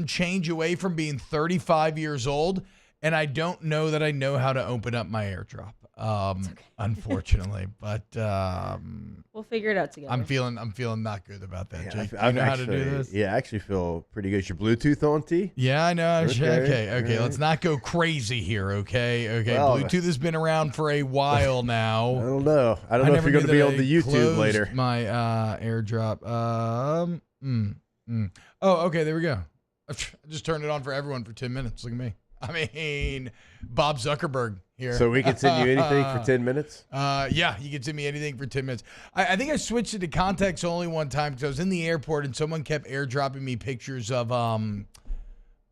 change away from being 35 years old, and I don't know that I know how to open up my AirDrop. Unfortunately, but we'll figure it out together. I'm feeling not good about that. Yeah, Jake, you know how to do this? Yeah, I actually feel pretty good. Is your Bluetooth on, T? Yeah, I know. Okay. Right. Let's not go crazy here. Okay. Well, Bluetooth has been around for a while now. I don't know. I don't know if you're going to be on the YouTube later. My AirDrop. Oh, okay. There we go. I just turned it on for everyone for 10 minutes. Look at me. I mean, Bob Zuckerberg here. So we can send you anything for 10 minutes? Yeah, you can send me anything for 10 minutes. I think I switched it to contacts only one time because I was in the airport and someone kept airdropping me pictures of,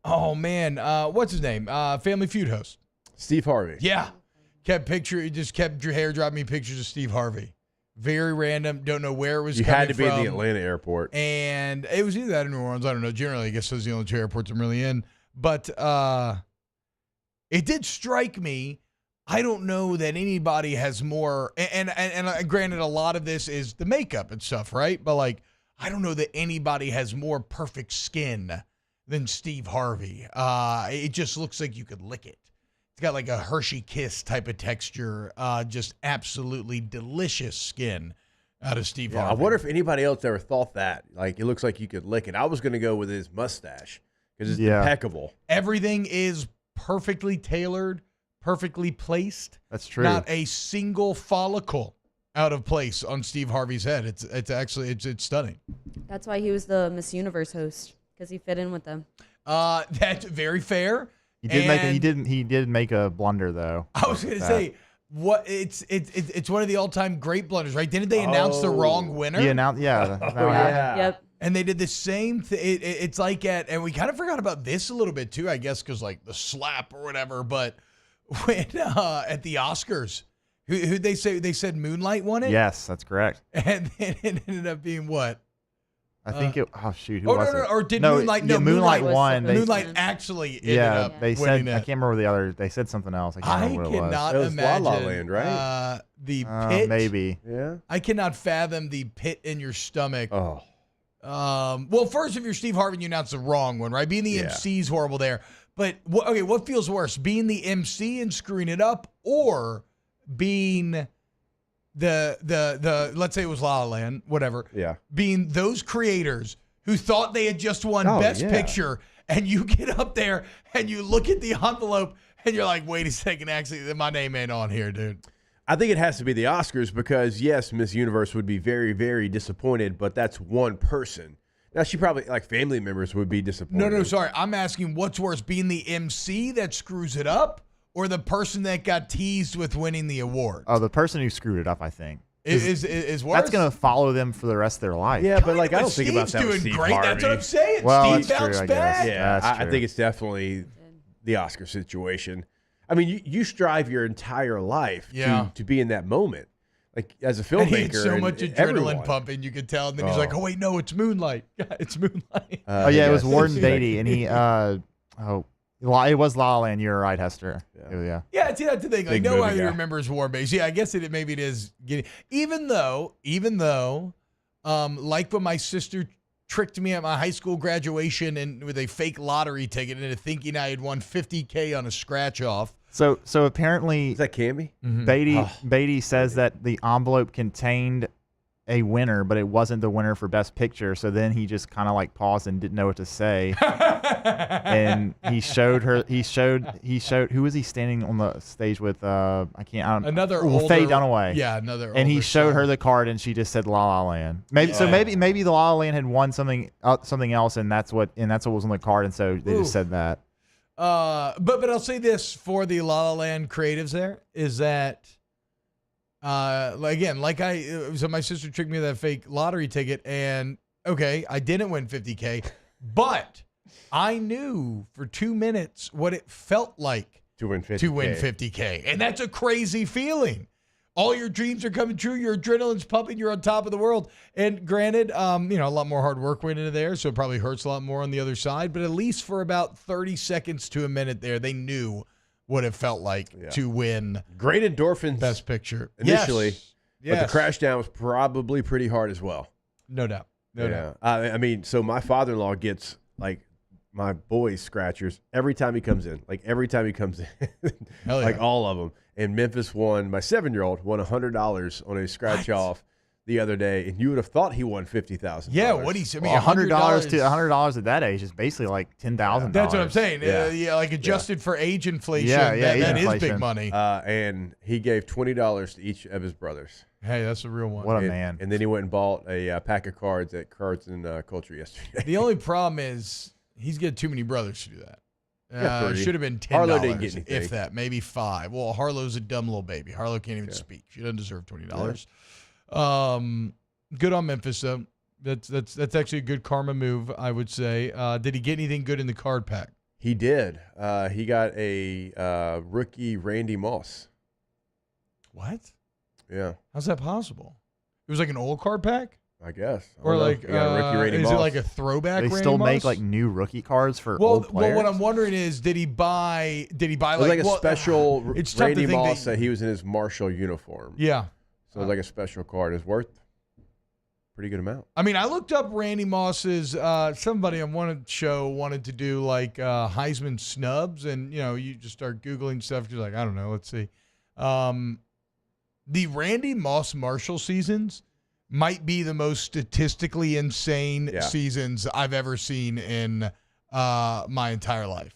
what's his name? Family Feud host. Steve Harvey. Yeah. Kept airdropping me pictures of Steve Harvey. Very random. Don't know where it was coming from. You had to be in the Atlanta airport. And it was either that or New Orleans. I don't know. Generally, I guess those are the only two airports I'm really in. But it did strike me. I don't know that anybody has more. And granted, a lot of this is the makeup and stuff, right? But, like, I don't know that anybody has more perfect skin than Steve Harvey. It just looks like you could lick it. It's got like a Hershey Kiss type of texture. Just absolutely delicious skin out of Steve Harvey. I wonder if anybody else ever thought that. Like, it looks like you could lick it. I was going to go with his mustache because it's impeccable. Everything is perfectly tailored, perfectly placed. That's true. Not a single follicle out of place on Steve Harvey's head. It's actually stunning. That's why he was the Miss Universe host, because he fit in with them. That's very fair. He did make a blunder though. I was going to say it's one of the all-time great blunders, right? Didn't they announce the wrong winner? He announced, yeah. Yep. And they did the same thing. It's like and we kind of forgot about this a little bit too, I guess, because like the slap or whatever. But when at the Oscars, who they said Moonlight won it? Yes, that's correct. And then it ended up being what? I think it. Oh shoot! Who was it? Or did Moonlight? No, Moonlight won. Moonlight actually ended up they winning said. it. I can't remember the other. They said something else. I can't remember what it was. Cannot it was imagine. La La Land, right? The pit. Maybe. Yeah. I cannot fathom the pit in your stomach. Oh. Well, first, if you're Steve Harvey, you announced the wrong one, right? Being the MC is horrible there. But what feels worse, being the MC and screwing it up, or being the let's say it was La La Land, whatever. Yeah. Being those creators who thought they had just won Best Picture, and you get up there and you look at the envelope and you're like, wait a second, actually, my name ain't on here, dude. I think it has to be the Oscars because, yes, Miss Universe would be very, very disappointed, but that's one person. Now, she probably, like, family members would be disappointed. No, sorry. I'm asking what's worse, being the MC that screws it up or the person that got teased with winning the award? Oh, the person who screwed it up, I think. Is worse? That's going to follow them for the rest of their life. Yeah, but, like, I don't think about that with Steve great. Harvey. That's what I'm saying. Well, Steve bounced true, back. Yeah, I think it's definitely the Oscar situation. I mean, you strive your entire life to be in that moment. Like, as a filmmaker. And he had so much adrenaline everyone. pumping, you could tell. And then he's like, oh, wait, no, it's Moonlight. It's Moonlight. It was Warren Beatty. And he, it was La La Land. You're right, Hester. Yeah, see, that's the thing. Like, nobody remembers Warren Beatty. Yeah, I guess maybe it is getting, even though, like when my sister tricked me at my high school graduation and with a fake lottery ticket into thinking I had won $50K on a scratch off. So apparently, is that Cammy? Beatty says that the envelope contained a winner, but it wasn't the winner for Best Picture. So then he just kind of like paused and didn't know what to say. And he showed her. He showed. Who was he standing on the stage with? Faye Dunaway. Yeah, another. And he showed her the card, and she just said La La Land. Maybe the La La Land had won something else, and that's what was on the card, and so they just said that. But I'll say this for the La La Land creatives there is that, so my sister tricked me with that fake lottery ticket, and okay, I didn't win $50K, but I knew for 2 minutes what it felt like to win $50K, and that's a crazy feeling. All your dreams are coming true. Your adrenaline's pumping. You're on top of the world. And granted, a lot more hard work went into there, so it probably hurts a lot more on the other side. But at least for about 30 seconds to a minute there, they knew what it felt like to win. Great endorphins. Best Picture. Initially. Yes. But the crash down was probably pretty hard as well. No doubt. No doubt. I mean, so my father-in-law gets, like, my boys scratchers every time he comes in. Like every time he comes in, Hell yeah. like all of them. And Memphis won. My 7-year-old won $100 on a scratch off the other day, and you would have thought he won $50,000. Yeah, what he said. Well, $100 at that age is basically like $10,000. That's what I'm saying. Yeah. Like adjusted for age inflation. Yeah, that is inflation. big money. And he gave $20 to each of his brothers. Hey, that's a real one. What a man. And then he went and bought a pack of cards at Cards and Culture yesterday. The only problem is he's got too many brothers to do that. Yeah, Should have been $10. Harlow didn't get anything. If that, maybe $5. Well, Harlow's a dumb little baby. Harlow can't even speak. She doesn't deserve $20. Good on Memphis though. That's actually a good karma move, I would say. Did he get anything good in the card pack? He did. He got a rookie Randy Moss. What? Yeah, How's that possible? It was like an old card pack, I guess. I or don't know. like He got a rookie Randy is Moss. it like a throwback? They Randy still make Moss? like new rookie cards for Well, old players. what I'm wondering is, did he buy It was like a special it's tough to Randy think Moss that- that he was in his Marshall uniform. Yeah. So it was like a special card. It's worth a pretty good amount. I mean, I looked up Randy Moss's. Somebody on one show wanted to do like Heisman snubs, and you just start googling stuff. You're like, I don't know. Let's see. The Randy Moss Marshall seasons might be the most statistically insane seasons I've ever seen in my entire life.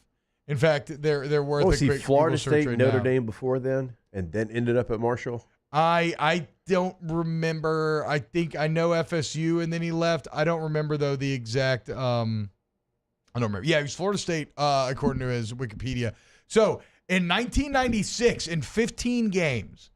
In fact, they're worth. Was a he quick Florida Google search State, right Notre now. Dame before then, and then ended up at Marshall? I don't remember. I think I know FSU, and then he left. I don't remember though the exact. I don't remember. Yeah, he was Florida State, according to his Wikipedia. So in 1996, in 15 games,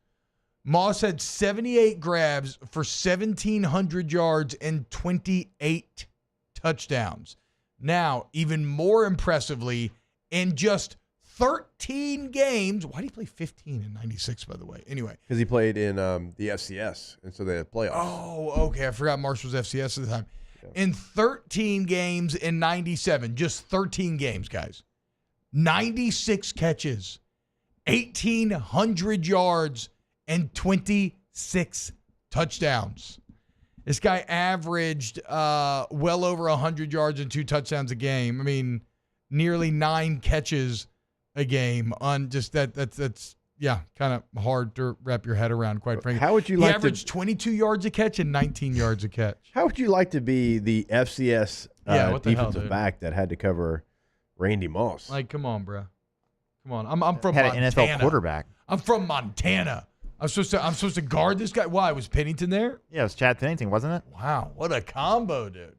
Moss had 78 grabs for 1,700 yards and 28 touchdowns. Now, even more impressively, in just 13 games. Why did he play 15 in 96, by the way? Anyway. Because he played in the FCS, and so they had playoffs. Oh, okay. I forgot Marsh was FCS at the time. Yeah. In 13 games in 97, just 13 games, guys. 96 catches, 1,800 yards, and 26 touchdowns. This guy averaged well over 100 yards and 2 touchdowns a game. I mean, nearly 9 catches a game on just that's kind of hard to wrap your head around, quite frankly. How would you he like averaged 22 yards a catch and 19 yards a catch. How would you like to be the FCS defensive back that had to cover Randy Moss? Like, come on, bro. Come on. I'm from had Montana. an NFL quarterback. I'm from Montana. I'm supposed to guard this guy. Why was Pennington there? Yeah, it was Chad Pennington, wasn't it? Wow, what a combo, dude.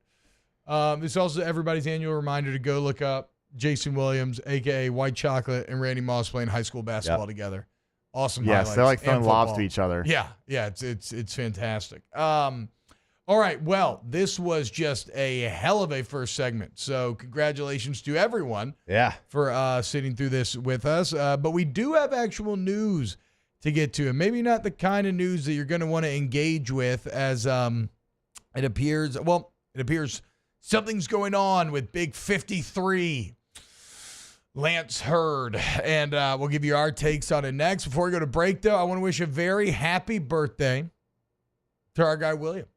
It's also everybody's annual reminder to go look up Jason Williams, a.k.a. White Chocolate, and Randy Moss playing high school basketball together. Awesome highlights. Yes, they're like throwing and lobs to football. each other. Yeah, it's fantastic. All right, well, this was just a hell of a first segment. So congratulations to everyone for sitting through this with us. But we do have actual news to get to, and maybe not the kind of news that you're going to want to engage with, as it appears something's going on with Big 53, Lance Hurd, and we'll give you our takes on it next. Before we go to break, though, I want to wish a very happy birthday to our guy William.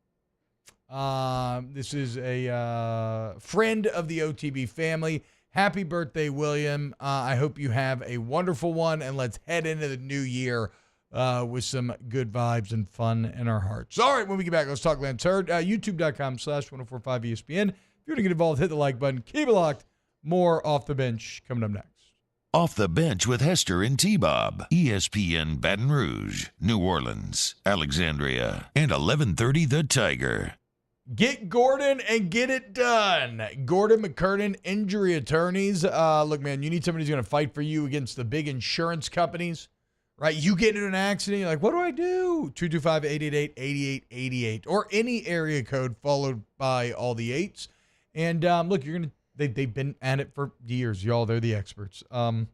This is a friend of the OTB family. Happy birthday, William. I hope you have a wonderful one, and let's head into the new year with some good vibes and fun in our hearts. All right, when we get back, let's talk Lance Hurd. YouTube.com/1045ESPN. If you want to get involved, hit the like button. Keep it locked. More Off the Bench coming up next. Off the Bench with Hester and T-Bob. ESPN Baton Rouge, New Orleans, Alexandria, and 1130 The Tiger. Get Gordon and get it done. Gordon McKernan, injury attorneys. Look, man, you need somebody who's going to fight for you against the big insurance companies, right? You get in an accident, you're like, what do I do? 225-888-8888 or any area code followed by all the 8s. And look, they've been at it for years, y'all. They're the experts. If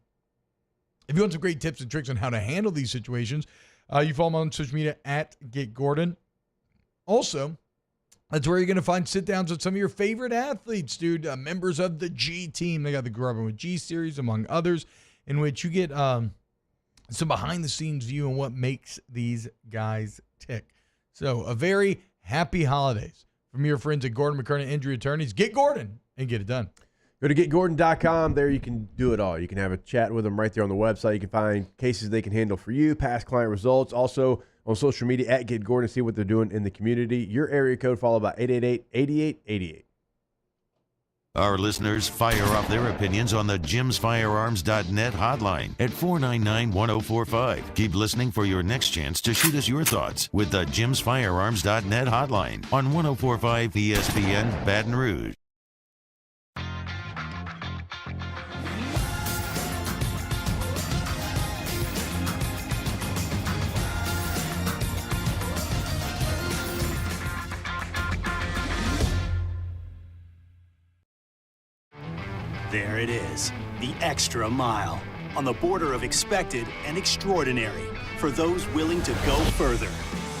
you want some great tips and tricks on how to handle these situations, you follow them on social media at Get Gordon. Also, that's where you're going to find sit-downs with some of your favorite athletes, dude. Members of the G team. They got the Grubbing with G series, among others, in which you get some behind-the-scenes view on what makes these guys tick. So a very happy holidays from your friends at Gordon McKernan Injury Attorneys. Get Gordon and get it done. Go to getgordon.com. There you can do it all. You can have a chat with them right there on the website. You can find cases they can handle for you, past client results. Also on social media at Get Gordon, see what they're doing in the community. Your area code followed by 888-8888. Our listeners fire off their opinions on the jimsfirearms.net hotline at 499-1045. Keep listening for your next chance to shoot us your thoughts with the jimsfirearms.net hotline on 1045 ESPN Baton Rouge. There it is, the extra mile, on the border of expected and extraordinary for those willing to go further,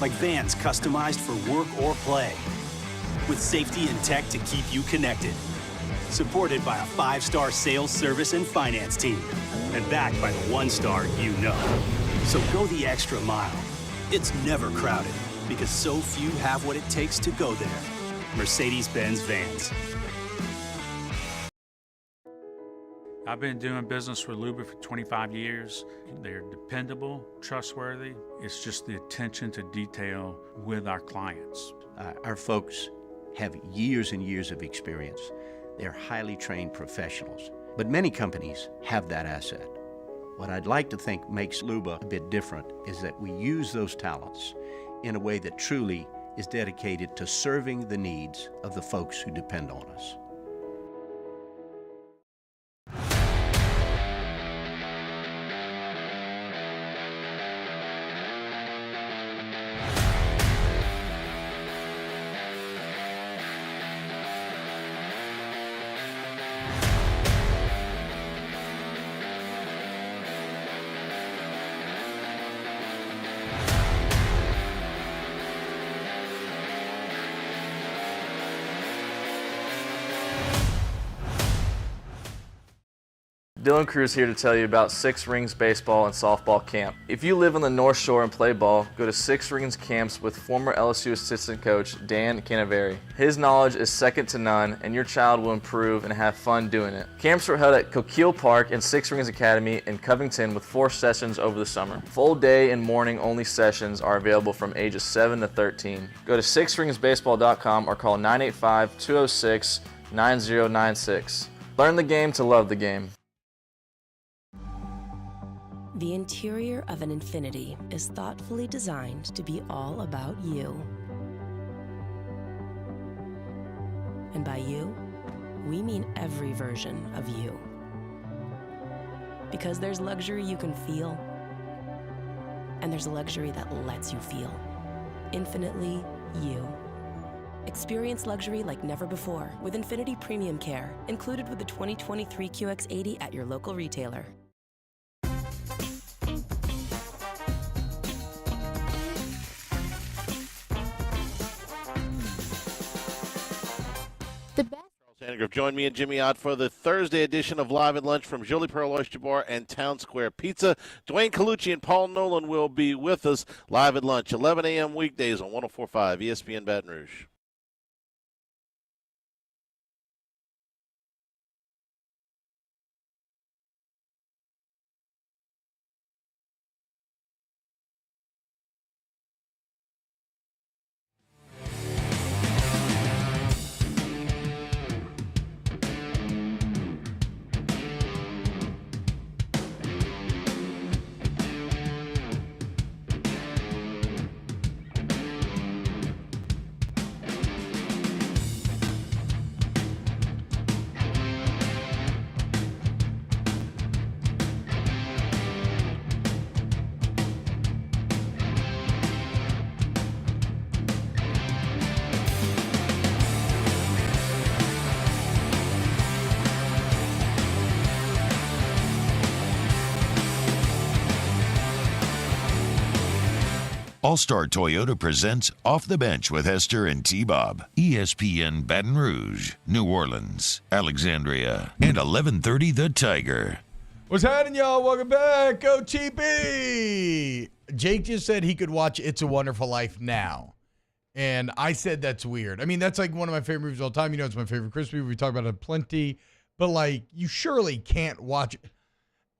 like vans customized for work or play, with safety and tech to keep you connected, supported by a 5-star sales, service, and finance team, and backed by the 1-star you know. So go the extra mile. It's never crowded, because so few have what it takes to go there. Mercedes-Benz Vans. I've been doing business with Luba for 25 years. They're dependable, trustworthy. It's just the attention to detail with our clients. Our folks have years and years of experience. They're highly trained professionals, but many companies have that asset. What I'd like to think makes Luba a bit different is that we use those talents in a way that truly is dedicated to serving the needs of the folks who depend on us. Dylan Cruz here to tell you about Six Rings Baseball and Softball Camp. If you live on the North Shore and play ball, go to Six Rings Camps with former LSU assistant coach Dan Canaveri. His knowledge is second to none, and your child will improve and have fun doing it. Camps were held at Coquille Park and Six Rings Academy in Covington with 4 sessions over the summer. Full day and morning only sessions are available from ages 7 to 13. Go to sixringsbaseball.com or call 985-206-9096. Learn the game to love the game. The interior of an Infiniti is thoughtfully designed to be all about you. And by you, we mean every version of you. Because there's luxury you can feel, and there's luxury that lets you feel. Infinitely you. Experience luxury like never before with Infiniti Premium Care, included with the 2023 QX80 at your local retailer. Join me and Jimmy Ott for the Thursday edition of Live at Lunch from Jolie Pearl Oyster Bar and Town Square Pizza. Dwayne Colucci and Paul Nolan will be with us live at lunch, 11 a.m. weekdays on 104.5 ESPN Baton Rouge. All-Star Toyota presents Off the Bench with Hester and T-Bob. ESPN Baton Rouge, New Orleans, Alexandria, and 1130 The Tiger. What's happening, y'all? Welcome back. Go TP. Jake just said he could watch It's a Wonderful Life now. And I said that's weird. I mean, that's like one of my favorite movies of all time. You know, it's my favorite Christmas movie. We talk about it plenty. but like you surely can't watch it.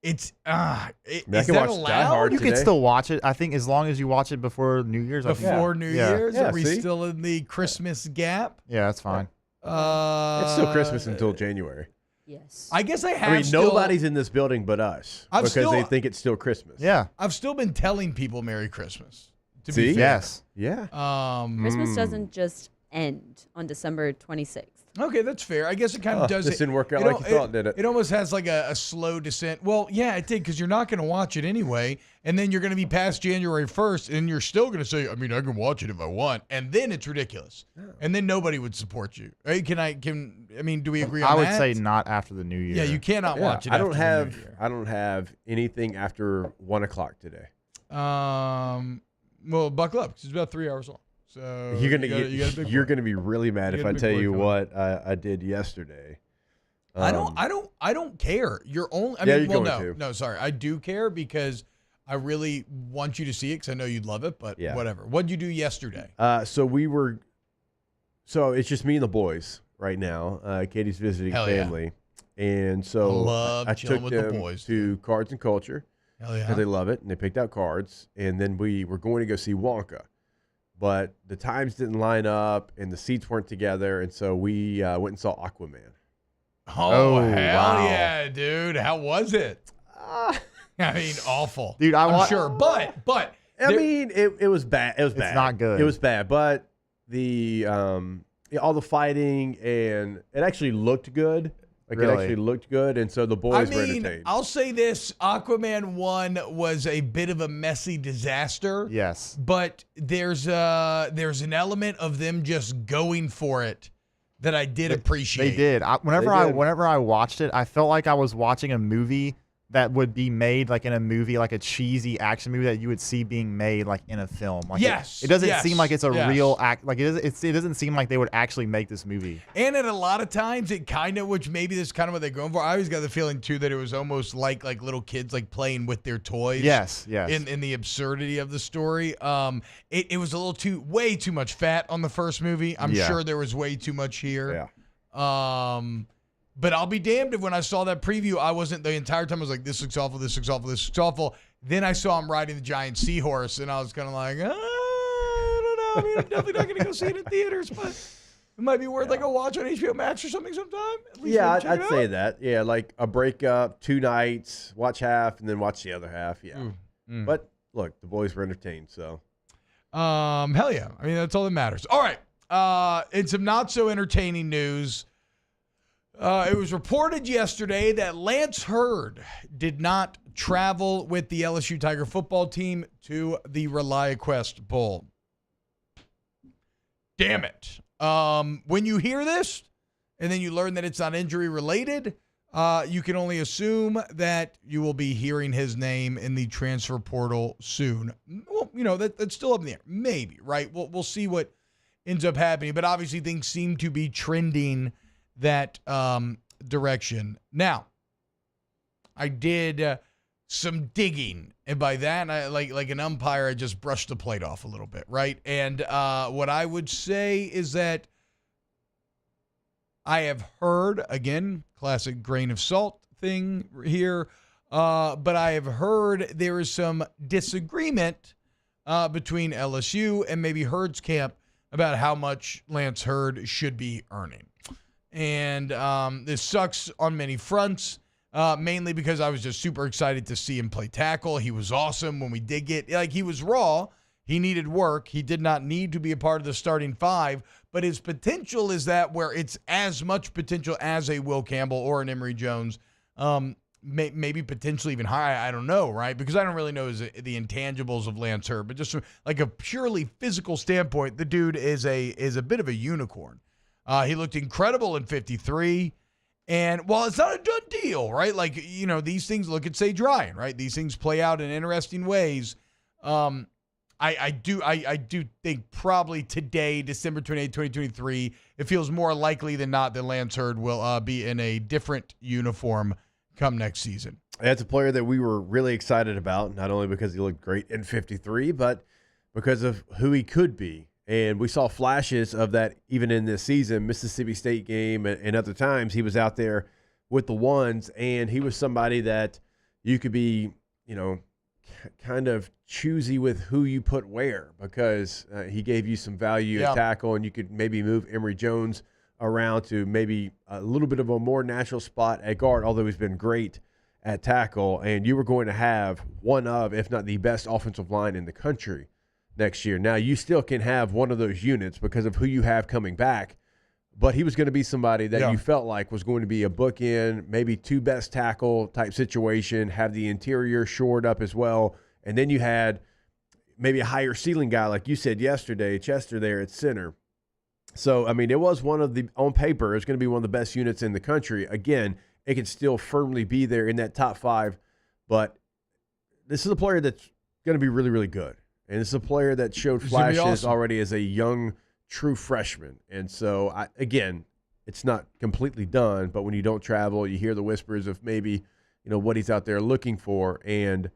It's I is can that watch Die allowed? Hard You can today. still watch it. I think as long as you watch it before New Year's. I think. Before New Year's, Yeah, are we see? still in the Christmas gap? Yeah, that's fine. It's still Christmas until January. Yes. I guess I have. I mean, still, nobody's in this building but us I've because still- they think it's still Christmas. Yeah. I've still been telling people Merry Christmas. To See? be fair. Yes. Yeah. Christmas doesn't just end on December 26th. Okay, that's fair. I guess it kind of does. This didn't work out like you thought, did it? It almost has like a slow descent. Well, yeah, it did, because you're not going to watch it anyway, and then you're going to be past January 1st, and you're still going to say, I mean, I can watch it if I want, and then it's ridiculous, and then nobody would support you. Right? I mean, do we agree on I that? would say not after the New Year. Yeah, you cannot watch it. I don't after the New Year. I don't have anything after 1 o'clock today. Well, buckle up, 'cause it's about 3 hours long. So You're gonna you got a big you're boy. gonna be really mad You if got a I big tell boy you coming. what I did yesterday. I don't care. You're only. I Yeah, mean, you're well, going to. no, sorry. I do care because I really want you to see it because I know you'd love it. But Yeah. whatever. What'd you do yesterday? So it's just me and the boys right now. Katie's visiting Hell yeah. family, and so Love I chilling took with the them boys, to Cards and Culture Hell yeah. because they love it, and they picked out cards, and then we were going to go see Wonka. But the times didn't line up, and the seats weren't together, and so we went and saw Aquaman. Oh, hell wow. yeah, dude! How was it? I mean, awful, Dude, I'm sure, but I mean, it was bad. It was bad. It's not good. It was bad, but the all the fighting, and it actually looked good. Like Really? it actually looked good, and so the boys were entertained. I'll say this: Aquaman 1 was a bit of a messy disaster. Yes. But there's an element of them just going for it that I did appreciate. They did. Whenever I watched it, I felt like I was watching a movie that would be made like in a movie, like a cheesy action movie that you would see being made like in a film. Like Yes, it doesn't yes, seem like it's a yes. real act. Like it doesn't seem like they would actually make this movie. And at a lot of times, it kind of, which maybe this is kind of what they're going for. I always got the feeling too that it was almost like little kids like playing with their toys. Yes. In the absurdity of the story, it was a little way too much fat on the first movie. I'm Yeah. sure there was way too much here. Yeah. But I'll be damned if when I saw that preview, I wasn't the entire time. I was like, this looks awful. This looks awful. This looks awful. Then I saw him riding the giant seahorse, and I was kind of like, I don't know. I mean, I'm definitely not going to go see it in theaters, but it might be worth like a watch on HBO Max or something sometime. At least Yeah, maybe check I'd it say out. that. Yeah, like a breakup, 2 nights, watch half, and then watch the other half. Yeah. But look, the boys were entertained, so. Hell yeah. I mean, that's all that matters. All right. In some not so entertaining news, it was reported yesterday that Lance Hurd did not travel with the LSU Tiger football team to the ReliaQuest Bowl. Damn it. When you hear this and then you learn that it's not injury related, you can only assume that you will be hearing his name in the transfer portal soon. Well, that's still up in the air. Maybe, right? We'll see what ends up happening. But obviously things seem to be trending that direction. Now, I did some digging, and by that, I like an umpire, I just brushed the plate off a little bit, right? And what I would say is that I have heard, again, classic grain of salt thing here, but I have heard there is some disagreement between LSU and maybe Hurd's camp about how much Lance Hurd should be earning. And this sucks on many fronts, mainly because I was just super excited to see him play tackle. He was awesome when we did get, he was raw. He needed work. He did not need to be a part of the starting 5, but his potential is that where it's as much potential as a Will Campbell or an Emory Jones, maybe potentially even higher. I don't know, right? Because I don't really know the intangibles of Lance Hurd, but just from like a purely physical standpoint, the dude is a bit of a unicorn. He looked incredible in 53. And while it's not a done deal, right? Like, these things, look at Sage Ryan, right? These things play out in interesting ways. I do think probably today, December 28, 2023, it feels more likely than not that Lance Hurd will be in a different uniform come next season. That's a player that we were really excited about, not only because he looked great in 53, but because of who he could be. And we saw flashes of that even in this season, Mississippi State game and other times. He was out there with the ones, and he was somebody that you could be, kind of choosy with who you put where, because he gave you some value at tackle, and you could maybe move Emory Jones around to maybe a little bit of a more natural spot at guard, although he's been great at tackle, and you were going to have one of, if not the best offensive line in the country next year. Now, you still can have one of those units because of who you have coming back, but he was going to be somebody that you felt like was going to be a bookend, maybe 2 best tackle type situation, have the interior shored up as well, and then you had maybe a higher ceiling guy, like you said yesterday, Chester there at center. So, I mean, it was one of the, on paper, it's going to be one of the best units in the country. Again, it could still firmly be there in that top 5, but this is a player that's going to be really, really good. And this is a player that showed flashes already as a young, true freshman. And so, again, it's not completely done, but when you don't travel, you hear the whispers of maybe, what he's out there looking for. And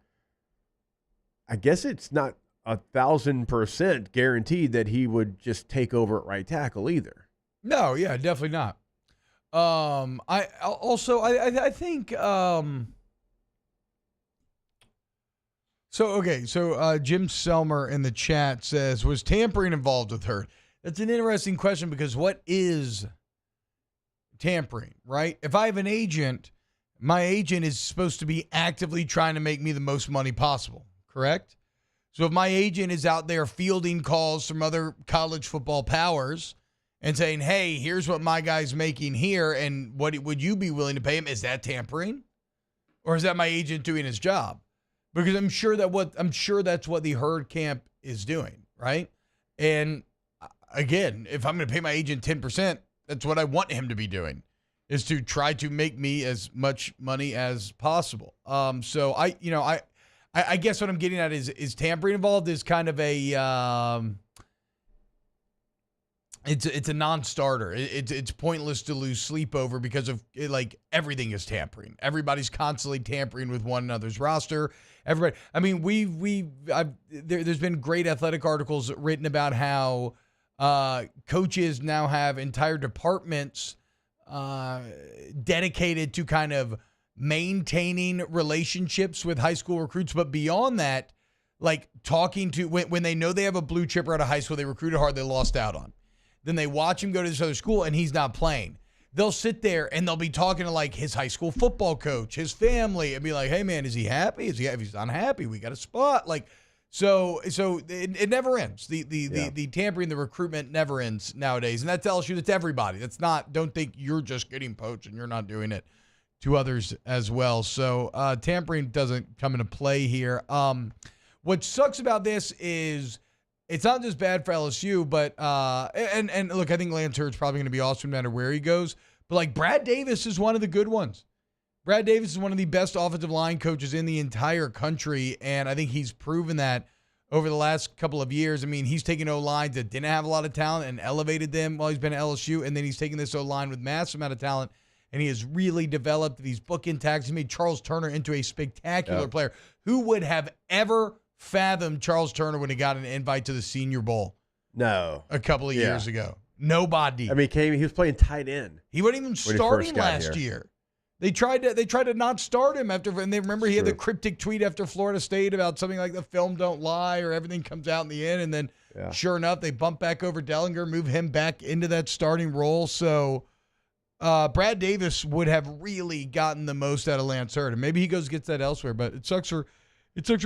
I guess it's not 1,000% guaranteed that he would just take over at right tackle either. No, yeah, definitely not. I think so Jim Selmer in the chat says, was tampering involved with her? That's an interesting question, because what is tampering, right? If I have an agent, my agent is supposed to be actively trying to make me the most money possible, correct? So if my agent is out there fielding calls from other college football powers and saying, hey, here's what my guy's making here, and what would you be willing to pay him? Is that tampering? Or is that my agent doing his job? Because I'm sure that's what the Herd camp is doing, right? And again, if I'm going to pay my agent 10%, that's what I want him to be doing, is to try to make me as much money as possible. So I guess what I'm getting at is tampering involved is kind of a it's a non-starter. It's pointless to lose sleep over, because of everything is tampering. Everybody's constantly tampering with one another's roster. Everybody. I mean, there's been great athletic articles written about how coaches now have entire departments dedicated to kind of maintaining relationships with high school recruits, but beyond that, talking to when they know they have a blue chipper out of high school they recruited hard, they lost out on. Then they watch him go to this other school and he's not playing. They'll sit there and they'll be talking to his high school football coach, his family, and be like, hey man, is he happy? If he's unhappy, we got a spot. So it never ends. The tampering, the recruitment never ends nowadays. And that tells you that's everybody. That's not, don't think you're just getting poached and you're not doing it to others as well. So tampering doesn't come into play here. What sucks about this is it's not just bad for LSU, but and look, I think Lance Hurd's probably going to be awesome no matter where he goes. But Brad Davis is one of the good ones. Brad Davis is one of the best offensive line coaches in the entire country, and I think he's proven that over the last couple of years. I mean, he's taken O-lines that didn't have a lot of talent and elevated them while he's been at LSU, and then he's taken this O-line with massive amount of talent, and he has really developed these bookend tags. He made Charles Turner into a spectacular player. Who would have ever fathomed Charles Turner when he got an invite to the Senior Bowl? No. A couple of years ago. Nobody. I mean, he was playing tight end. He wasn't even starting last year. They tried to not start him after, and they remember he had the cryptic tweet after Florida State about something like the film don't lie or everything comes out in the end, and then sure enough, they bump back over Dellinger, move him back into that starting role. So Brad Davis would have really gotten the most out of Lance Hurd, and maybe he gets that elsewhere, but it sucks for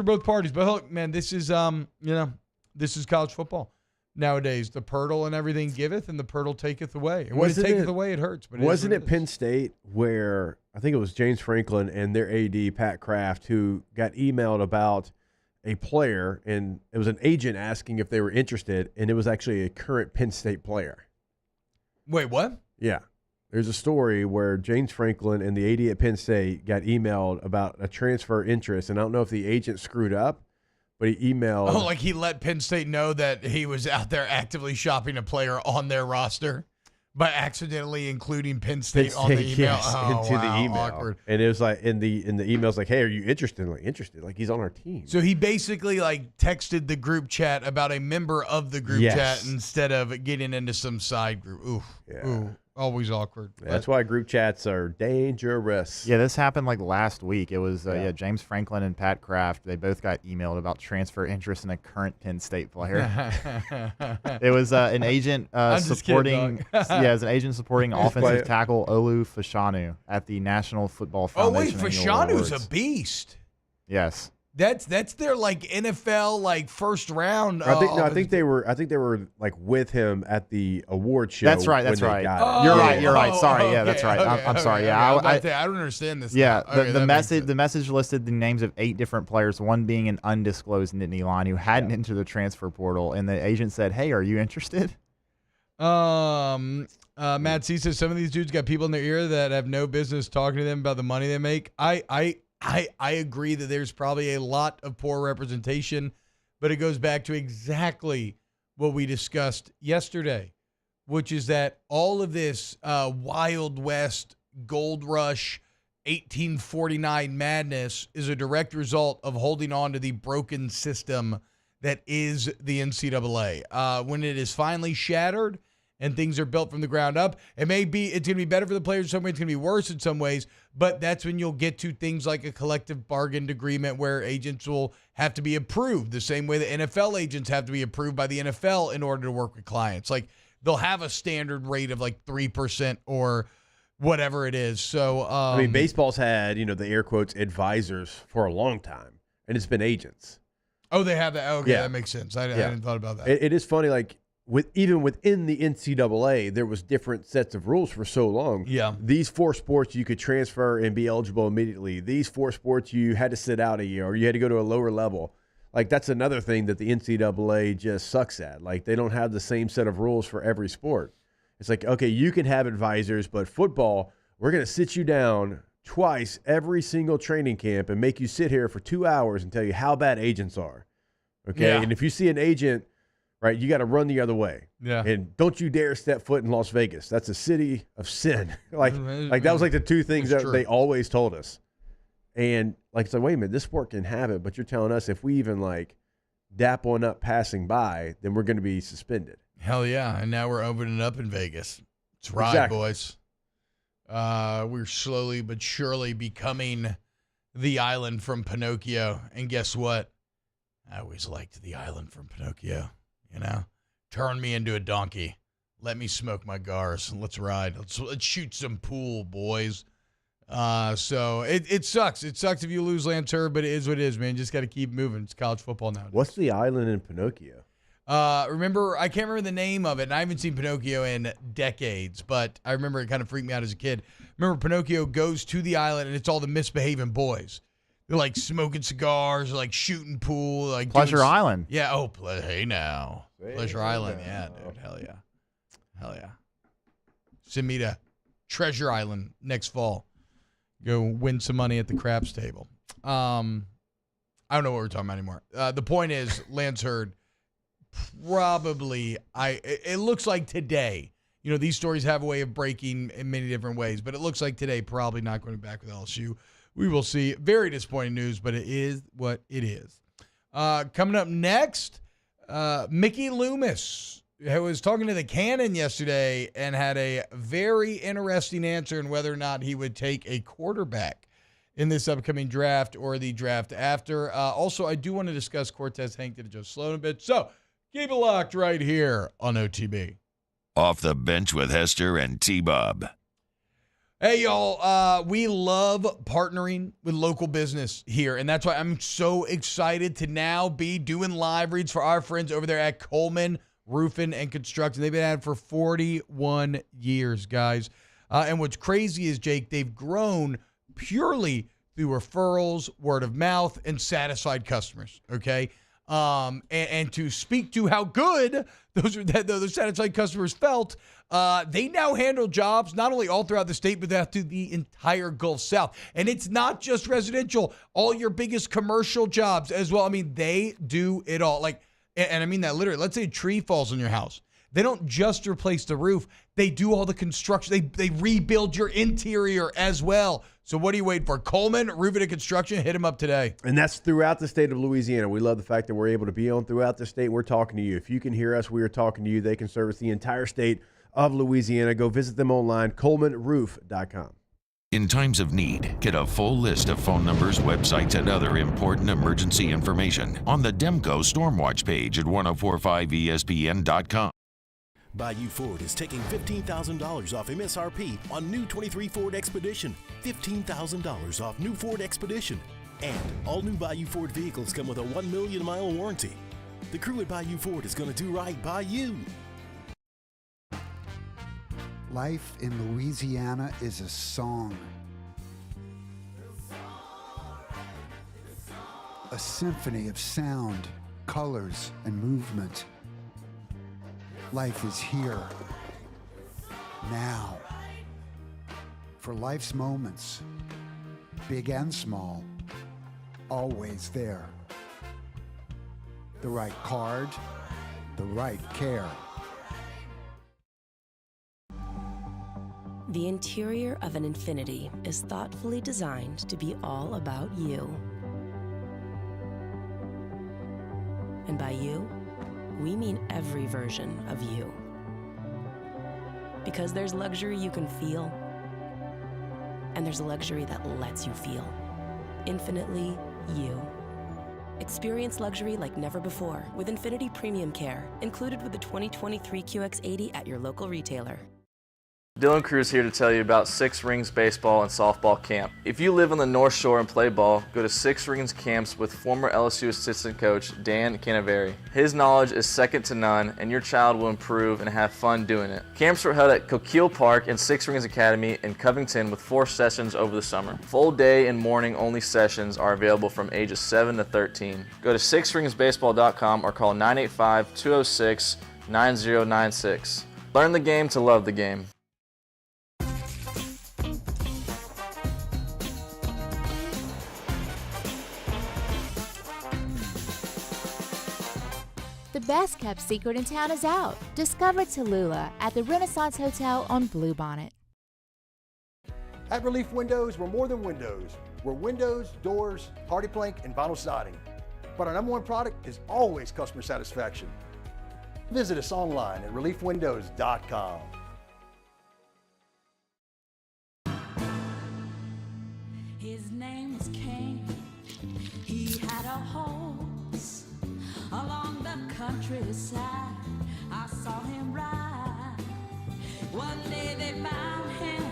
both parties. But look, man, this is this is college football nowadays. The Pirtle and everything giveth, and the Pirtle taketh away. And when it taketh away, it hurts. But wasn't it Penn State where I think it was James Franklin and their AD Pat Kraft who got emailed about a player, and it was an agent asking if they were interested, and it was actually a current Penn State player. Wait, what? Yeah. There's a story where James Franklin and the AD at Penn State got emailed about a transfer interest, and I don't know if the agent screwed up, but he emailed. Oh, he let Penn State know that he was out there actively shopping a player on their roster by accidentally including Penn State on the email. Yes, into the email. Awkward. And it was in the email's hey, are you interested? Interested. He's on our team. So he basically texted the group chat about a member of the group chat instead of getting into some side group. Oof. Yeah. Ooh. always awkward. That's why group chats are dangerous. Yeah, this happened like last week. It was James Franklin and Pat Kraft. They both got emailed about transfer interest in a current Penn State player. It was an agent supporting. It was an agent supporting offensive tackle Olu Fashanu at the National Football Foundation. Oh wait, Fashanu's a beast. Yes. That's their like NFL like first round. I think they were like with him at the award show. That's right. That's right. You're right. Sorry. Yeah, that's right. I'm sorry. Yeah, I don't understand this. Yeah, the message listed the names of 8 different players, one being an undisclosed Nittany Lion who hadn't entered the transfer portal, and the agent said, "Hey, are you interested?" Matt C says some of these dudes got people in their ear that have no business talking to them about the money they make. I agree that there's probably a lot of poor representation, but it goes back to exactly what we discussed yesterday, which is that all of this Wild West gold rush 1849 madness is a direct result of holding on to the broken system that is the NCAA. When it is finally shattered and things are built from the ground up, it's going to be better for the players in some ways, it's going to be worse in some ways, but that's when you'll get to things like a collective bargain agreement where agents will have to be approved the same way the NFL agents have to be approved by the NFL in order to work with clients. Like they'll have a standard rate of like 3% or whatever it is. So, baseball's had, the air quotes advisors for a long time, and it's been agents. Oh, they have that. Okay. Yeah. That makes sense. I hadn't thought about that. It is funny. Like, even within the NCAA, there was different sets of rules for so long. Yeah. These 4 sports you could transfer and be eligible immediately. These 4 sports you had to sit out a year or you had to go to a lower level. Like, that's another thing that the NCAA just sucks at. Like, they don't have the same set of rules for every sport. It's like, okay, you can have advisors, but football, we're going to sit you down twice every single training camp and make you sit here for 2 hours and tell you how bad agents are. Okay? Yeah. And if you see an agent, right, you got to run the other way. Yeah. And don't you dare step foot in Las Vegas. That's a city of sin. like that was like the 2 things that they always told us. And like, it's like, wait a minute, this sport can have it, but you're telling us if we even like dap one up passing by, then we're going to be suspended. Hell yeah. And now we're opening up in Vegas. It's right, boys. We're slowly but surely becoming the island from Pinocchio. And guess what? I always liked the island from Pinocchio. Turn me into a donkey. Let me smoke my cigars. Let's ride. Let's shoot some pool, boys. So it sucks. It sucks if you lose Lance Hurd, but it is what it is, man. Just got to keep moving. It's college football now. What's the island in Pinocchio? Remember, I can't remember the name of it, and I haven't seen Pinocchio in decades, but I remember it kind of freaked me out as a kid. Remember, Pinocchio goes to the island, and it's all the misbehaving boys. They're like smoking cigars, like shooting pool, like Pleasure Island. Yeah. Oh, hey now, Pleasure Island. Yeah, dude. Hell yeah. Send me to Treasure Island next fall. Go win some money at the craps table. I don't know what we're talking about anymore. The point is, Lance Hurd probably. It looks like today. These stories have a way of breaking in many different ways, but it looks like today probably not going back with LSU. We will see. Very disappointing news, but it is what it is. Coming up next, Mickey Loomis, who was talking to the Cannon yesterday and had a very interesting answer on whether or not he would take a quarterback in this upcoming draft or the draft after. Also, I do want to discuss Cortez Hankton and Joe Sloan a bit, so keep it locked right here on OTB. Off the Bench with Hester and T-Bob. Hey, y'all, we love partnering with local business here, and that's why I'm so excited to now be doing live reads for our friends over there at Coleman Roofing and Construction. They've been at it for 41 years, guys. And what's crazy is, Jake, they've grown purely through referrals, word of mouth, and satisfied customers, okay? And to speak to how good those satisfied customers felt, they now handle jobs not only all throughout the state, but through the entire Gulf South. And it's not just residential, all your biggest commercial jobs as well. I mean, they do it all. Like, and I mean that literally. Let's say a tree falls on your house. They don't just replace the roof. They do all the construction. They rebuild your interior as well. So what are you waiting for? Coleman Roofing and Construction. Hit them up today. And that's throughout the state of Louisiana. We love the fact that we're able to be on throughout the state. We're talking to you. If you can hear us, we are talking to you. They can service the entire state of Louisiana. Go visit them online, colemanroof.com. In times of need, get a full list of phone numbers, websites, and other important emergency information on the Demco Stormwatch page at 1045ESPN.com. Bayou Ford is taking $15,000 off MSRP on new 23 Ford Expedition. $15,000 off new Ford Expedition. And all new Bayou Ford vehicles come with a 1 million mile warranty. The crew at Bayou Ford is going to do right by you. Life in Louisiana is a song. A symphony of sound, colors, and movement. Life is here, now. For life's moments, big and small, always there. The right card, the right care. The interior of an Infiniti is thoughtfully designed to be all about you. And by you, we mean every version of you. Because there's luxury you can feel, and there's luxury that lets you feel. Infinitely you. Experience luxury like never before with Infiniti Premium Care, included with the 2023 QX80 at your local retailer. Dylan Cruz here to tell you about Six Rings Baseball and Softball Camp. If you live on the North Shore and play ball, go to Six Rings Camps with former LSU assistant coach Dan Canaveri. His knowledge is second to none, and your child will improve and have fun doing it. Camps were held at Coquille Park and Six Rings Academy in Covington with 4 sessions over the summer. Full day and morning only sessions are available from ages 7 to 13. Go to sixringsbaseball.com or call 985-206-9096. Learn the game to love the game. The best kept secret in town is out. Discover Tallulah at the Renaissance Hotel on Bluebonnet. At Relief Windows, we're more than windows. We're windows, doors, hardy plank, and vinyl siding. But our #1 product is always customer satisfaction. Visit us online at reliefwindows.com. His name was Cain. He had a horse along the countryside. I saw him ride. One day they found him.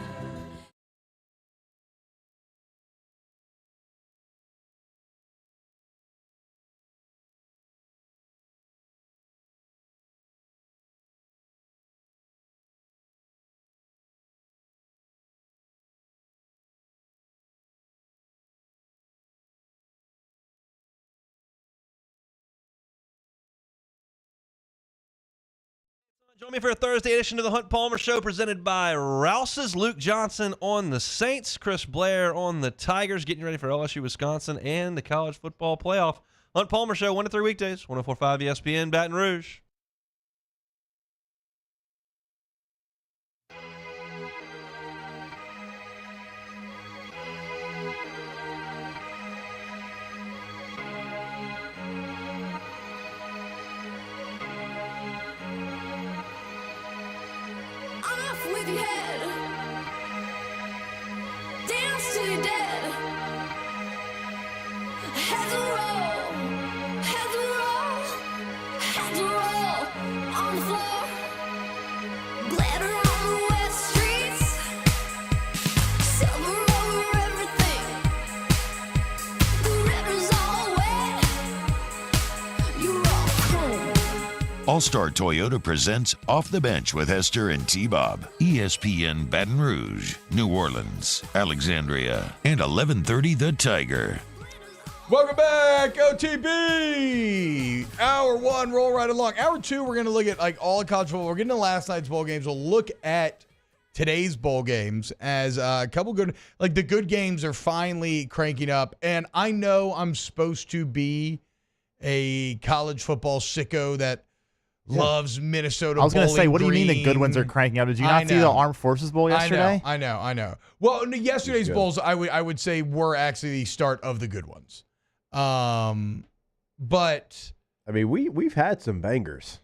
Join me for a Thursday edition of the Hunt Palmer Show presented by Rouse's. Luke Johnson on the Saints, Chris Blair on the Tigers, getting ready for LSU, Wisconsin, and the college football playoff. Hunt Palmer Show, 1 to 3 weekdays, 104.5 ESPN, Baton Rouge. With your head, dance till you're dead. Heads will roll, heads will roll, heads will roll on the floor. Glitter on the wet streets, silver over everything. The river's all wet, you're all cold. All-Star Toyota presents Off the Bench with Hester and T-Bob. ESPN Baton Rouge, New Orleans, Alexandria, and 1130 The Tiger. Welcome back, OTB. Hour 1, roll right along. Hour 2, we're going to look at like all of college football. We're getting to last night's bowl games. We'll look at today's bowl games as a couple good, like the good games are finally cranking up. And I know I'm supposed to be a college football sicko that loves Minnesota. I was going to say, what do you mean the Green. good ones are cranking up? Did you not see the Armed Forces Bowl yesterday? I know. Well, no, yesterday's bowls, I would say, were actually the start of the good ones. But I mean, we've had some bangers.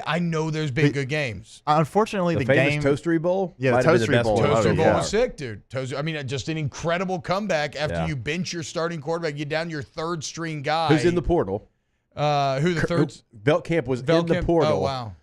I know there's been good games. Unfortunately, the game Toastery Bowl. Yeah, the might have been Toastery best Bowl. one. Toaster Bowl Yeah. was sick, dude. Just an incredible comeback after you bench your starting quarterback, get down your third string guy. Who's in the portal? Who the third? Beltcamp was in the portal. Oh, wow.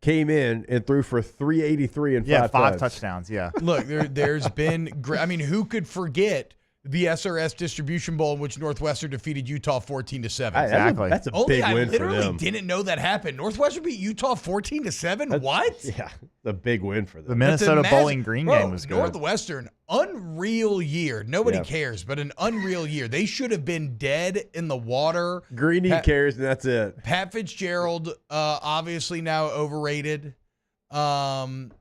Came in and threw for 383 and five touchdowns. Yeah. Look, there's been I mean, who could forget the SRS Distribution Bowl in which Northwestern defeated Utah 14-7? Exactly. That's a Only big I win for literally them. didn't know that happened. Northwestern beat Utah 14-7. What? Yeah, a big win for them. The Minnesota Bowling Green game was good. Northwestern, unreal year. Nobody Yeah. cares, but an unreal year. They should have been dead in the water. Greeny cares, and that's it. Pat Fitzgerald, obviously now overrated. And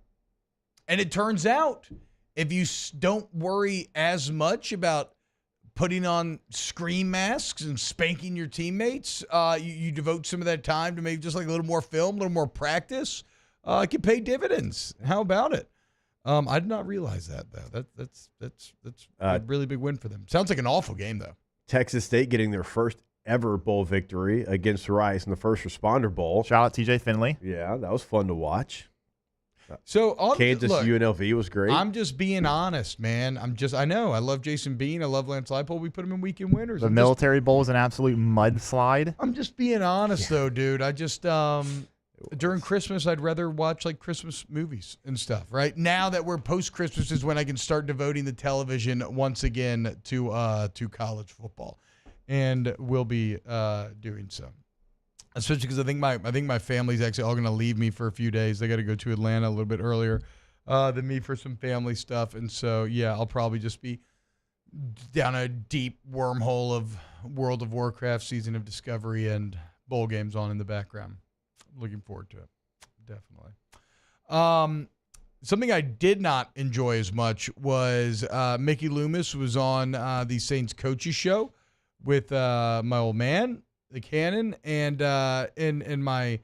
it turns out, if you don't worry as much about putting on scream masks and spanking your teammates, you devote some of that time to maybe just like a little more film, a little more practice, it can pay dividends. How about it? I did not realize that, though. That's a really big win for them. Sounds like an awful game, though. Texas State getting their first ever bowl victory against Rice in the First Responder Bowl. Shout out TJ Finley. Yeah, that was fun to watch. So Kansas look, UNLV was great. I'm just being honest, man. I know. I love Jason Bean. I love Lance Leipold. We put them in weekend winners. The Military Bowl is an absolute mudslide. I'm just being honest, though, dude. I just during Christmas, I'd rather watch like Christmas movies and stuff. Right now that we're post Christmas is when I can start devoting the television once again to college football, and we'll be doing so. Especially because I think my family's actually all going to leave me for a few days. They got to go to Atlanta a little bit earlier than me for some family stuff, and so yeah, I'll probably just be down a deep wormhole of World of Warcraft, Season of Discovery, and bowl games on in the background. Looking forward to it, definitely. Something I did not enjoy as much was Mickey Loomis was on the Saints coaches show with my old man, the Cannon, and in my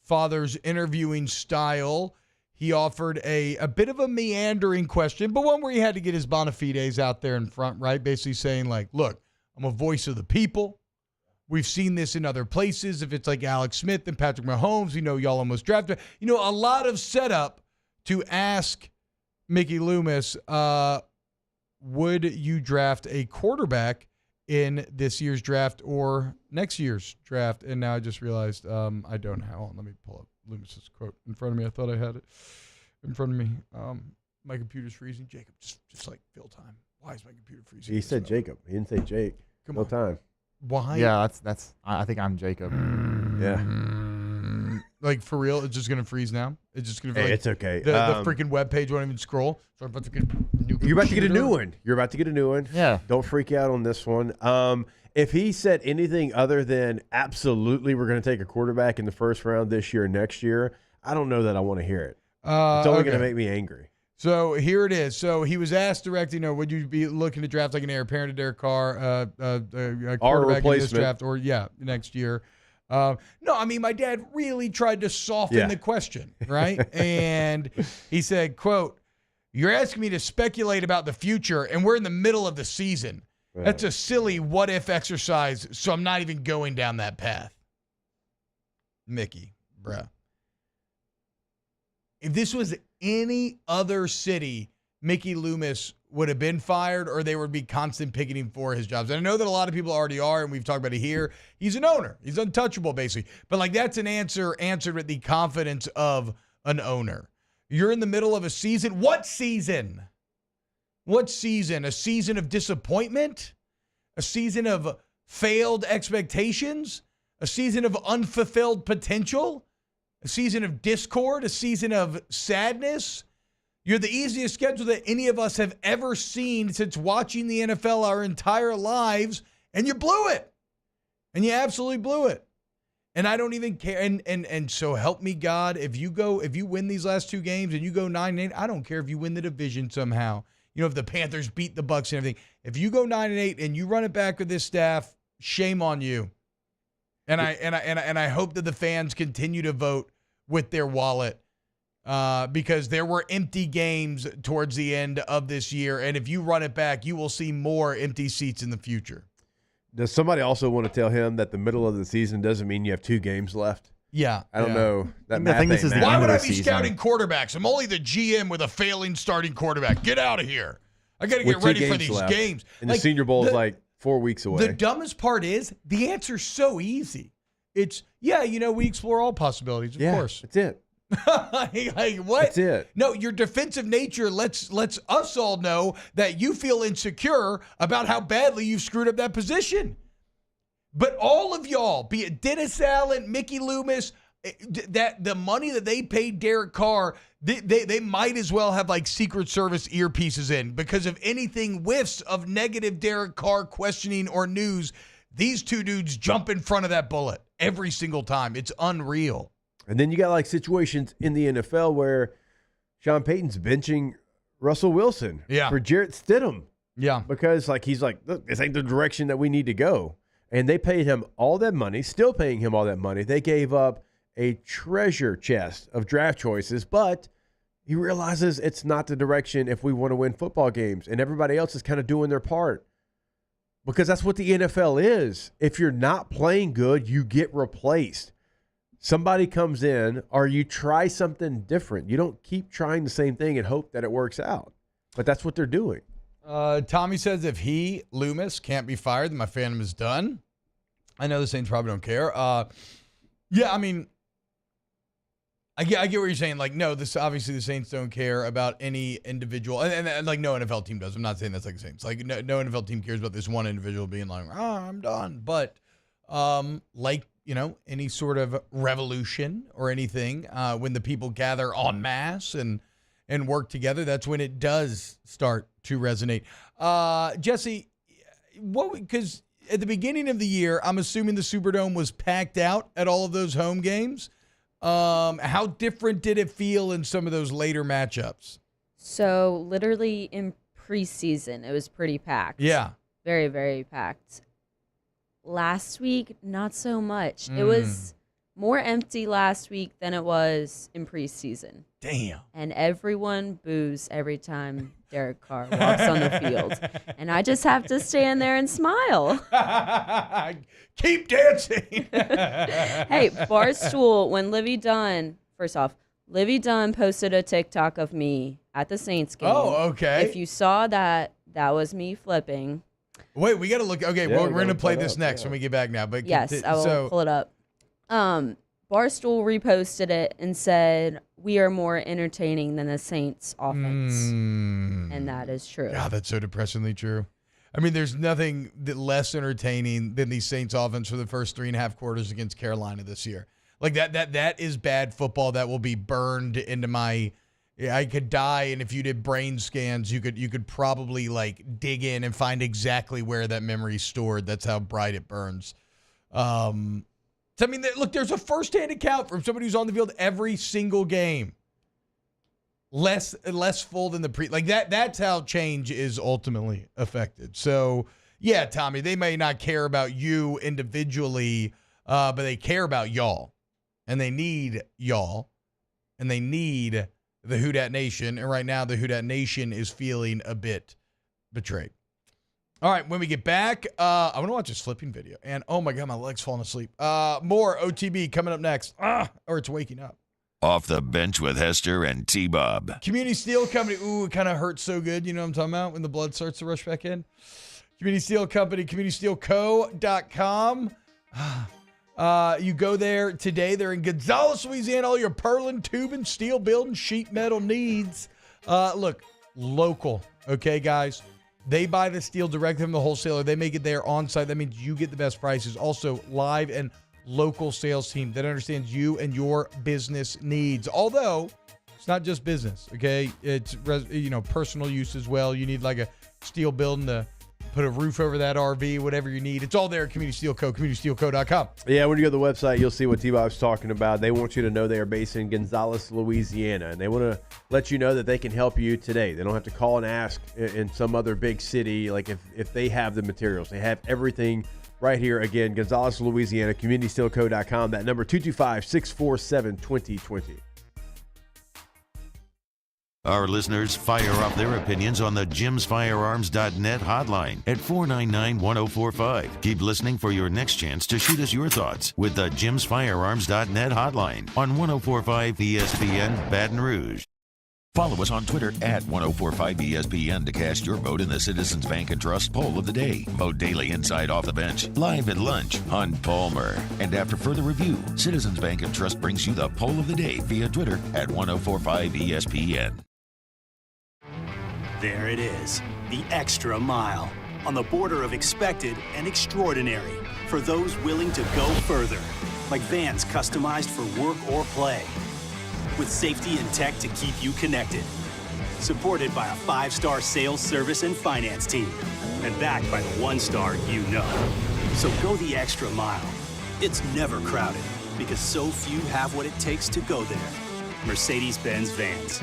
father's interviewing style, he offered a bit of a meandering question, but one where he had to get his bona fides out there in front, right? Basically saying like, look, I'm a voice of the people. We've seen this in other places. If it's like Alex Smith and Patrick Mahomes, y'all almost drafted. A lot of setup to ask Mickey Loomis, would you draft a quarterback in this year's draft or next year's draft? And now I just realized I don't have. Hold on, let me pull up Loomis's quote in front of me. I thought I had it in front of me. My computer's freezing. Jacob, just like fill time. Why is my computer freezing? He said Jacob. He didn't say Jake. Come no on. time. Why? Yeah, that's. I think I'm Jacob. Yeah. Like for real, it's just gonna freeze now. It's just gonna. Hey, it's okay. The freaking web page won't even scroll. So I'm about to get You're about to get a new one. You're about to get a new one. Yeah. Don't freak out on this one. If he said anything other than absolutely we're going to take a quarterback in the first round this year and next year, I don't know that I want to hear it. It's only going to make me angry. So here it is. So he was asked directly, would you be looking to draft like an heir apparent to Derek Carr, a quarterback in this draft, or next year? No, I mean, my dad really tried to soften the question, right? And he said, quote, "You're asking me to speculate about the future, and we're in the middle of the season. That's a silly what-if exercise, so I'm not even going down that path." Mickey, bruh. If this was any other city, Mickey Loomis would have been fired, or they would be constant picketing for his jobs. And I know that a lot of people already are, and we've talked about it here. He's an owner. He's untouchable, basically. But, like, that's an answer answered with the confidence of an owner. You're in the middle of a season. What season? What season? A season of disappointment? A season of failed expectations? A season of unfulfilled potential? A season of discord? A season of sadness? You're the easiest schedule that any of us have ever seen since watching the NFL our entire lives, and you blew it. And you absolutely blew it. And I don't even care. And so help me God, if you win these last two games and you go 9-8, I don't care if you win the division somehow. If the Panthers beat the Bucs and everything. If you go 9-8 and you run it back with this staff, shame on you. And I hope that the fans continue to vote with their wallet. Because there were empty games towards the end of this year. And if you run it back, you will see more empty seats in the future. Does somebody also want to tell him that the middle of the season doesn't mean you have 2 games left? Yeah. I don't know. That I think this is the Why end would of I the be season. scouting quarterbacks? I'm only the GM with a failing starting quarterback. Get out of here. I got to With get 2 ready for games these left. games. And the Senior Bowl is like 4 weeks away. The dumbest part is the answer's so easy. It's, we explore all possibilities, of course. That's it. like, what? That's it. No, your defensive nature lets us all know that you feel insecure about how badly you've screwed up that position. But all of y'all, be it Dennis Allen, Mickey Loomis, that the money that they paid Derek Carr, they might as well have like Secret Service earpieces in, because if anything whiffs of negative Derek Carr questioning or news, these two dudes jump in front of that bullet every single time. It's unreal. And then you got like situations in the NFL where Sean Payton's benching Russell Wilson for Jarrett Stidham. Yeah. Because like he's like, look, this ain't the direction that we need to go. And they paid him all that money, still paying him all that money. They gave up a treasure chest of draft choices, but he realizes it's not the direction if we want to win football games. And everybody else is kind of doing their part. Because that's what the NFL is. If you're not playing good, you get replaced. Somebody comes in or you try something different. You don't keep trying the same thing and hope that it works out. But that's what they're doing. Tommy says if Loomis, can't be fired, then my fandom is done. I know the Saints probably don't care. Yeah, I mean, I get what you're saying. Like, no, this obviously the Saints don't care about any individual, and like no NFL team does. I'm not saying that's like the Saints. Like no NFL team cares about this one individual being like, I'm done. But like any sort of revolution or anything, when the people gather en masse and work together, that's when it does start to resonate. Jesse, because at the beginning of the year, I'm assuming the Superdome was packed out at all of those home games. How different did it feel in some of those later matchups? So literally in preseason, it was pretty packed. Yeah. Very, very packed. Last week, not so much. It was more empty last week than it was in preseason. Damn. And everyone boos every time Derek Carr walks on the field. And I just have to stand there and smile. Keep dancing. Hey, Barstool, when Livy Dunn, first off, Livy Dunn posted a TikTok of me at the Saints game. Oh, okay. If you saw that, that was me flipping. Wait, we got to look. Okay, Yeah, we're going to play pull it this up, next yeah. when we get back now. But Yes, I will pull it up. Barstool reposted it and said, "We are more entertaining than the Saints offense." And that is true. God, that's so depressingly true. I mean, there's nothing less entertaining than the Saints offense for the first 3.5 quarters against Carolina this year. Like that is bad football that will be burned into my. I could die, and if you did brain scans, you could probably like dig in and find exactly where that memory's stored. That's how bright it burns. So, I mean, look, there's a first-hand account from somebody who's on the field every single game. Less full than the like that. That's how change is ultimately affected. So, yeah, Tommy, they may not care about you individually, but they care about y'all, and they need y'all, and they need the Who Dat Nation. And right now, the Who Dat Nation is feeling a bit betrayed. All right, when we get back, I want to watch this flipping video. And, oh, my God, my leg's falling asleep. More OTB coming up next. Or it's waking up. Off the Bench with Hester and T-Bob. Community Steel Company. Ooh, it kind of hurts so good. You know what I'm talking about? When the blood starts to rush back in. Community Steel Company, communitysteelco.com. You go there today. They're in Gonzales, Louisiana. All your purlin, tubing, steel building, sheet metal needs. Look, local. Okay, guys? They buy the steel directly from the wholesaler. They make it there on site. That means you get the best prices. Also, live and local sales team that understands you and your business needs. Although, it's not just business, okay? It's personal use as well. You need like a steel building to put a roof over that RV, whatever you need. It's all there at Community Steel Co., communitysteelco.com. Yeah, when you go to the website, you'll see what T-Bob's talking about. They want you to know they are based in Gonzales, Louisiana, and they want to let you know that they can help you today. They don't have to call and ask in some other big city, like if they have the materials. They have everything right here. Again, Gonzales, Louisiana, communitysteelco.com. That number, 225-647-2020. Our listeners fire off their opinions on the jimsfirearms.net hotline at 499-1045. Keep listening for your next chance to shoot us your thoughts with the jimsfirearms.net hotline on 1045 ESPN Baton Rouge. Follow us on Twitter at 1045ESPN to cast your vote in the Citizens Bank and Trust Poll of the Day. Vote daily inside Off the Bench, live at lunch, Hunt Palmer. And after further review, Citizens Bank and Trust brings you the Poll of the Day via Twitter at 1045ESPN. There it is, the extra mile, on the border of expected and extraordinary, for those willing to go further, like vans customized for work or play, with safety and tech to keep you connected, supported by a 5-star sales, service, and finance team, and backed by the 1-star you know. So go the extra mile. It's never crowded, because so few have what it takes to go there. Mercedes-Benz Vans.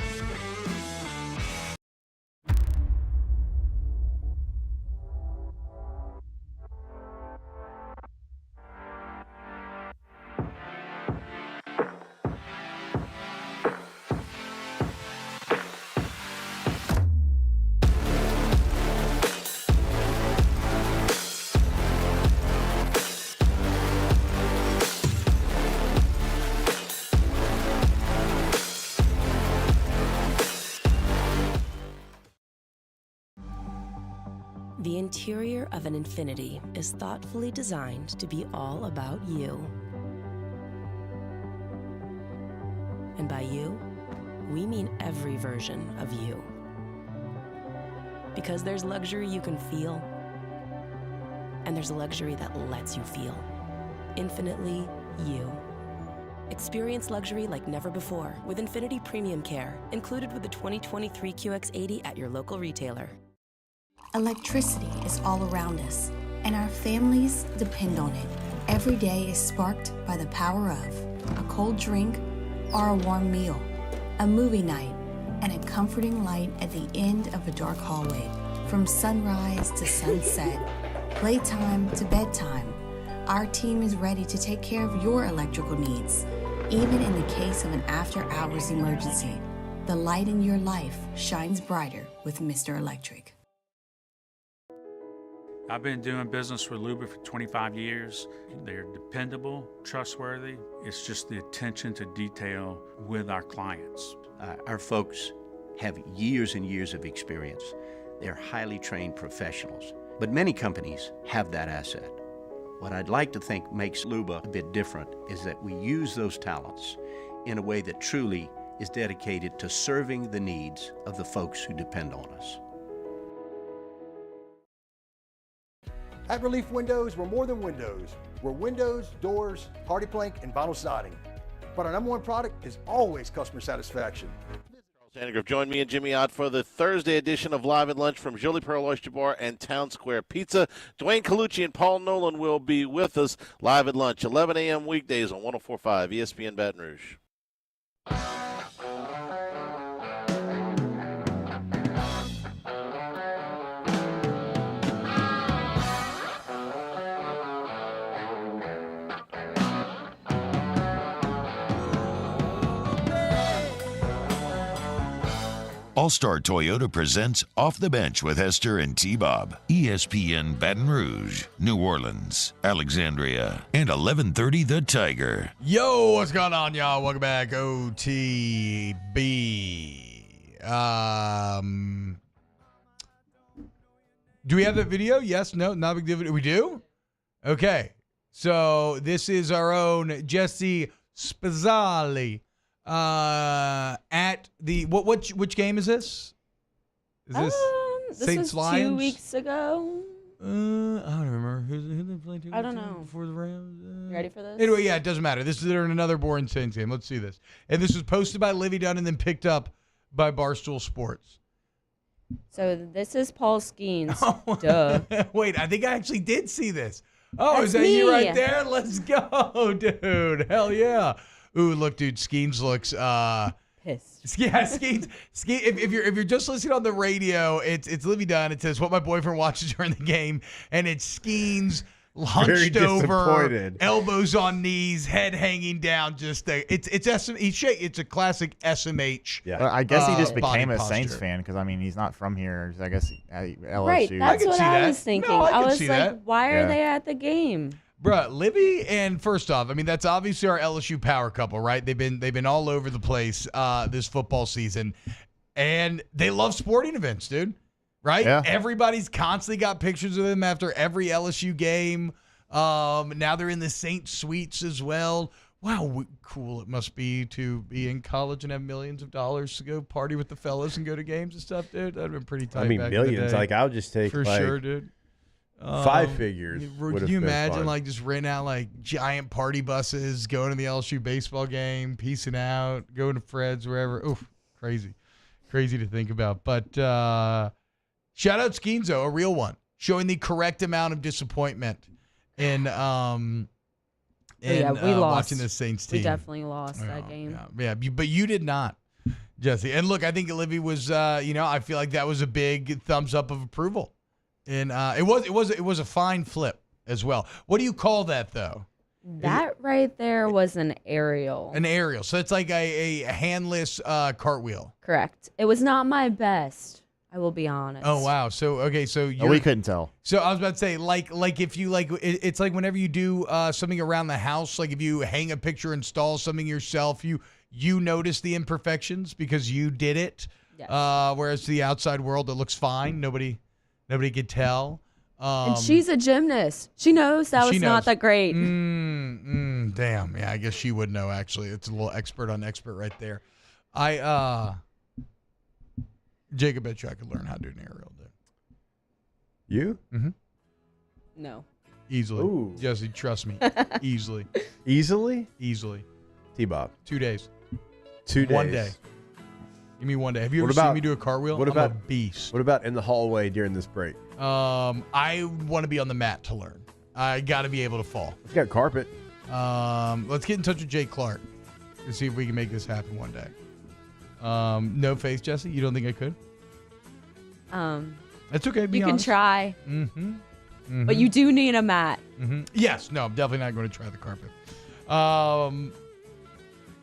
The interior of an Infiniti is thoughtfully designed to be all about you. And by you, we mean every version of you. Because there's luxury you can feel, and there's luxury that lets you feel. Infinitely you. Experience luxury like never before with Infiniti Premium Care, included with the 2023 QX80 at your local retailer. Electricity is all around us, and our families depend on it. Every day is sparked by the power of a cold drink or a warm meal, a movie night, and a comforting light at the end of a dark hallway. From sunrise to sunset, playtime to bedtime, our team is ready to take care of your electrical needs. Even in the case of an after-hours emergency, the light in your life shines brighter with Mr. Electric. I've been doing business with Luba for 25 years. They're dependable, trustworthy. It's just the attention to detail with our clients. Our folks have years and years of experience. They're highly trained professionals. But many companies have that asset. What I'd like to think makes Luba a bit different is that we use those talents in a way that truly is dedicated to serving the needs of the folks who depend on us. At Relief Windows, we're more than windows. We're windows, doors, hardy plank, and vinyl siding. But our #1 product is always customer satisfaction. Sandegriff, join me and Jimmy Ott for the Thursday edition of Live at Lunch from Jolie Pearl Oyster Bar and Town Square Pizza. Dwayne Colucci and Paul Nolan will be with us live at lunch, 11 a.m. weekdays on 104.5 ESPN Baton Rouge. All-Star Toyota presents Off the Bench with Hester and T-Bob. ESPN Baton Rouge, New Orleans, Alexandria, and 1130 The Tiger. Yo, what's going on, y'all? Welcome back, OTB. Do we have that video? Yes, no, not a big deal. We do? Okay. So this is our own Jesse Spazzali. At the which game is this? Is this This Saints was Lions? 2 weeks ago. I don't remember who they played. I don't know. Before the Rams. You ready for this? Anyway, yeah, it doesn't matter. This is another boring Saints game. Let's see this. And this was posted by Livy Dunn and then picked up by Barstool Sports. So this is Paul Skeens. Duh. Wait, I think I actually did see this. Oh, That's is that me. you right there? Let's go, dude. Hell yeah. Ooh, look, dude, Skeens looks pissed. Yeah, Skeens. If you're just listening on the radio, it's Livy Dunn. It says what my boyfriend watches during the game, and it's Skeens hunched over, disappointed. elbows on knees, head hanging down. It's a classic SMH. Yeah. Well, I guess he just body became a posture. Saints fan because I mean he's not from here. I guess LSU. Right, that's what I was thinking. No, I I can was see like, that. why are Yeah. they at the game? Bruh, Libby, and first off, I mean that's obviously our LSU power couple, right? They've been all over the place this football season, and they love sporting events, dude. Right? Yeah. Everybody's constantly got pictures of them after every LSU game. Now they're in the Saints suites as well. Wow, cool it must be to be in college and have millions of dollars to go party with the fellas and go to games and stuff, dude. That'd have been pretty tight. I mean, back in the millions. day. Like, I would just take for like, sure, dude. 5 figures. Can you imagine like just renting out like giant party buses, going to the LSU baseball game, peacing out, going to Fred's, wherever? Oof, crazy to think about. But shout out Skeenzo, a real one, showing the correct amount of disappointment in we lost. watching the Saints team. We definitely lost that game. Yeah, but you did not, Jesse. And look, I think Olivia was, I feel like that was a big thumbs up of approval, and it was a fine flip as well. What do you call that though? That right there was an aerial. An aerial. So it's like a handless cartwheel. Correct. It was not my best. I will be honest. Oh wow! So okay, so we couldn't tell. So I was about to say, like if you it's like whenever you do something around the house, like if you hang a picture, install something yourself, you notice the imperfections because you did it. Yes. Whereas the outside world, it looks fine. Nobody could tell. And she's a gymnast. She knows that was not that great. Damn. Yeah, I guess she would know. Actually, it's a little expert on expert right there. Jacob, bet you I could learn how to do an aerial, dude. You? Mm-hmm. No. Easily. Ooh. Jesse, trust me. Easily. Easily? Easily. T-Bob. 2 days. 2 days. 1 day. Give me 1 day. Have you What ever about- seen me do a cartwheel? what I'm about- a beast. What about in the hallway during this break? I want to be on the mat to learn. I got to be able to fall. It's got carpet. Let's get in touch with Jake Clark and see if we can make this happen one day. No face, Jesse. You don't think I could? That's okay. Be You honest. can try. Mm-hmm. But you do need a mat. Mm-hmm. Yes. No, I'm definitely not going to try the carpet. All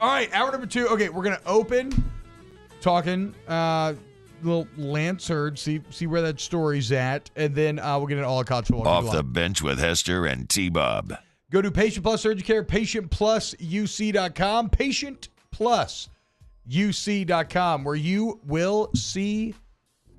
right. Hour number 2. Okay, we're going to open talking little Lance Hurd, see where that story's at, and then we'll get into all of college football. Off the bench with Hester and T-Bob. Go to Patient Plus Urgent Care, patientplusuc.com, patientplusuc.com, where you will see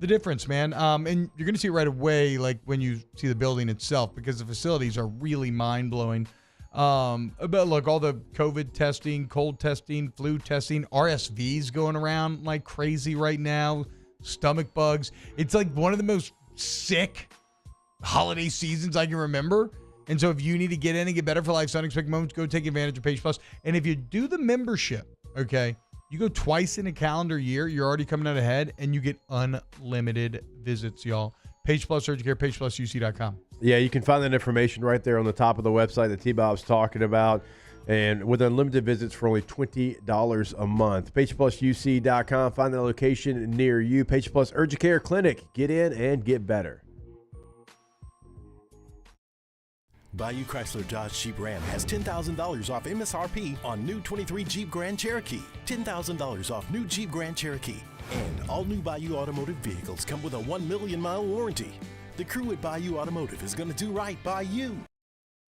the difference, man. And you're going to see it right away, like when you see the building itself, because the facilities are really mind-blowing. But look, all the COVID testing, cold testing, flu testing, RSVs going around like crazy right now, stomach bugs. It's like one of the most sick holiday seasons I can remember. And so if you need to get in and get better for life's unexpected moments, go take advantage of Patient Plus. And if you do the membership, okay, you go twice in a calendar year, you're already coming out ahead, and you get unlimited visits, y'all. Patient Plus Urgent Care, patientplusuc.com. Yeah, you can find that information right there on the top of the website that T-Bob's talking about. And with unlimited visits for only $20 a month. PatientPlusUC.com. Find the location near you. Patient Plus Urgent Care Clinic. Get in and get better. Bayou Chrysler Dodge Jeep Ram has $10,000 off MSRP on new 23 Jeep Grand Cherokee, $10,000 off new Jeep Grand Cherokee, and all new Bayou Automotive vehicles come with a 1 million mile warranty. The crew at Bayou Automotive is going to do right by you.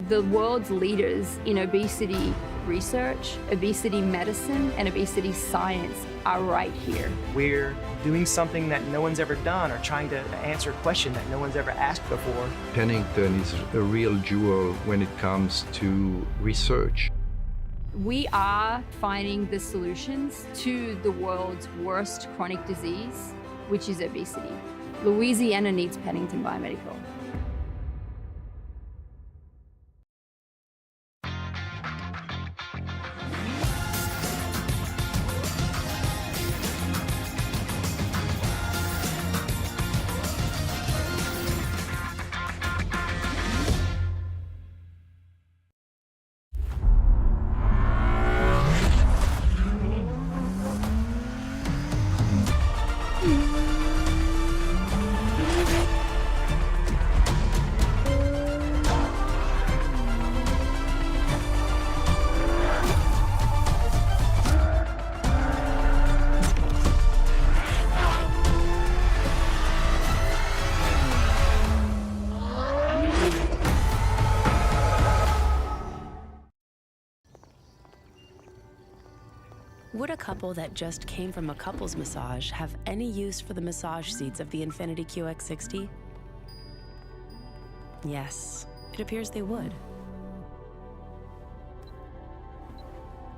The world's leaders in obesity research, obesity medicine, and obesity science are right here. We're doing something that no one's ever done or trying to answer a question that no one's ever asked before. Pennington is a real jewel when it comes to research. We are finding the solutions to the world's worst chronic disease, which is obesity. Louisiana needs Pennington Biomedical. Would a couple that just came from a couples massage have any use for the massage seats of the Infiniti QX60? Yes, it appears they would.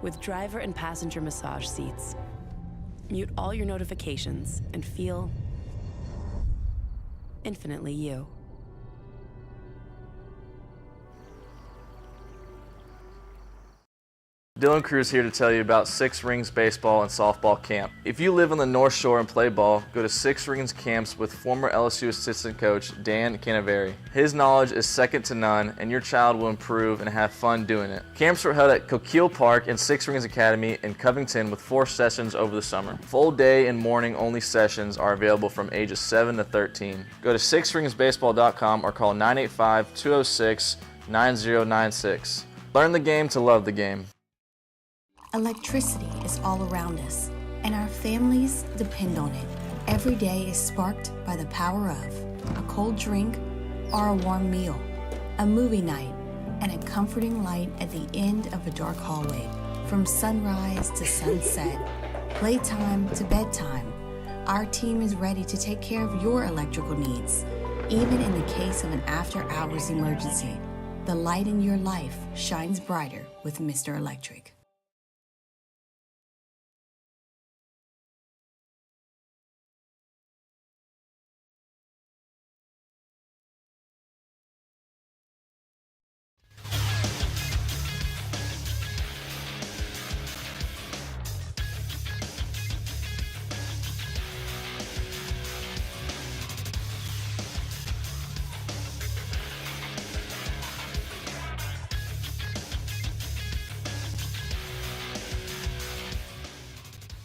With driver and passenger massage seats, mute all your notifications and feel infinitely you. Dylan Cruz here to tell you about Six Rings Baseball and Softball Camp. If you live on the North Shore and play ball, go to Six Rings Camps with former LSU assistant coach Dan Canaveri. His knowledge is second to none, and your child will improve and have fun doing it. Camps were held at Coquille Park and Six Rings Academy in Covington with 4 sessions over the summer. Full day and morning only sessions are available from ages 7 to 13. Go to sixringsbaseball.com or call 985-206-9096. Learn the game to love the game. Electricity is all around us, and our families depend on it. Every day is sparked by the power of a cold drink or a warm meal, a movie night, and a comforting light at the end of a dark hallway. From sunrise to sunset, playtime to bedtime, our team is ready to take care of your electrical needs. Even in the case of an after-hours emergency, the light in your life shines brighter with Mr. Electric.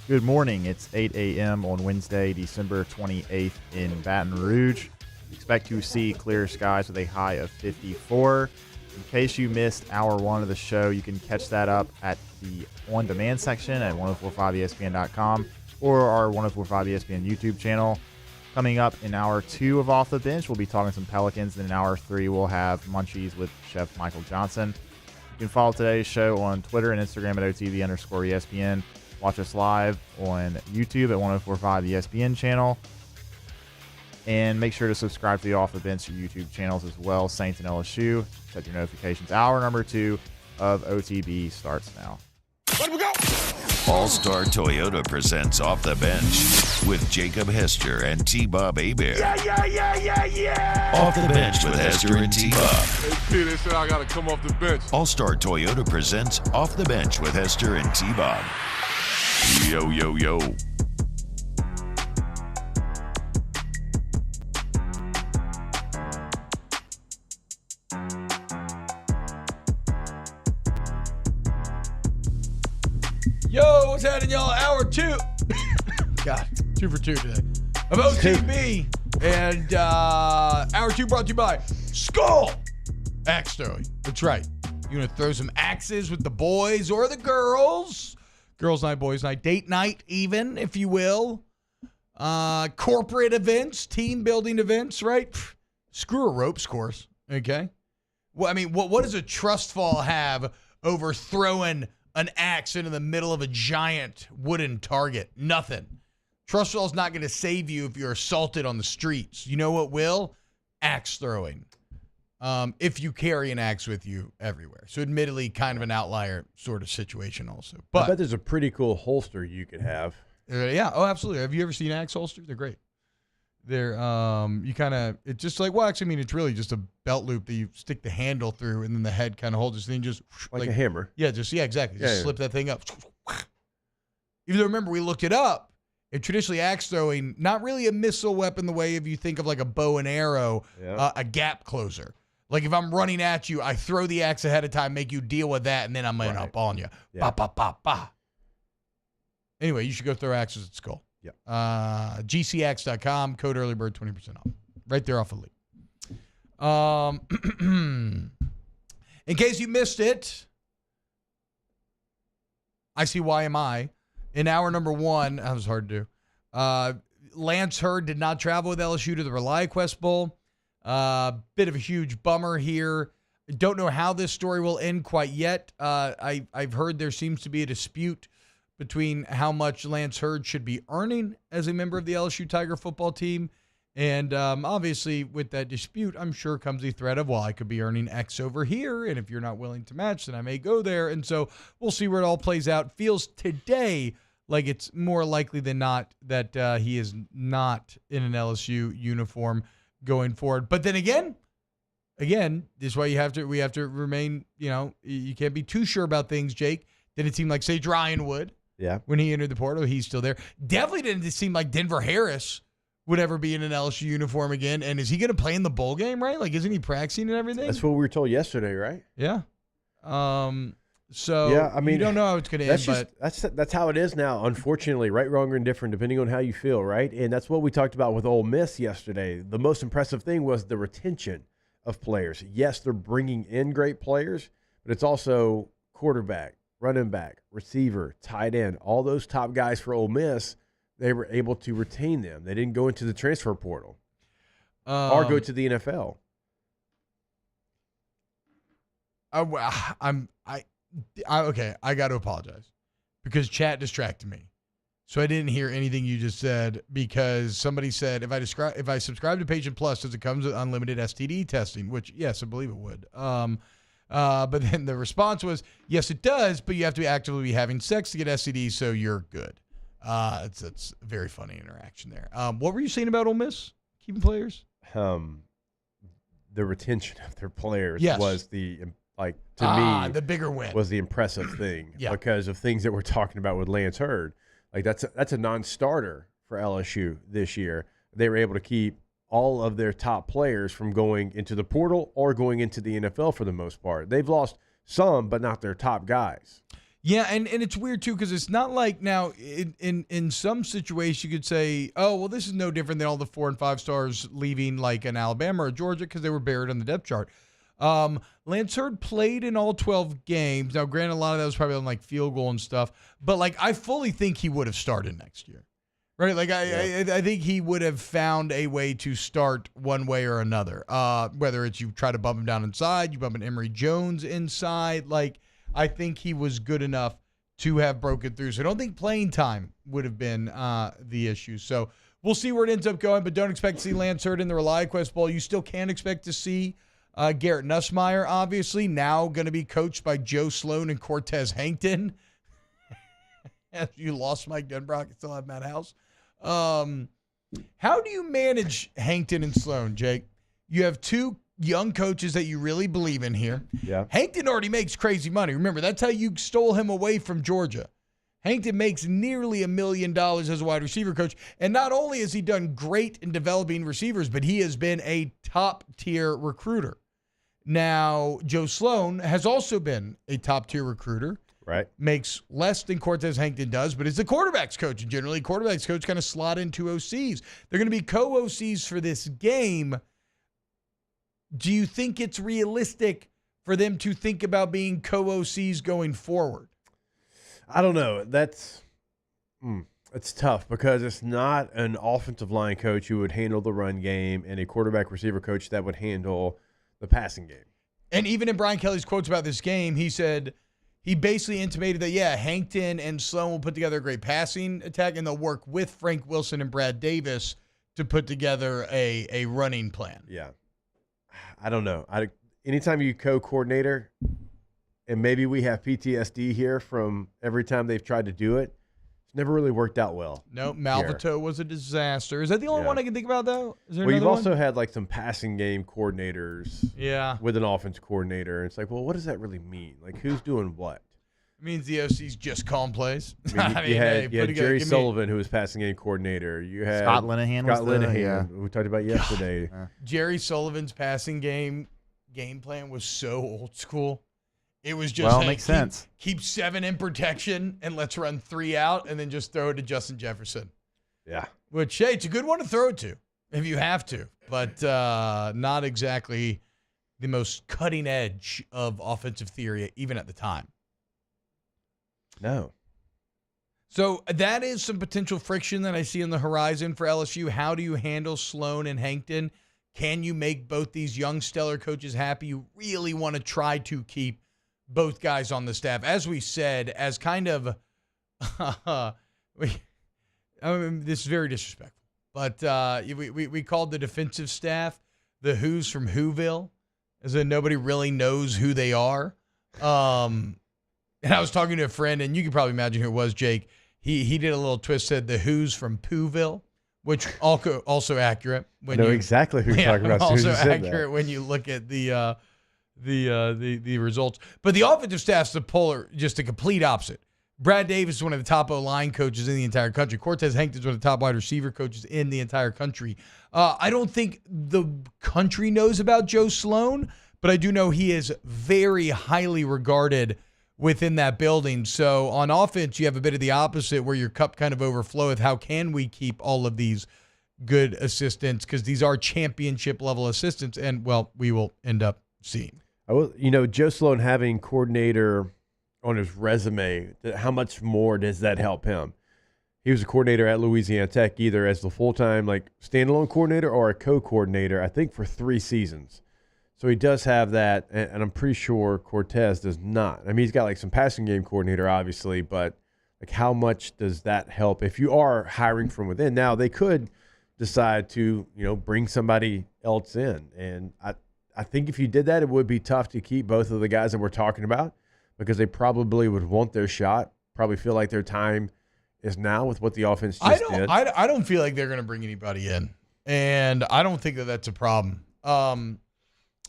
Good morning. It's 8 a.m. on Wednesday, December 28th in Baton Rouge. Expect to see clear skies with a high of 54. In case you missed hour 1 of the show, you can catch that up at the on-demand section at 1045ESPN.com or our 1045 ESPN YouTube channel. Coming up in hour 2 of Off the Bench, we'll be talking some Pelicans. And in hour 3, we'll have Munchies with Chef Michael Johnson. You can follow today's show on Twitter and Instagram at OTV_ESPN. Watch us live on YouTube at 1045 ESPN channel. And make sure to subscribe to the Off the Bench YouTube channels as well, Saints and LSU. Set your notifications. Hour number 2 of OTB starts now. Let we go! All-Star Toyota presents Off the Bench with Jacob Hester and T-Bob Hebert. Yeah. Off the Bench with Hester and T-Bob. Hey, they said I got to come off the bench. All-Star Toyota presents Off the Bench with Hester and T-Bob. Yo, yo, yo. Yo, what's happening, y'all? Hour 2. God, 2 for 2 today. Of OTB. And hour 2 brought to you by Skull Axe Throwing. That's right. You're going to throw some axes with the boys or the girls. Girls' night, boys' night, date night even, if you will. Corporate events, team building events, right? Pfft, screw a ropes course, okay? Well, I mean, what does a trust fall have over throwing an axe into the middle of a giant wooden target? Nothing. Trust fall's not going to save you if you're assaulted on the streets. You know what will? Axe throwing. If you carry an axe with you everywhere. So admittedly, kind of an outlier sort of situation also. But I bet there's a pretty cool holster you could have. Yeah. Oh, absolutely. Have you ever seen axe holsters? They're great. They're, you kind of, it's just like, well, actually, I mean, it's really just a belt loop that you stick the handle through and then the head kind of holds this thing just. Like a hammer. Yeah, exactly. Just slip that thing up. Even though, remember, we looked it up. And traditionally, axe throwing, not really a missile weapon the way if you think of like a bow and arrow, a gap closer. Like if I'm running at you, I throw the axe ahead of time, make you deal with that, and then I'm up on you. Yeah. Ba, ba, ba, ba. Anyway, you should go throw axes at Skull. Yep. GCX.com, code earlybird, 20% off. Right there off of Lee. In case you missed it, I see YMI. In hour number 1, that was hard to do. Lance Hurd did not travel with LSU to the ReliaQuest Bowl. Bit of a huge bummer here. Don't know how this story will end quite yet. I've heard there seems to be a dispute between how much Lance Hurd should be earning as a member of the LSU Tiger football team. And obviously, with that dispute, I'm sure comes the threat of, well, I could be earning X over here, and if you're not willing to match, then I may go there. And so we'll see where it all plays out. Feels today like it's more likely than not that he is not in an LSU uniform going forward. But then again, this is why we have to remain, you can't be too sure about things, Jake. Did it seem like Sage Ryan would? Yeah. When he entered the portal, he's still there. Definitely didn't seem like Denver Harris would ever be in an LSU uniform again. And is he going to play in the bowl game, right? Like, isn't he practicing and everything? That's what we were told yesterday, right? Yeah. So yeah, I mean, you don't know how it's going to end, but that's how it is now. Unfortunately, right, wrong, or indifferent, depending on how you feel, right? And that's what we talked about with Ole Miss yesterday. The most impressive thing was the retention of players. Yes, they're bringing in great players, but it's also quarterback, running back, receiver, tight end, all those top guys for Ole Miss. They were able to retain them. They didn't go into the transfer portal or go to the NFL. Okay, I got to apologize because chat distracted me. So I didn't hear anything you just said because somebody said if I subscribe to Patient Plus, does it come with unlimited STD testing? Which, yes, I believe it would. But then the response was, yes, it does, but you have to actively be having sex to get STD, so you're good. It's a very funny interaction there. What were you saying about Ole Miss keeping players? The retention of their players was the me the bigger win was the impressive thing because of things that we're talking about with Lance Hurd. Like that's a non-starter for LSU this year. They were able to keep all of their top players from going into the portal or going into the NFL for the most part. They've lost some, but not their top guys. Yeah, and it's weird, too, because it's not like now in some situations you could say, oh, well, this is no different than all the 4 and 5 stars leaving like an Alabama or Georgia because they were buried on the depth chart. Lance Hurd played in all 12 games. Now, granted, a lot of that was probably on like field goal and stuff, but like I fully think he would have started next year. Right? Like I think he would have found a way to start one way or another. Whether it's you try to bump him down inside, you bump an Emory Jones inside, like I think he was good enough to have broken through. So I don't think playing time would have been the issue. So we'll see where it ends up going, but don't expect to see Lance Hurd in the ReliaQuest Bowl. You still can expect to see Garrett Nussmeier, obviously, now going to be coached by Joe Sloan and Cortez Hankton. After you lost Mike Denbrock, you still have Matt House. How do you manage Hankton and Sloan, Jake? You have two young coaches that you really believe in here. Yeah. Hankton already makes crazy money. Remember, that's how you stole him away from Georgia. Hankton makes nearly $1 million as a wide receiver coach. And not only has he done great in developing receivers, but he has been a top-tier recruiter. Now, Joe Sloan has also been a top-tier recruiter. Right. Makes less than Cortez Hankton does, but is the quarterback's coach. And generally, quarterback's coach kind of slot into OCs. They're going to be co-OCs for this game. Do you think it's realistic for them to think about being co-OCs going forward? I don't know. It's tough because it's not an offensive line coach who would handle the run game and a quarterback receiver coach that would handle the passing game. And even in Brian Kelly's quotes about this game, he said he basically intimated that, Hankton and Sloan will put together a great passing attack, and they'll work with Frank Wilson and Brad Davis to put together a running plan. Yeah. I don't know. Anytime you co-coordinator, and maybe we have PTSD here from every time they've tried to do it, it's never really worked out well. No, Malvito was a disaster. Is that the only one I can think about, though? Is there you've another also one? had like some passing game coordinators with an offense coordinator. It's like, well, what does that really mean? Like, who's doing what? It means the OC's just calling plays. I mean, you had Jerry Sullivan, who was passing game coordinator. You had Scott Linehan. We talked about yesterday. Jerry Sullivan's passing game plan was so old school. It was just makes sense. Keep 7 in protection and let's run 3 out and then just throw it to Justin Jefferson. Yeah. Which, hey, it's a good one to throw it to if you have to, but not exactly the most cutting edge of offensive theory, even at the time. No. So that is some potential friction that I see on the horizon for LSU. How do you handle Sloan and Hankton? Can you make both these young stellar coaches happy? You really want to try to keep both guys on the staff. As we said, as kind of This is very disrespectful, but we called the defensive staff the Who's from Whoville, as in nobody really knows who they are. And I was talking to a friend, and you can probably imagine who it was, Jake. He did a little twist, said the Who's from Pooville, which also accurate. I know exactly who you're talking about. Also accurate when you look at the results. But the offensive staff's just the complete opposite. Brad Davis is one of the top O-line coaches in the entire country. Cortez Hankton's one of the top wide receiver coaches in the entire country. I don't think the country knows about Joe Sloan, but I do know he is very highly regarded within that building. So on offense, you have a bit of the opposite where your cup kind of overfloweth. How can we keep all of these good assistants? Because these are championship level assistants, and, well, we will end up seeing. Joe Sloan having coordinator on his resume, how much more does that help him? He was a coordinator at Louisiana Tech, either as the full-time standalone coordinator or a co-coordinator, I think for 3 seasons. So he does have that, and I'm pretty sure Cortez does not. I mean, he's got some passing game coordinator, obviously, but how much does that help if you are hiring from within? Now, they could decide to, bring somebody else in, and I think if you did that, it would be tough to keep both of the guys that we're talking about, because they probably would want their shot, probably feel like their time is now with what the offense just did. I don't feel like they're going to bring anybody in, and I don't think that that's a problem.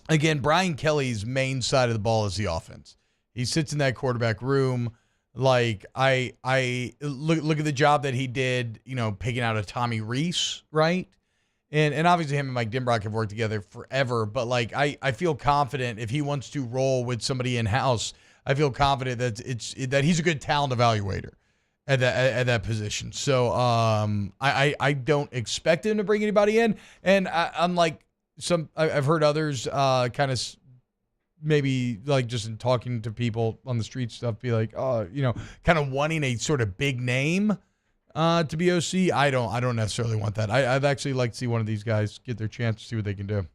Again, Brian Kelly's main side of the ball is the offense. He sits in that quarterback room. I look at the job that he did, picking out a Tommy Reese, right? And obviously him and Mike Denbrock have worked together forever, but I feel confident if he wants to roll with somebody in-house, I feel confident that he's a good talent evaluator at that position. So I don't expect him to bring anybody in. And unlike I've heard others kind of maybe just in talking to people on the street stuff, be like, kind of wanting a sort of big name to be OC. I don't necessarily want that. I'd actually like to see one of these guys get their chance to see what they can do.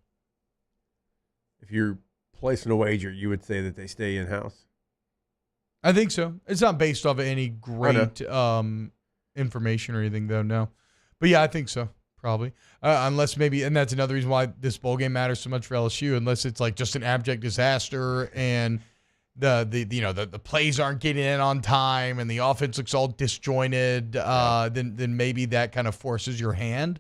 If you're placing a wager, you would say that they stay in-house? I think so. It's not based off of any great information or anything, though, no. But yeah, I think so, probably. Unless maybe, and that's another reason why this bowl game matters so much for LSU, unless it's just an abject disaster and the plays aren't getting in on time and the offense looks all disjointed, then maybe that kind of forces your hand.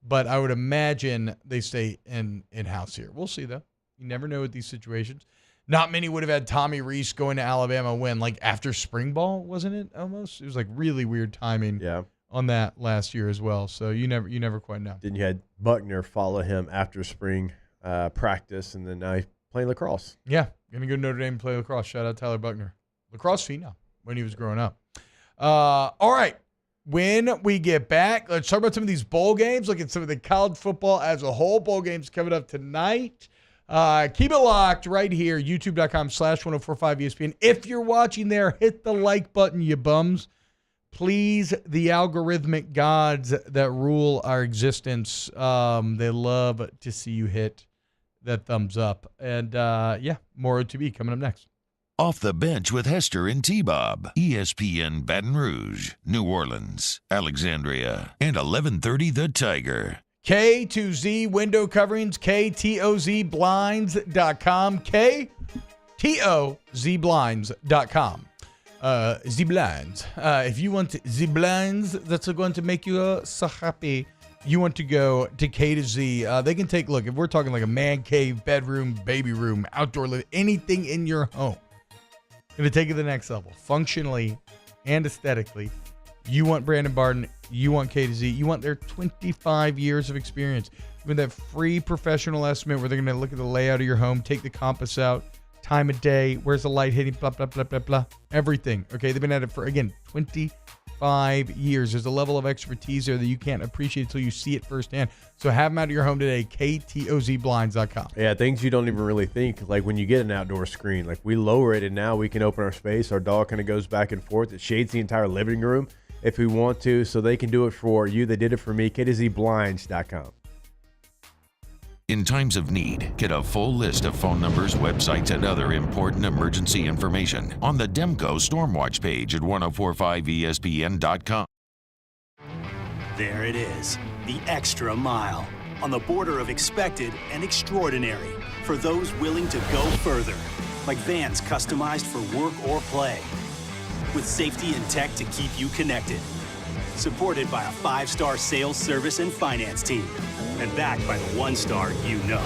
But I would imagine they stay in-house here. We'll see, though. You never know with these situations. Not many would have had Tommy Reese going to Alabama when, after spring ball, wasn't it almost? It was really weird timing on that last year as well. So you never quite know. Then you had Buckner follow him after spring practice, and then now he's playing lacrosse. Yeah, going to go to Notre Dame and play lacrosse. Shout out Tyler Buckner. Lacrosse phenom when he was growing up. All right. When we get back, let's talk about some of these bowl games. Look at some of the college football as a whole. Bowl games coming up tonight. Keep it locked right here, youtube.com/1045ESPN. If you're watching there, hit the like button, you bums. Please, the algorithmic gods that rule our existence, they love to see you hit that thumbs up. And, more OTB coming up next. Off the Bench with Hester and T-Bob. ESPN Baton Rouge, New Orleans, Alexandria, and 1130 The Tiger. K2Z window coverings, KTOZblinds.com, KTOZblinds.com. The blinds. If you want the blinds that's going to make you so happy, you want to go to K2Z. They can take, look, if we're talking a man cave, bedroom, baby room, outdoor living, anything in your home, going to take it to the next level, functionally and aesthetically. You want Brandon Barton, you want K2Z, you want their 25 years of experience. With that free professional estimate where they're going to look at the layout of your home, take the compass out, time of day, where's the light hitting, blah, blah, blah, blah, blah, everything. Okay, they've been at it for, again, 25 years. There's a level of expertise there that you can't appreciate until you see it firsthand. So have them out of your home today, KTOZblinds.com. Yeah, things you don't even really think, when you get an outdoor screen. We lower it, and now we can open our space. Our dog kind of goes back and forth. It shades the entire living room if we want to, so they can do it for you. They did it for me, KTOZblinds.com. In times of need, get a full list of phone numbers, websites, and other important emergency information on the Demco Stormwatch page at 1045ESPN.com. There it is, the extra mile, on the border of expected and extraordinary, for those willing to go further, like vans customized for work or play, with safety and tech to keep you connected. Supported by a 5-star sales, service, and finance team. And backed by the 1-star you know.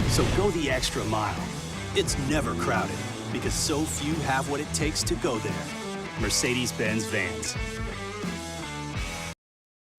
So go the extra mile. It's never crowded because so few have what it takes to go there. Mercedes-Benz Vans.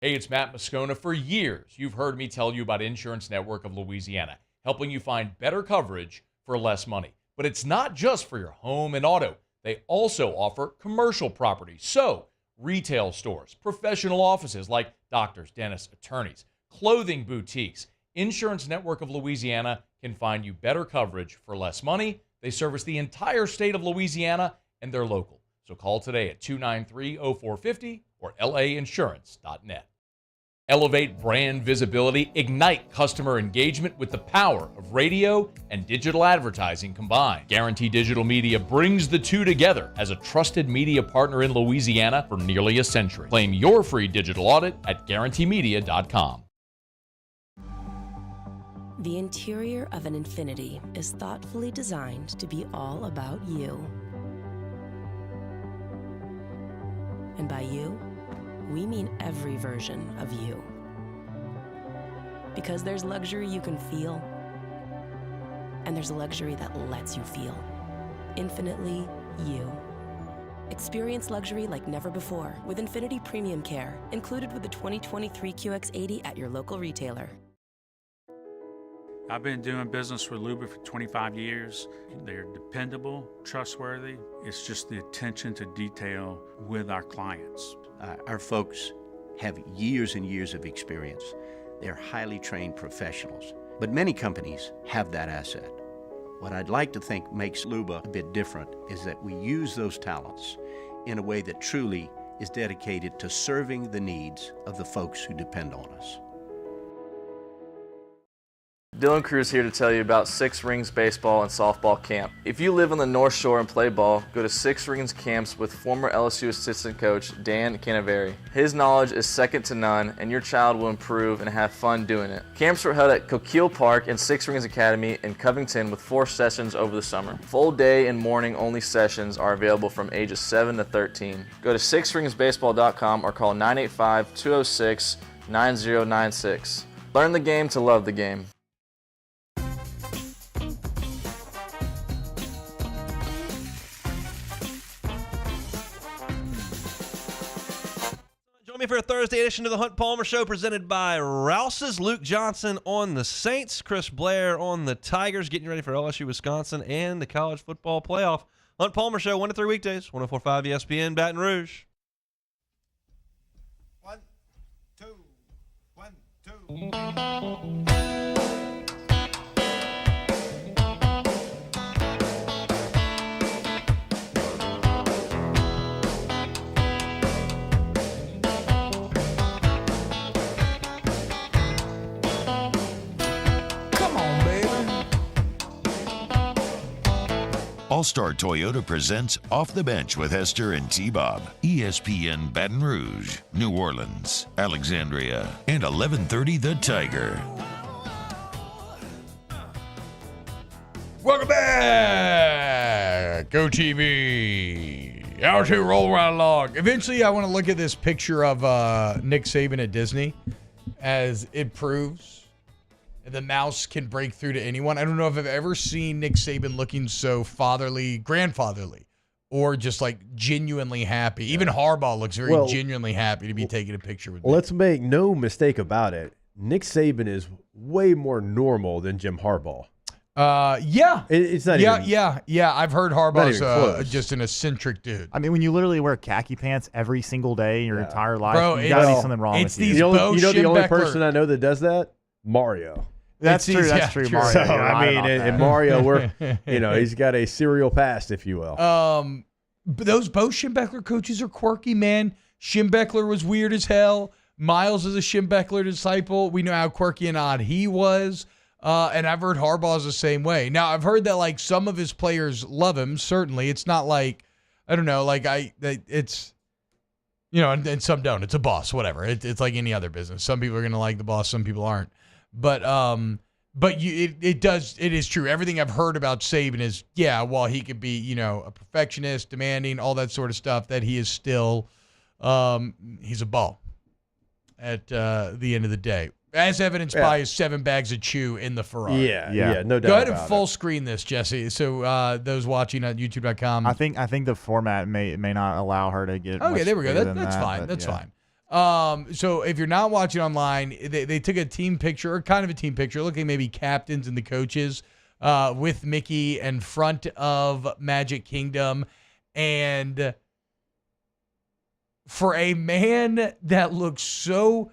Hey, it's Matt Moscona. For years, you've heard me tell you about Insurance Network of Louisiana, helping you find better coverage for less money. But it's not just for your home and auto. They also offer commercial property. So, retail stores, professional offices like doctors, dentists, attorneys, clothing boutiques. Insurance Network of Louisiana can find you better coverage for less money. They service the entire state of Louisiana, and they're local. So call today at 293-0450 or lainsurance.net. Elevate brand visibility, ignite customer engagement with the power of radio and digital advertising combined. Guarantee Digital Media brings the two together as a trusted media partner in Louisiana for nearly a century. Claim your free digital audit at guaranteemedia.com. The interior of an Infiniti is thoughtfully designed to be all about you. And by you, we mean every version of you. Because there's luxury you can feel, and there's luxury that lets you feel. Infinitely you. Experience luxury like never before with Infiniti Premium Care, included with the 2023 QX80 at your local retailer. I've been doing business with Luba for 25 years. They're dependable, trustworthy. It's just the attention to detail with our clients. Our folks have years and years of experience. They're highly trained professionals. But many companies have that asset. What I'd like to think makes Luba a bit different is that we use those talents in a way that truly is dedicated to serving the needs of the folks who depend on us. Dylan Cruz here to tell you about Six Rings Baseball and Softball Camp. If you live on the North Shore and play ball, go to Six Rings Camps with former LSU assistant coach Dan Canaveri. His knowledge is second to none, and your child will improve and have fun doing it. Camps were held at Coquille Park and Six Rings Academy in Covington with 4 sessions over the summer. Full day and morning only sessions are available from ages 7 to 13. Go to sixringsbaseball.com or call 985-206-9096. Learn the game to love the game. Join me for a Thursday edition of the Hunt Palmer Show, presented by Rouse's. Luke Johnson on the Saints, Chris Blair on the Tigers, getting ready for LSU, Wisconsin, and the college football playoff. Hunt Palmer Show, 1 to 3 weekdays, 104.5 ESPN, Baton Rouge. 1, 2, 1, 2. All-Star Toyota presents Off the Bench with Hester and T-Bob. ESPN Baton Rouge, New Orleans, Alexandria, and 1130 The Tiger. Welcome back. Go TV. Hour 2, roll right along. Eventually, I want to look at this picture of Nick Saban at Disney, as it proves the mouse can break through to anyone. I don't know if I've ever seen Nick Saban looking so fatherly, grandfatherly, or just like genuinely happy. Even Harbaugh looks very genuinely happy to be taking a picture with me. Let's make no mistake about it. Nick Saban is way more normal than Jim Harbaugh. Yeah. It's not even. Yeah. I've heard Harbaugh's just an eccentric dude. I mean, when you literally wear khaki pants every single day your entire life, Bro, you gotta be something wrong with you. You know the only person I know that does that? Mario. That's true. That's true. Mario. So, I mean, and Mario, he's got a serial past, if you will. But those both Schembechler coaches are quirky, man. Schembechler was weird as hell. Miles is a Schembechler disciple. We know how quirky and odd he was. And I've heard Harbaugh's the same way. Now, I've heard that like some of his players love him. Certainly, it's not like I don't know. Like it's and some don't. It's a boss, whatever. It's like any other business. Some people are gonna like the boss, some people aren't. But it is true. Everything I've heard about Saban is while he could be a perfectionist, demanding, all that sort of stuff, that he is still he's a ball at the end of the day. As evidenced by his 7 bags of chew in the Ferrari. Yeah, no doubt. Go ahead and about full it. screen this, Jesse. So those watching at YouTube.com. I think the format may not allow her to get. Okay, there we go. bigger than That's that, fine. but That's yeah. fine. So if you're not watching online, they took a team picture, or kind of a team picture, looking maybe captains and the coaches with Mickey in front of Magic Kingdom. And for a man that looks so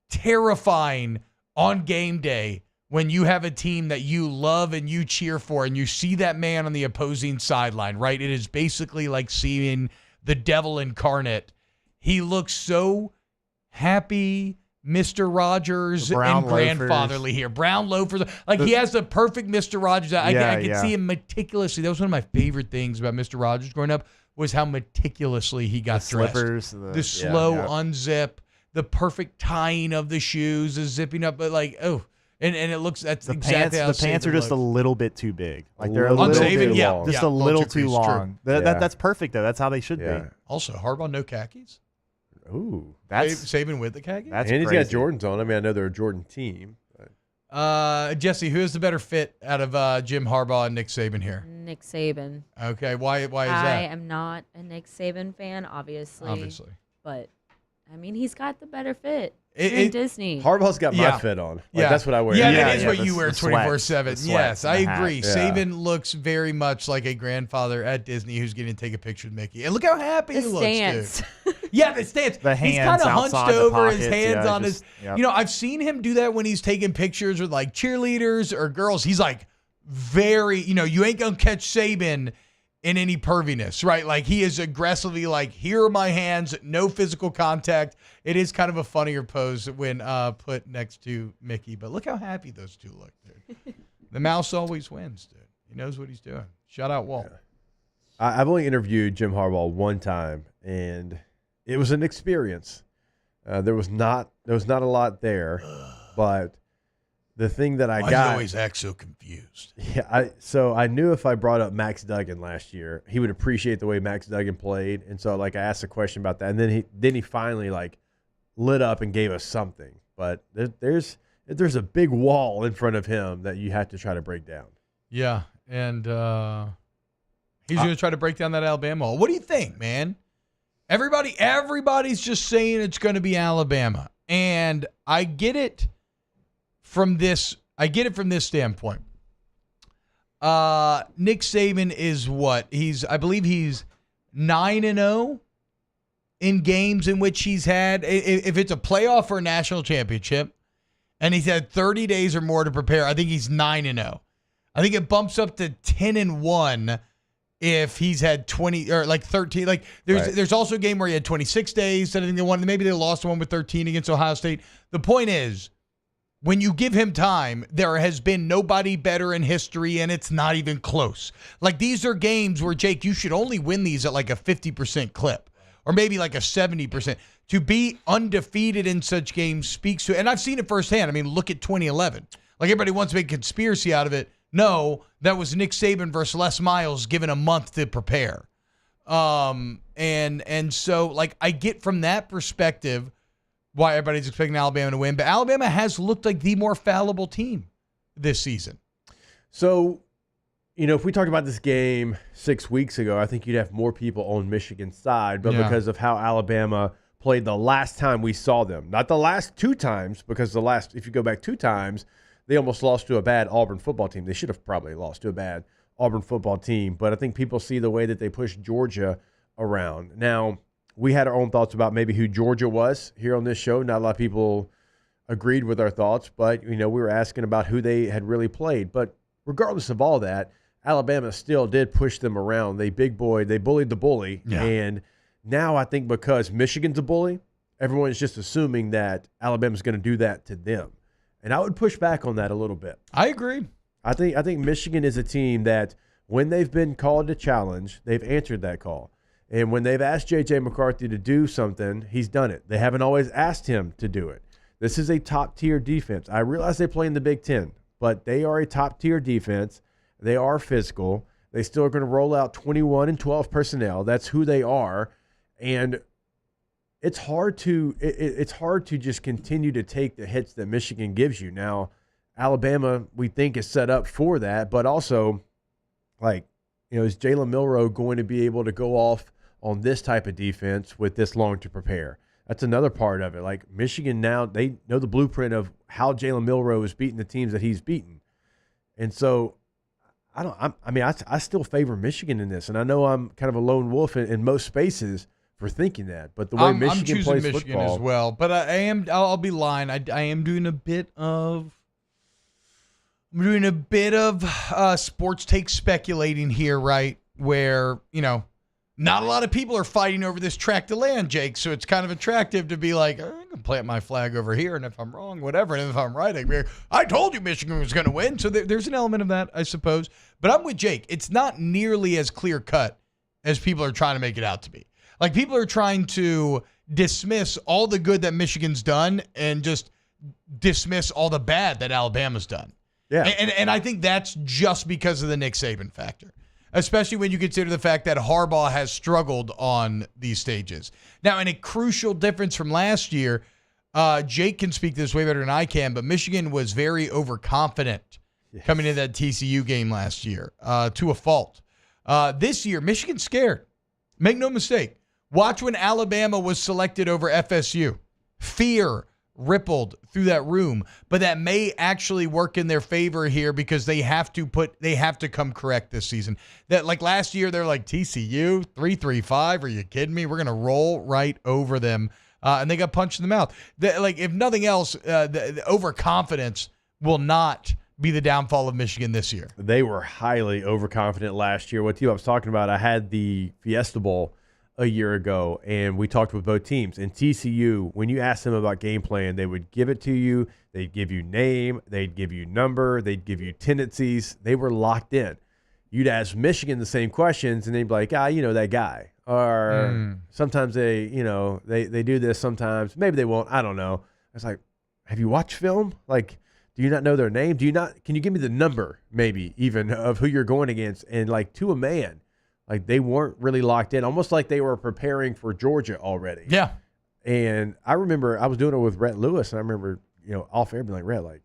terrifying on game day, when you have a team that you love and you cheer for, and you see that man on the opposing sideline, right? It is basically like seeing the devil incarnate. He looks so happy, Mr. Rogers, and grandfatherly here. Brown loafers. He has the perfect Mr. Rogers. I can see him meticulously. That was one of my favorite things about Mr. Rogers growing up, was how meticulously he got dressed. Slippers, the slow unzip, the perfect tying of the shoes, the zipping up, but and it looks, that's The exactly how pants are just a little bit too big. Like they're a On little Saban, too yeah, long. Just yeah, a little too too creased, true. long. That's perfect though. That's how they should be. Also, Harbaugh, no khakis. Ooh, That's Saban with the khakis. That's and he's crazy. got Jordans on. I mean, I know they're a Jordan team. Jesse, who is the better fit out of Jim Harbaugh and Nick Saban here? Nick Saban. Okay, why is I that? am not a Nick Saban fan, obviously. But I mean, he's got the better fit. In Disney. Harbaugh's got my fit on. That's what I wear. Yeah, that is what you wear 24/7. Yes, I hat. agree. Yeah. Saban looks very much like a grandfather at Disney who's getting to take a picture with Mickey. And look how happy he looks, stance. dude. Yeah, the stance. The He's hands kind of hunched outside the over, his pockets, hands yeah, on just- his. yep. I've seen him do that when he's taking pictures with like cheerleaders or girls. He's like very, you ain't gonna catch Saban in any perviness, right? Like he is aggressively like, here are my hands, no physical contact. It is kind of a funnier pose when put next to Mickey, but look how happy those two look, dude. The mouse always wins, dude. He knows what he's doing. Shout out Walt. I've only interviewed Jim Harbaugh one time, and it was an experience. There was not a lot there, but the thing that I Why got, does he always act so confused? Yeah, so I knew if I brought up Max Duggan last year, he would appreciate the way Max Duggan played, and so I asked a question about that, and then he finally lit up and gave us something. But there's a big wall in front of him that you have to try to break down. Yeah, and he's going to try to break down that Alabama wall. What do you think, man? Everybody's just saying it's going to be Alabama, and I get it from this. Standpoint. Nick Saban is what? I believe he's 9-0 in games in which he's had, if it's a playoff or a national championship, and he's had 30 days or more to prepare. I think he's 9-0. I think it bumps up to 10-1 if he's had 20 or 13. There's also a game where he had 26 days. I think they won. Maybe they lost one with 13 against Ohio State. The point is, when you give him time, there has been nobody better in history, and it's not even close. These are games where, Jake, you should only win these at a 50% clip or maybe a 70%. To be undefeated in such games speaks to, and I've seen it firsthand. I mean, look at 2011. Everybody wants to make a conspiracy out of it. No, that was Nick Saban versus Les Miles given a month to prepare. And so, I get from that perspective why everybody's expecting Alabama to win, but Alabama has looked like the more fallible team this season. So, if we talked about this game 6 weeks ago, I think you'd have more people on Michigan's side, but because of how Alabama played the last time we saw them, not the last 2 times, because if you go back 2 times, they almost lost to a bad Auburn football team. They should have probably lost to a bad Auburn football team, but I think people see the way that they pushed Georgia around. Now, we had our own thoughts about maybe who Georgia was here on this show. Not a lot of people agreed with our thoughts, but, we were asking about who they had really played. But regardless of all that, Alabama still did push them around. They bullied the bully. Yeah. And now I think because Michigan's a bully, everyone's just assuming that Alabama's going to do that to them. And I would push back on that a little bit. I agree. I think Michigan is a team that when they've been called to challenge, they've answered that call. And when they've asked J.J. McCarthy to do something, he's done it. They haven't always asked him to do it. This is a top-tier defense. I realize they play in the Big Ten, but they are a top-tier defense. They are physical. They still are going to roll out 21 and 12 personnel. That's who they are. And it's hard to just continue to take the hits that Michigan gives you. Now, Alabama, we think, is set up for that, but also, like, is Jalen Milroe going to be able to go off on this type of defense with this long to prepare? That's another part of it. Like, Michigan now, they know the blueprint of how Jalen Milroe is beating the teams that he's beaten. And so I still favor Michigan in this. And I know I'm kind of a lone wolf in most spaces for thinking that. But the way Michigan plays Michigan football as well. But I'll be lying. I am doing a bit of sports take speculating here, right? Where, not a lot of people are fighting over this tract of land, Jake. So it's kind of attractive to be like, I'm going to plant my flag over here. And if I'm wrong, whatever. And if I'm right, I told you Michigan was going to win. So there's an element of that, I suppose. But I'm with Jake. It's not nearly as clear cut as people are trying to make it out to be. Like, people are trying to dismiss all the good that Michigan's done and just dismiss all the bad that Alabama's done. Yeah. And I think that's just because of the Nick Saban factor, especially when you consider the fact that Harbaugh has struggled on these stages. Now, in a crucial difference from last year, Jake can speak this way better than I can, but Michigan was very overconfident coming into that TCU game last year to a fault. This year, Michigan's scared. Make no mistake. Watch when Alabama was selected over FSU. Fear rippled through that room, but that may actually work in their favor here because they have to come correct this season. That, like, last year, they're like, TCU 3-3-5. Are you kidding me? We're gonna roll right over them, and they got punched in the mouth. If nothing else, the overconfidence will not be the downfall of Michigan this year. They were highly overconfident last year. What team I was talking about, I had the Fiesta Bowl a year ago, and we talked with both teams. And TCU, when you asked them about game plan, they would give it to you. They'd give you name. They'd give you number. They'd give you tendencies. They were locked in. You'd ask Michigan the same questions, and they'd be like, that guy. Or sometimes they do this sometimes. Maybe they won't. I don't know. It's like, have you watched film? Like, do you not know their name? Can you give me the number, maybe, even, of who you're going against? And, like, to a man, like, they weren't really locked in, almost like they were preparing for Georgia already. Yeah. And I remember I was doing it with Rhett Lewis, and I remember, off air being like, Rhett, like,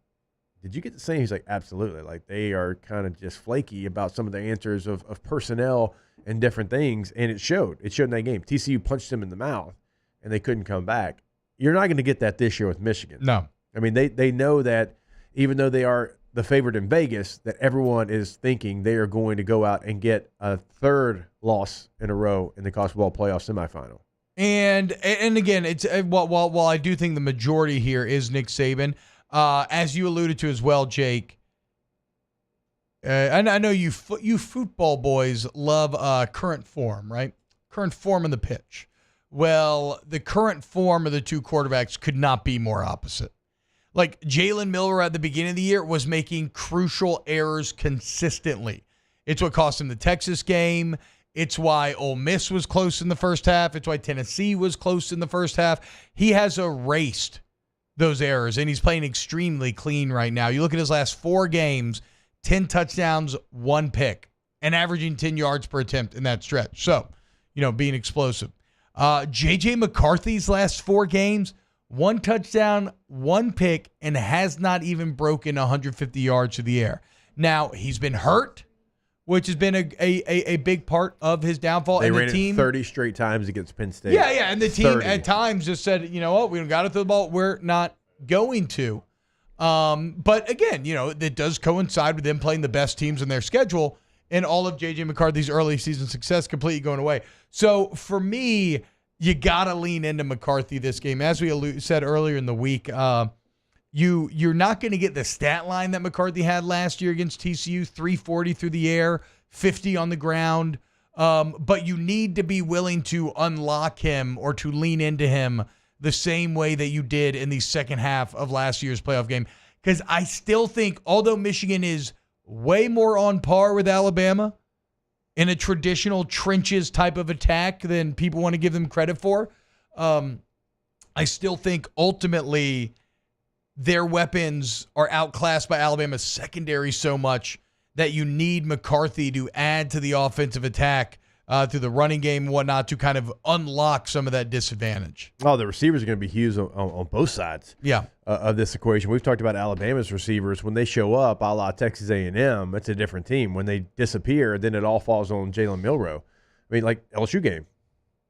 did you get the same? He's like, absolutely. Like, they are kind of just flaky about some of the answers of personnel and different things, and it showed. It showed in that game. TCU punched them in the mouth, and they couldn't come back. You're not going to get that this year with Michigan. No. I mean, they know that even though they are the favorite in Vegas, that everyone is thinking they are going to go out and get a third loss in a row in the college football playoff semifinal. And again, it's while I do think the majority here is Nick Saban, as you alluded to as well, Jake. And I know you football boys love current form, right? Current form of the pitch. Well, the current form of the two quarterbacks could not be more opposite. Like, Jalen Milroe at the beginning of the year was making crucial errors consistently. It's what cost him the Texas game. It's why Ole Miss was close in the first half. It's why Tennessee was close in the first half. He has erased those errors, and he's playing extremely clean right now. You look at his last 4 games, 10 touchdowns, 1 pick, and averaging 10 yards per attempt in that stretch. So, being explosive. J.J. McCarthy's last 4 games, 1 touchdown, 1 pick, and has not even broken 150 yards to the air. Now, he's been hurt, which has been a big part of his downfall. They and ran the team, it 30 straight times against Penn State. Yeah, and the team 30. at times just said, you know what, we don't got to throw the ball. We're not going to. But again, it does coincide with them playing the best teams in their schedule, and all of J.J. McCarthy's early season success completely going away. So for me, you got to lean into McCarthy this game. As we said earlier in the week, you're not going to get the stat line that McCarthy had last year against TCU, 340 through the air, 50 on the ground. But you need to be willing to unlock him or to lean into him the same way that you did in the second half of last year's playoff game. because I still think, although Michigan is way more on par with Alabama in a traditional trenches type of attack than people want to give them credit for, I still think ultimately their weapons are outclassed by Alabama's secondary so much that you need McCarthy to add to the offensive attack through the running game and whatnot to kind of unlock some of that disadvantage. Oh, the receivers are going to be huge on both sides of this equation. We've talked about Alabama's receivers. When they show up, a la Texas A&M, it's a different team. When they disappear, then it all falls on Jalen Milroe. I mean, like LSU game.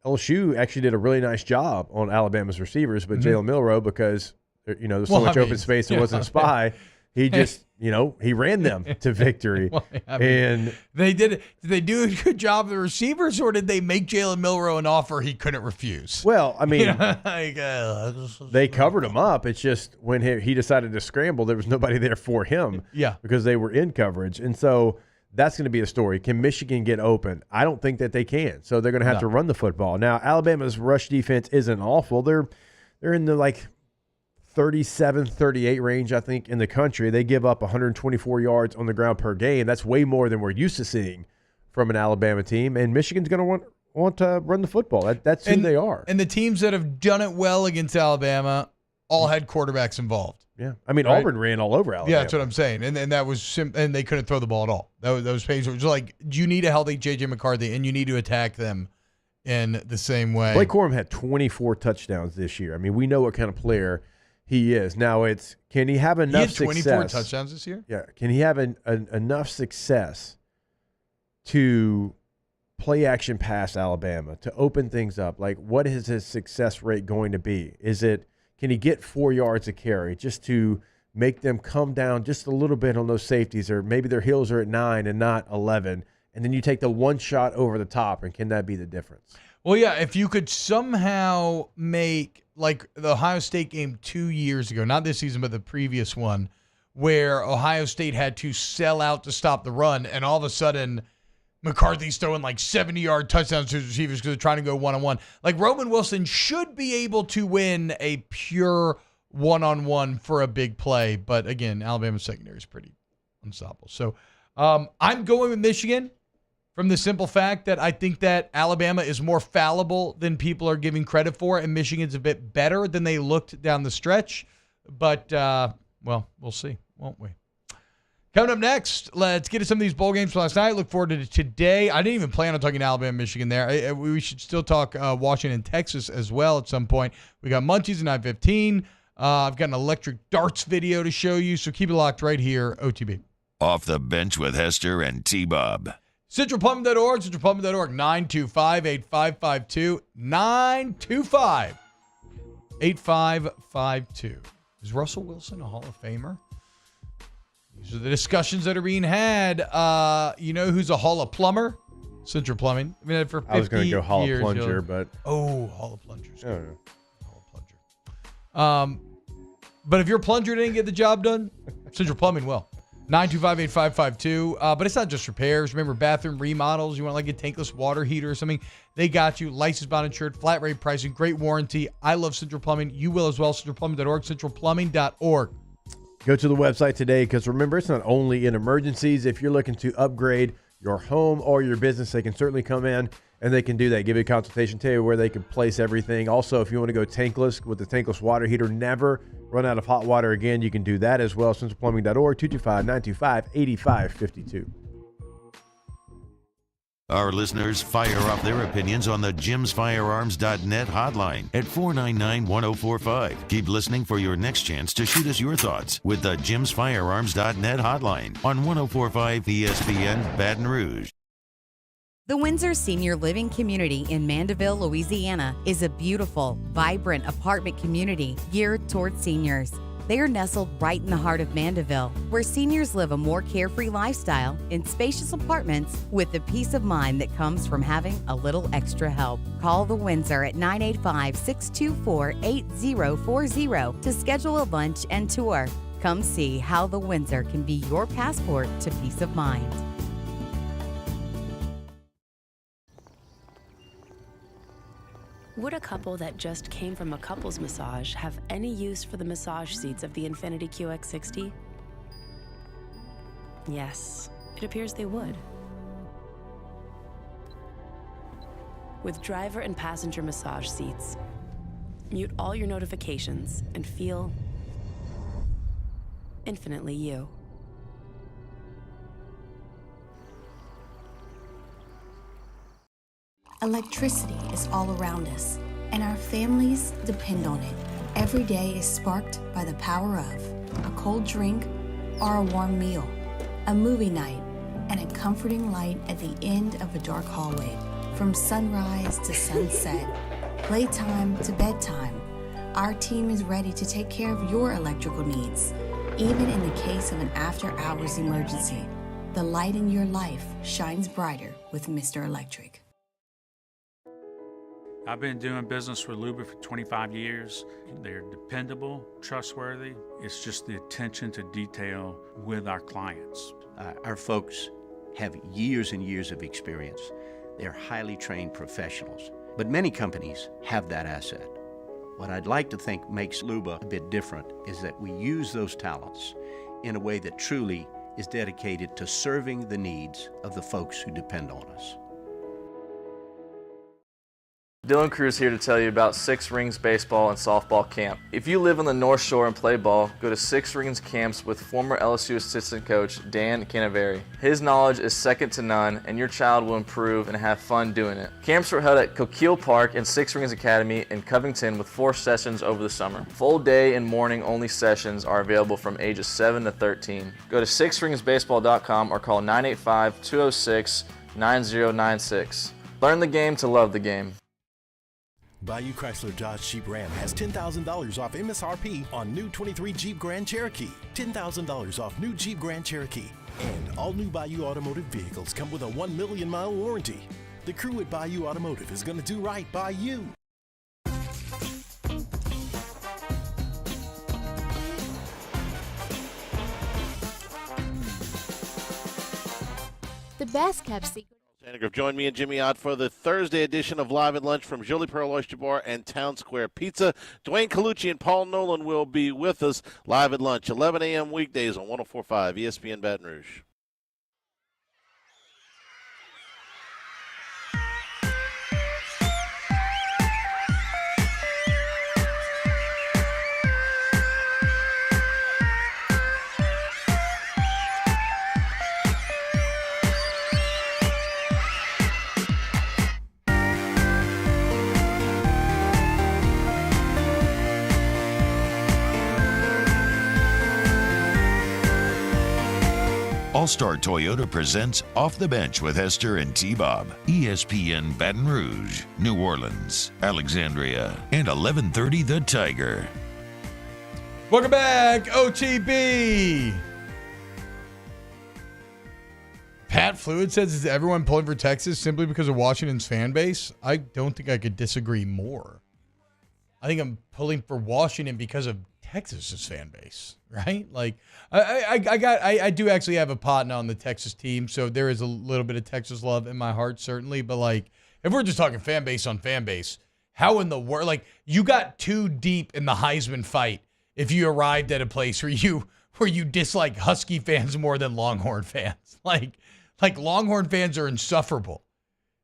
LSU actually did a really nice job on Alabama's receivers, but Jalen Milroe, because there's so much open space, there wasn't a spy. He just, he ran them to victory. And they did it. Did they do a good job of the receivers, or did they make Jalen Milroe an offer he couldn't refuse? Well, I mean, they covered him up. It's just when he decided to scramble, there was nobody there for him. Yeah. Because they were in coverage. And so that's going to be the story. Can Michigan get open? I don't think that they can. So they're going to have to run the football. Now, Alabama's rush defense isn't awful. They're in the 37, 38 range, I think, in the country. They give up 124 yards on the ground per game. That's way more than we're used to seeing from an Alabama team. And Michigan's going to want to run the football. That's who they are. And the teams that have done it well against Alabama all had quarterbacks involved. Yeah. I mean, right? Auburn ran all over Alabama. Yeah, that's what I'm saying. And that was and they couldn't throw the ball at all. That was painful. It was like, you need a healthy J.J. McCarthy, and you need to attack them in the same way. Blake Corum had 24 touchdowns this year. I mean, we know what kind of player he is. Now can he have enough success? He had 24 touchdowns this year? Yeah. Can he have enough success to play action past Alabama, to open things up? Like, what is his success rate going to be? Can he get 4 yards a carry just to make them come down just a little bit on those safeties, or maybe their heels are at 9 and not 11, and then you take the one shot over the top, and can that be the difference? Well, yeah, if you could somehow make, like the Ohio State game 2 years ago, not this season, but the previous one, where Ohio State had to sell out to stop the run, and all of a sudden McCarthy's throwing 70-yard touchdowns to his receivers because they're trying to go one-on-one. Like, Roman Wilson should be able to win a pure one-on-one for a big play, but again, Alabama's secondary is pretty unstoppable. So I'm going with Michigan, from the simple fact that I think that Alabama is more fallible than people are giving credit for, and Michigan's a bit better than they looked down the stretch. But, we'll see, won't we? Coming up next, let's get to some of these bowl games from last night. Look forward to today. I didn't even plan on talking Alabama, Michigan there. We should still talk Washington, Texas as well at some point. We got Munchies at 9:15. I've got an electric darts video to show you, so keep it locked right here, OTB. Off the Bench with Hester and T-Bob. CentralPlumbing.org, CentralPlumbing.org, 925-8552, 925-8552. Is Russell Wilson a Hall of Famer? These are the discussions that are being had. You know who's a Hall of Plumber? Central Plumbing. I mean, for 50 I was going to go Hall years, of Plunger, but... Oh, Hall of Plungers. I don't know. Hall of Plunger. But if your plunger didn't get the job done, Central Plumbing will. 925-8552. But it's not just repairs. Remember, bathroom remodels. You want like a tankless water heater or something? They got you. Licensed, bond insured, flat rate pricing, great warranty. I love Central Plumbing. You will as well. CentralPlumbing.org, CentralPlumbing.org. Go to the website today, because remember, it's not only in emergencies. If you're looking to upgrade your home or your business, they can certainly come in and they can do that. Give you a consultation, tell you where they can place everything. Also, if you want to go tankless with the tankless water heater, never run out of hot water again, you can do that as well. CentralPlumbing.org, 225-925-8552. Our listeners fire off their opinions on the JimsFirearms.net hotline at 499-1045. Keep listening for your next chance to shoot us your thoughts with the JimsFirearms.net hotline on 1045 ESPN Baton Rouge. The Windsor Senior Living Community in Mandeville, Louisiana is a beautiful, vibrant apartment community geared toward seniors. They are nestled right in the heart of Mandeville, where seniors live a more carefree lifestyle in spacious apartments with the peace of mind that comes from having a little extra help. Call the Windsor at 985-624-8040 to schedule a lunch and tour. Come see how the Windsor can be your passport to peace of mind. Would a couple that just came from a couples massage have any use for the massage seats of the Infiniti QX60? Yes, it appears they would. With driver and passenger massage seats, mute all your notifications and feel infinitely you. Electricity is all around us, and our families depend on it. Every day is sparked by the power of a cold drink or a warm meal, a movie night, and a comforting light at the end of a dark hallway. From sunrise to sunset, playtime to bedtime, our team is ready to take care of your electrical needs. Even in the case of an after-hours emergency, the light in your life shines brighter with Mr. Electric. I've been doing business with Luba for 25 years. They're dependable, trustworthy. It's just the attention to detail with our clients. Our folks have years and years of experience. They're highly trained professionals, but many companies have that asset. What I'd like to think makes Luba a bit different is that we use those talents in a way that truly is dedicated to serving the needs of the folks who depend on us. Dylan Cruz here to tell you about Six Rings Baseball and Softball Camp. If you live on the North Shore and play ball, go to Six Rings Camps with former LSU assistant coach Dan Canaveri. His knowledge is second to none, and your child will improve and have fun doing it. Camps were held at Coquille Park and Six Rings Academy in Covington with 4 sessions over the summer. Full day and morning only sessions are available from ages 7 to 13. Go to sixringsbaseball.com or call 985-206-9096. Learn the game to love the game. Bayou Chrysler Dodge Jeep Ram has $10,000 off MSRP on new 23 Jeep Grand Cherokee, $10,000 off new Jeep Grand Cherokee, and all new Bayou Automotive vehicles come with a 1 million mile warranty. The crew at Bayou Automotive is going to do right by you. The best kept secret. Join me and Jimmy Ott for the Thursday edition of Live at Lunch from Jolie Pearl Oyster Bar and Town Square Pizza. Dwayne Colucci and Paul Nolan will be with us live at lunch, 11 a.m. weekdays on 104.5 ESPN Baton Rouge. All-Star Toyota presents Off the Bench with Hester and T-Bob. ESPN Baton Rouge, New Orleans, Alexandria, and 1130 The Tiger. Welcome back, OTB. Pat Fluid says, is everyone pulling for Texas simply because of Washington's fan base? I don't think I could disagree more. I think I'm pulling for Washington because of Texas's fan base, right? Like, I do actually have a partner on the Texas team, so there is a little bit of Texas love in my heart, certainly. But like, if we're just talking fan base on fan base, how in the world? Like, you got too deep in the Heisman fight if you arrived at a place where you dislike Husky fans more than Longhorn fans. Like Longhorn fans are insufferable.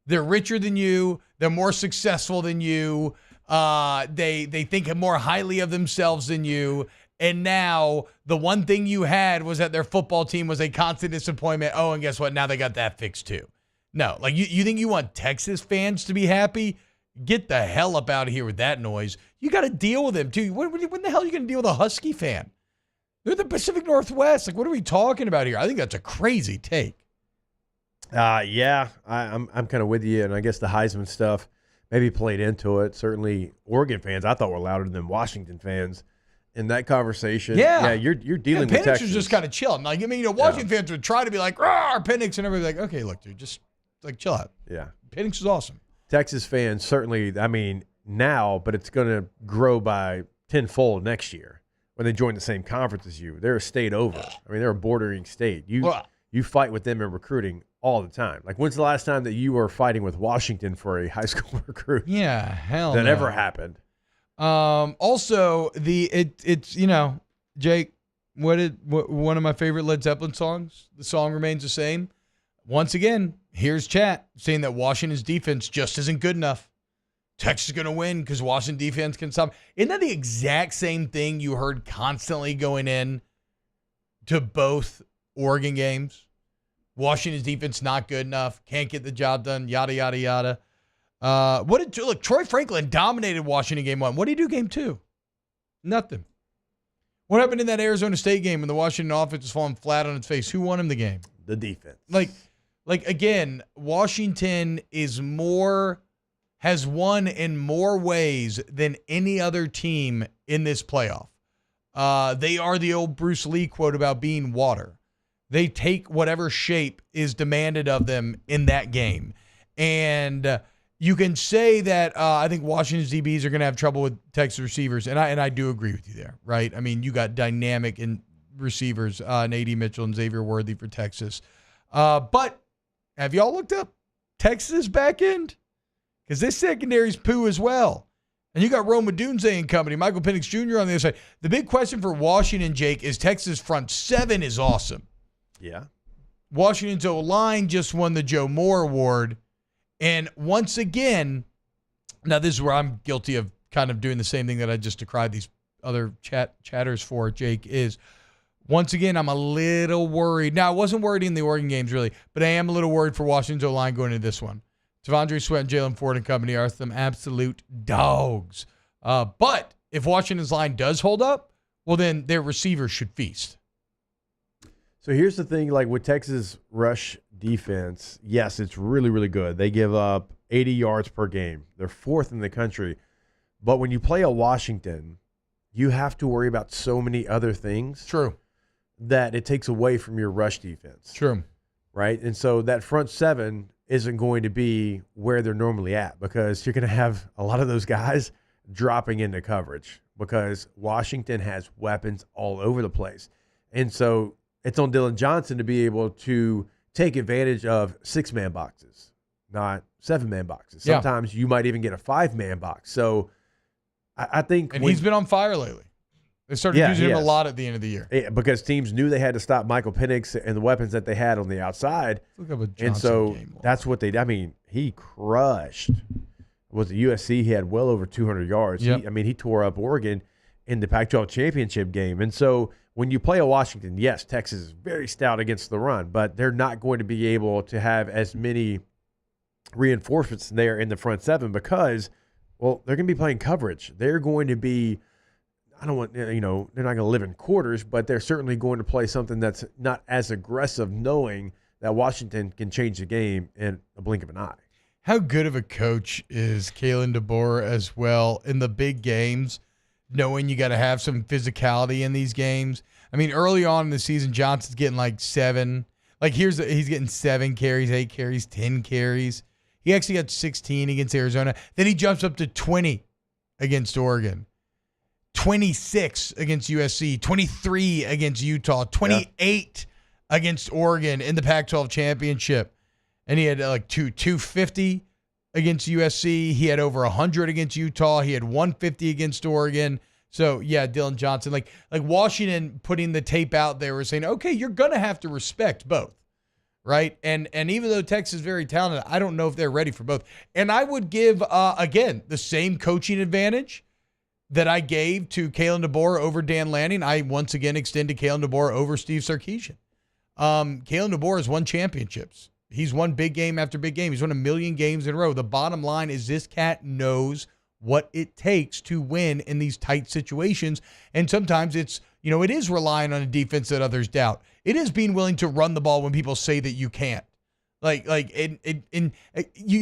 They're richer than you. They're more successful than you. They think more highly of themselves than you. And now the one thing you had was that their football team was a constant disappointment. Oh, and guess what? Now they got that fixed too. No, like you think you want Texas fans to be happy? Get the hell up out of here with that noise. You got to deal with them too. When the hell are you going to deal with a Husky fan? They're the Pacific Northwest. Like, what are we talking about here? I think that's a crazy take. Yeah, I'm kind of with you, and I guess the Heisman stuff maybe played into it. Certainly, Oregon fans I thought were louder than Washington fans in that conversation. Yeah, you're dealing with Penix Texas. was just kind of chilling. Like, I mean, Washington fans would try to be like, "Rawr, Penix," and everybody's like, "Okay, look, dude, just like chill out." Yeah, Penix is awesome. Texas fans certainly. I mean, now, but it's going to grow by tenfold next year when they join the same conference as you. They're a state over. I mean, they're a bordering state. You fight with them in recruiting all the time. Like, when's the last time that you were fighting with Washington for a high school recruit? Yeah, hell that no. ever happened. Also, it's Jake, one of my favorite Led Zeppelin songs, the song remains the same. Once again, here's chat saying that Washington's defense just isn't good enough. Texas is going to win because Washington defense can stop. Isn't that the exact same thing you heard constantly going in to both Oregon games? Washington's defense not good enough, can't get the job done, yada, yada, yada. Look, Troy Franklin dominated Washington game 1. What did he do game 2? Nothing. What happened in that Arizona State game when the Washington offense was falling flat on its face? Who won him the game? The defense. Like again, Washington has won in more ways than any other team in this playoff. They are the old Bruce Lee quote about being water. They take whatever shape is demanded of them in that game. And you can say that I think Washington's DBs are going to have trouble with Texas receivers, and I do agree with you there, right? I mean, you got dynamic receivers, A.D. Mitchell and Xavier Worthy for Texas. But have y'all looked up Texas back end? Because this secondary's poo as well. And you got Roma Dunze and company, Michael Penix Jr. on the other side. The big question for Washington, Jake, is Texas' front seven is awesome. Yeah. Washington's O-line just won the Joe Moore Award. And once again, now this is where I'm guilty of kind of doing the same thing that I just decried these other chatters for, Jake, is once again, I'm a little worried. Now, I wasn't worried in the Oregon games, really, but I am a little worried for Washington's O-line going into this one. T'Vondre Sweat and Jalen Ford and company are some absolute dogs. But if Washington's line does hold up, well, then their receivers should feast. So here's the thing, like with Texas rush defense, yes, it's really, really good. They give up 80 yards per game. They're 4th in the country. But when you play a Washington, you have to worry about so many other things. True. That it takes away from your rush defense. True. Right? And so that front seven isn't going to be where they're normally at because you're going to have a lot of those guys dropping into coverage because Washington has weapons all over the place. And so it's on Dylan Johnson to be able to take advantage of 6-man boxes, not 7-man boxes. Sometimes you might even get a 5-man box. So I think he's been on fire lately. They started using him a lot at the end of the year. Yeah, because teams knew they had to stop Michael Penix and the weapons that they had on the outside. Look up a Johnson and so game that's what they – I mean, he crushed. Was it USC? He had well over 200 yards. Yep. He tore up Oregon in the Pac-12 championship game. And so when you play a Washington, yes, Texas is very stout against the run, but they're not going to be able to have as many reinforcements there in the front seven because, well, they're going to be playing coverage. They're going to be – I don't want, they're not going to live in quarters, but they're certainly going to play something that's not as aggressive, knowing that Washington can change the game in a blink of an eye. How good of a coach is Kalen DeBoer as well in the big games, knowing you got to have some physicality in these games? I mean, early on in the season, Johnson's getting like 7. Like he's getting 7 carries, 8 carries, 10 carries. He actually got 16 against Arizona. Then he jumps up to 20 against Oregon. 26 against USC, 23 against Utah, 28 against Oregon in the Pac-12 championship. And he had like 250 against USC. He had over 100 against Utah. He had 150 against Oregon. So, yeah, Dylan Johnson. Like Washington putting the tape out there was saying, okay, you're going to have to respect both, right? And even though Texas is very talented, I don't know if they're ready for both. And I would give, again, the same coaching advantage that I gave to Kalen DeBoer over Dan Lanning, I once again extend to Kalen DeBoer over Steve Sarkisian. Kalen DeBoer has won championships. He's won big game after big game. He's won 1 million games in a row. The bottom line is this cat knows what it takes to win in these tight situations. And sometimes it's, it is relying on a defense that others doubt. It is being willing to run the ball when people say that you can't. You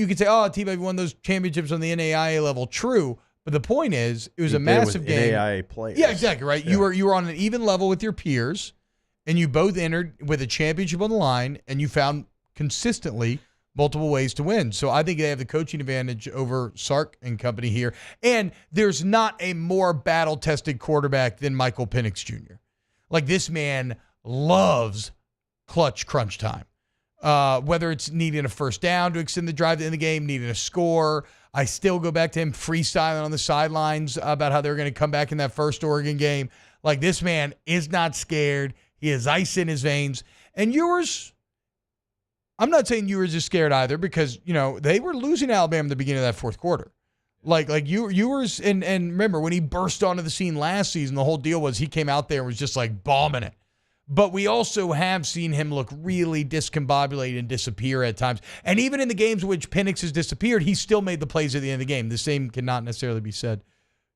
could say, oh, T-Bag won those championships on the NAIA level. True. But the point is, it was a massive game. NAIA players. Yeah, exactly, right? Yeah. You were on an even level with your peers, and you both entered with a championship on the line, and you found consistently multiple ways to win. So I think they have the coaching advantage over Sark and company here. And there's not a more battle-tested quarterback than Michael Penix Jr. Like, this man loves clutch crunch time. Whether it's needing a first down to extend the drive to end the game, needing a score. I still go back to him freestyling on the sidelines about how they're going to come back in that first Oregon game. Like, this man is not scared. He has ice in his veins. And Ewers, I'm not saying Ewers is scared either because, they were losing Alabama at the beginning of that fourth quarter. Like Ewers, and remember, when he burst onto the scene last season, the whole deal was he came out there and was just like bombing it. But we also have seen him look really discombobulated and disappear at times. And even in the games in which Penix has disappeared, he still made the plays at the end of the game. The same cannot necessarily be said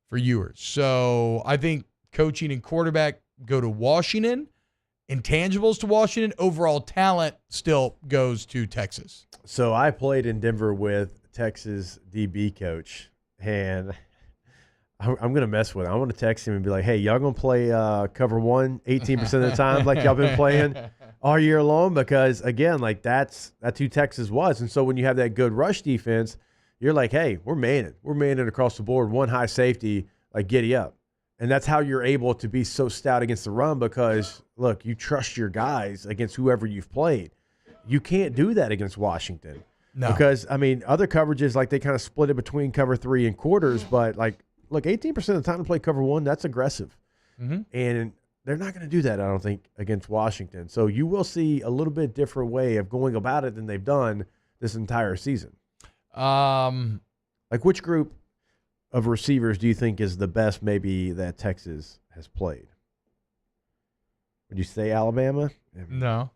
for Ewers. So I think coaching and quarterback go to Washington. Intangibles to Washington. Overall talent still goes to Texas. So I played in Denver with Texas DB coach, and I'm going to mess with him. I want to text him and be like, hey, y'all going to play cover 1 18% of the time like y'all been playing all year long? Because, again, like that's who Texas was. And so when you have that good rush defense, you're like, hey, we're manning. We're manning across the board, one high safety, like giddy up. And that's how you're able to be so stout against the run because, look, you trust your guys against whoever you've played. You can't do that against Washington. No. Because, I mean, other coverages, like they kind of split it between cover 3 and quarters, but, like, look, 18% of the time to play cover 1, that's aggressive. Mm-hmm. And they're not going to do that, I don't think, against Washington. So you will see a little bit different way of going about it than they've done this entire season. Like, which group of receivers do you think is the best maybe that Texas has played? Would you say Alabama? No.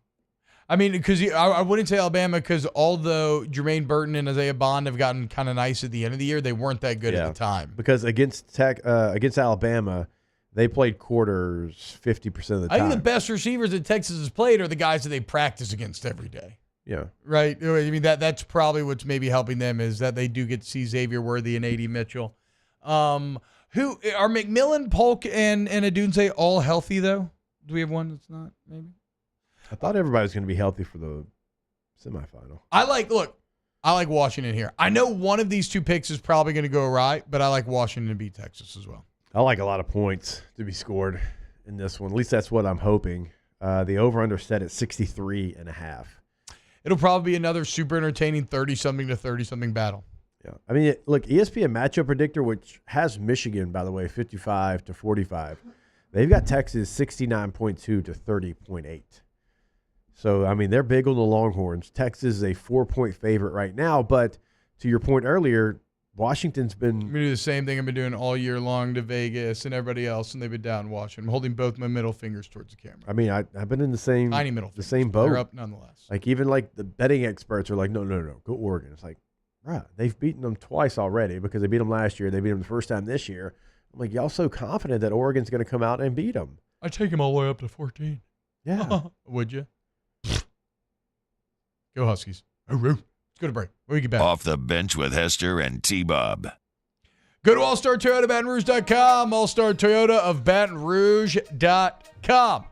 I mean, because I wouldn't say Alabama because although Jermaine Burton and Isaiah Bond have gotten kind of nice at the end of the year, they weren't that good at the time. Because against Alabama, they played quarters 50% of the time. I think the best receivers that Texas has played are the guys that they practice against every day. Yeah. Right? I mean, that's probably what's maybe helping them is that they do get to see Xavier Worthy and A.D. Mitchell. Who are McMillan, Polk, and Adunze all healthy, though? Do we have one that's not, maybe? I thought everybody was going to be healthy for the semifinal. I like Washington here. I know one of these two picks is probably going to go right, but I like Washington to beat Texas as well. I like a lot of points to be scored in this one. At least that's what I'm hoping. The over-under set at 63.5. It'll probably be another super entertaining 30-something to 30-something battle. Yeah. I mean, look, ESPN matchup predictor, which has Michigan, by the way, 55 to 45. They've got Texas 69.2 to 30.8. So, I mean, they're big on the Longhorns. Texas is a 4-point favorite right now. But to your point earlier, Washington's been... I'm going to do the same thing I've been doing all year long to Vegas and everybody else, and they've been down watching. I'm holding both my middle fingers towards the camera. I mean, I've been in the same... Tiny middle the fingers, same but boat. they're up nonetheless. Like, even like the betting experts are like, no, go Oregon. It's like, right, they've beaten them twice already because they beat them last year. They beat them the first time this year. I'm like, y'all so confident that Oregon's going to come out and beat them. I take them all the way up to 14. Yeah. Would you? Go Huskies. Let's go to break. When we get back. Off the bench with Hester and T-Bob. Go to allstartoyotabatonrouge.com, All-Star Toyota of BatonRouge.com.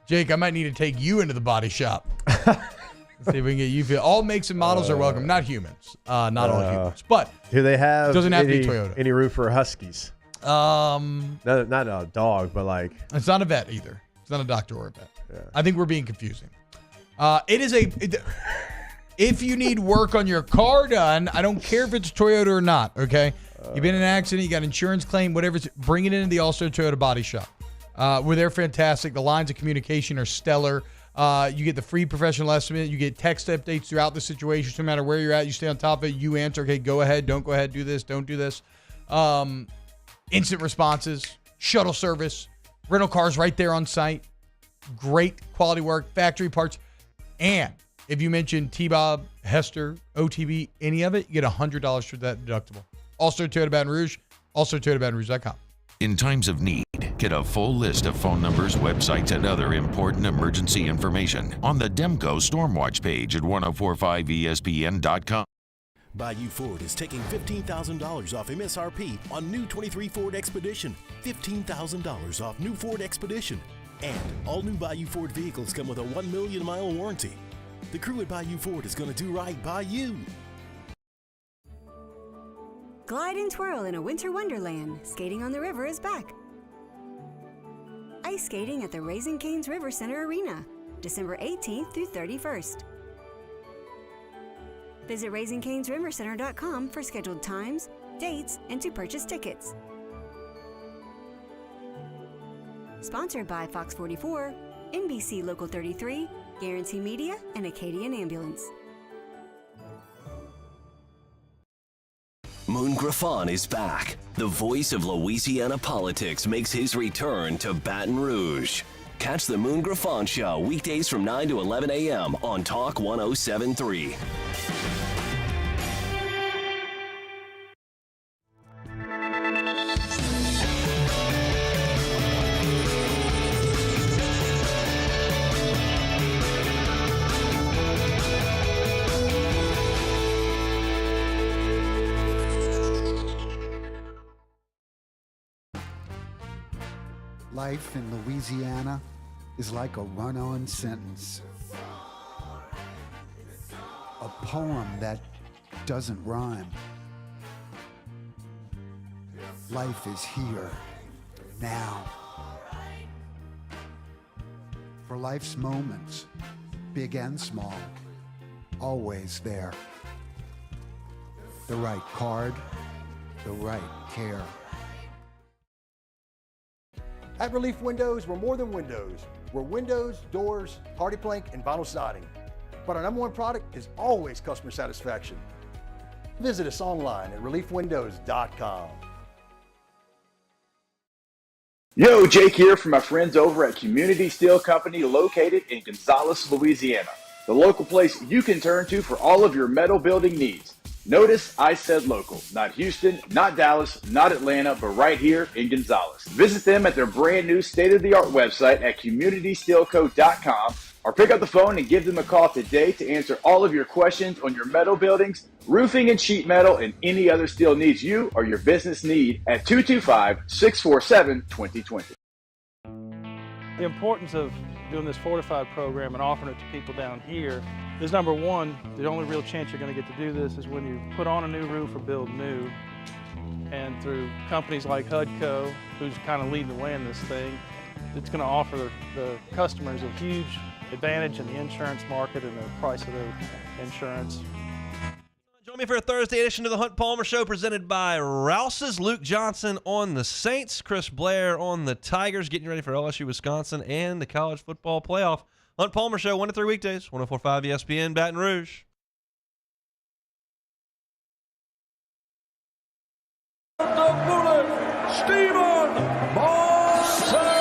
Jake, I might need to take you into the body shop. Let's see if we can get you feel. All makes and models are welcome. Not humans. Not all humans. But do they have doesn't have to be Toyota. Any room for Huskies? Not a dog, but like it's not a vet either. It's not a doctor or a vet. Yeah. I think we're being confusing. If you need work on your car done, I don't care if it's a Toyota or not, okay? You've been in an accident, you got an insurance claim, whatever, bring it into the All-Star Toyota Body Shop. Where they're fantastic. The lines of communication are stellar. You get the free professional estimate. You get text updates throughout the situation. So no matter where you're at, you stay on top of it. You answer, okay, go ahead, don't go ahead, do this, don't do this. Instant responses, shuttle service, rental cars right there on site. Great quality work, factory parts. And if you mention T-Bob, Hester, OTB, any of it, you get $100 for that deductible. All-Star Toyota Baton Rouge, allstartoyotabatonrouge.com. In times of need, get a full list of phone numbers, websites, and other important emergency information on the Demco Stormwatch page at 1045ESPN.com. Bayou Ford is taking $15,000 off MSRP on new 23 Ford Expedition. $15,000 off new Ford Expedition. And all new Bayou Ford vehicles come with a 1 million mile warranty. The crew at Bayou Ford is going to do right by you. Glide and twirl in a winter wonderland. Skating on the river is back. Ice skating at the Raising Cane's River Center Arena. December 18th through 31st. Visit RaisingCanesRiverCenter.com for scheduled times, dates, and to purchase tickets. Sponsored by Fox 44, NBC Local 33, Guarantee Media, and Acadian Ambulance. Moon Griffon is back. The voice of Louisiana politics makes his return to Baton Rouge. Catch the Moon Griffon Show weekdays from 9 to 11 a.m. on Talk 107.3. Life in Louisiana is like a run-on sentence. A poem that doesn't rhyme. Life is here, now. For life's moments, big and small, always there. The right card, the right care. At Relief Windows, we're more than windows. We're windows, doors, hardy plank, and vinyl siding. But our number one product is always customer satisfaction. Visit us online at reliefwindows.com. Yo, Jake here from my friends over at Community Steel Company located in Gonzales, Louisiana. The local place you can turn to for all of your metal building needs. Notice I said local, not Houston, not Dallas, not Atlanta, but right here in Gonzales. Visit them at their brand new state-of-the-art website at communitysteelco.com or pick up the phone and give them a call today to answer all of your questions on your metal buildings, roofing and sheet metal, and any other steel needs you or your business need at 225-647-2020. The importance of doing this Fortified program and offering it to people down here is, number one, the only real chance you're going to get to do this is when you put on a new roof or build new. And through companies like HUDCO, who's kind of leading the way in this thing, it's going to offer the customers a huge advantage in the insurance market and the price of their insurance. Join me for a Thursday edition of the Hunt Palmer Show presented by Rouse's. Luke Johnson on the Saints, Chris Blair on the Tigers, getting ready for LSU, Wisconsin, and the college football playoff. Hunt Palmer Show, 1 to 3 weekdays, 104.5 ESPN, Baton Rouge. The bullet, Stephen Boston!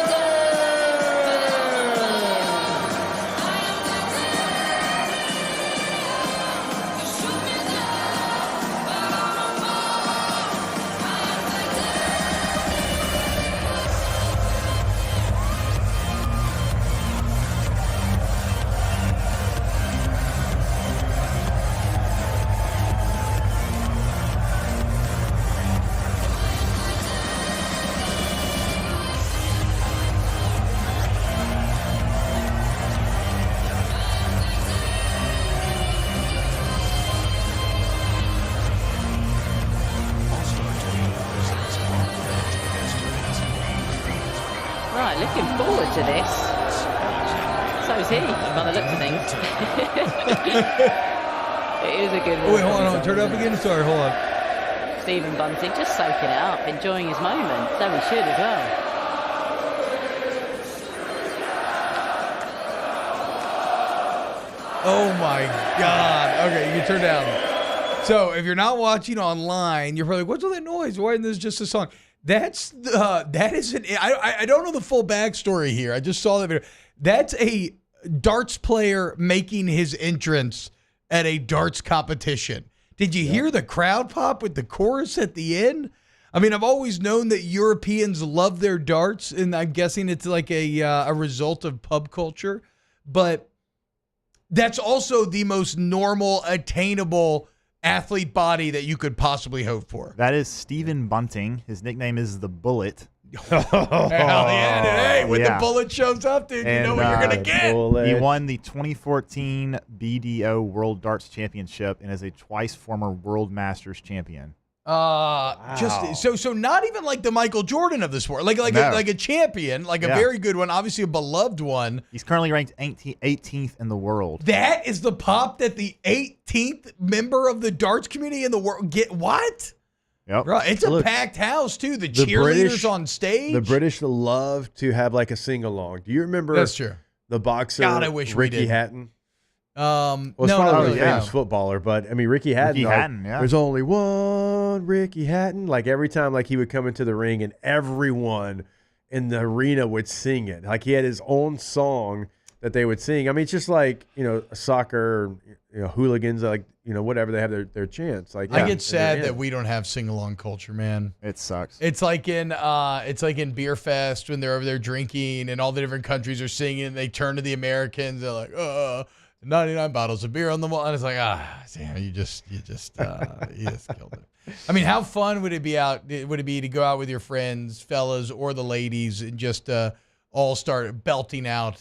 Right, looking forward to this. So is he, by the looks of things. It is a good one. Oh, wait, hold on. Turn it up again. Sorry, hold on. Stephen Bunting just soaking it up, enjoying his moment. So he should as well. Oh my God. Okay, you can turn down. So if you're not watching online, you're probably like, what's all that noise? Why isn't this just a song? That is I don't know the full backstory here. I just saw that video. That's a darts player making his entrance at a darts competition. Did you hear the crowd pop with the chorus at the end? I mean, I've always known that Europeans love their darts, and I'm guessing it's like a result of pub culture. But that's also the most normal, attainable athlete body that you could possibly hope for. That is Stephen Bunting. His nickname is the Bullet. Hell yeah, dude. Hey, when the Bullet shows up, dude, you know what you're going to get. He won the 2014 BDO World Darts Championship and is a twice former World Masters champion. Just so not even like the Michael Jordan of the sport, like No. a champion, like a very good one, obviously a beloved one. He's currently ranked 18th in the world. That is the pop that the 18th member of the darts community in the world get. What? Yep. Bro, it's a packed house too. The cheerleaders on stage. The British love to have like a sing along. Do you remember? That's true. The boxer, God, I wish we Ricky did. Hatton. Well, it's no, probably not a really, famous no. footballer, but I mean Ricky Hatton. Ricky like, Hatton, yeah. There's only one Ricky Hatton. Like every time, like he would come into the ring, and everyone in the arena would sing it. Like he had his own song that they would sing. I mean, it's just like soccer, hooligans, like whatever they have their chants. Like I get sad that we don't have sing along culture, man. It sucks. It's like in Beer Fest when they're over there drinking and all the different countries are singing. And they turn to the Americans. They're like, 99 bottles of beer on the wall. And it's like, damn, you just killed it. I mean, how fun would it be to go out with your friends, fellas, or the ladies, and just all start belting out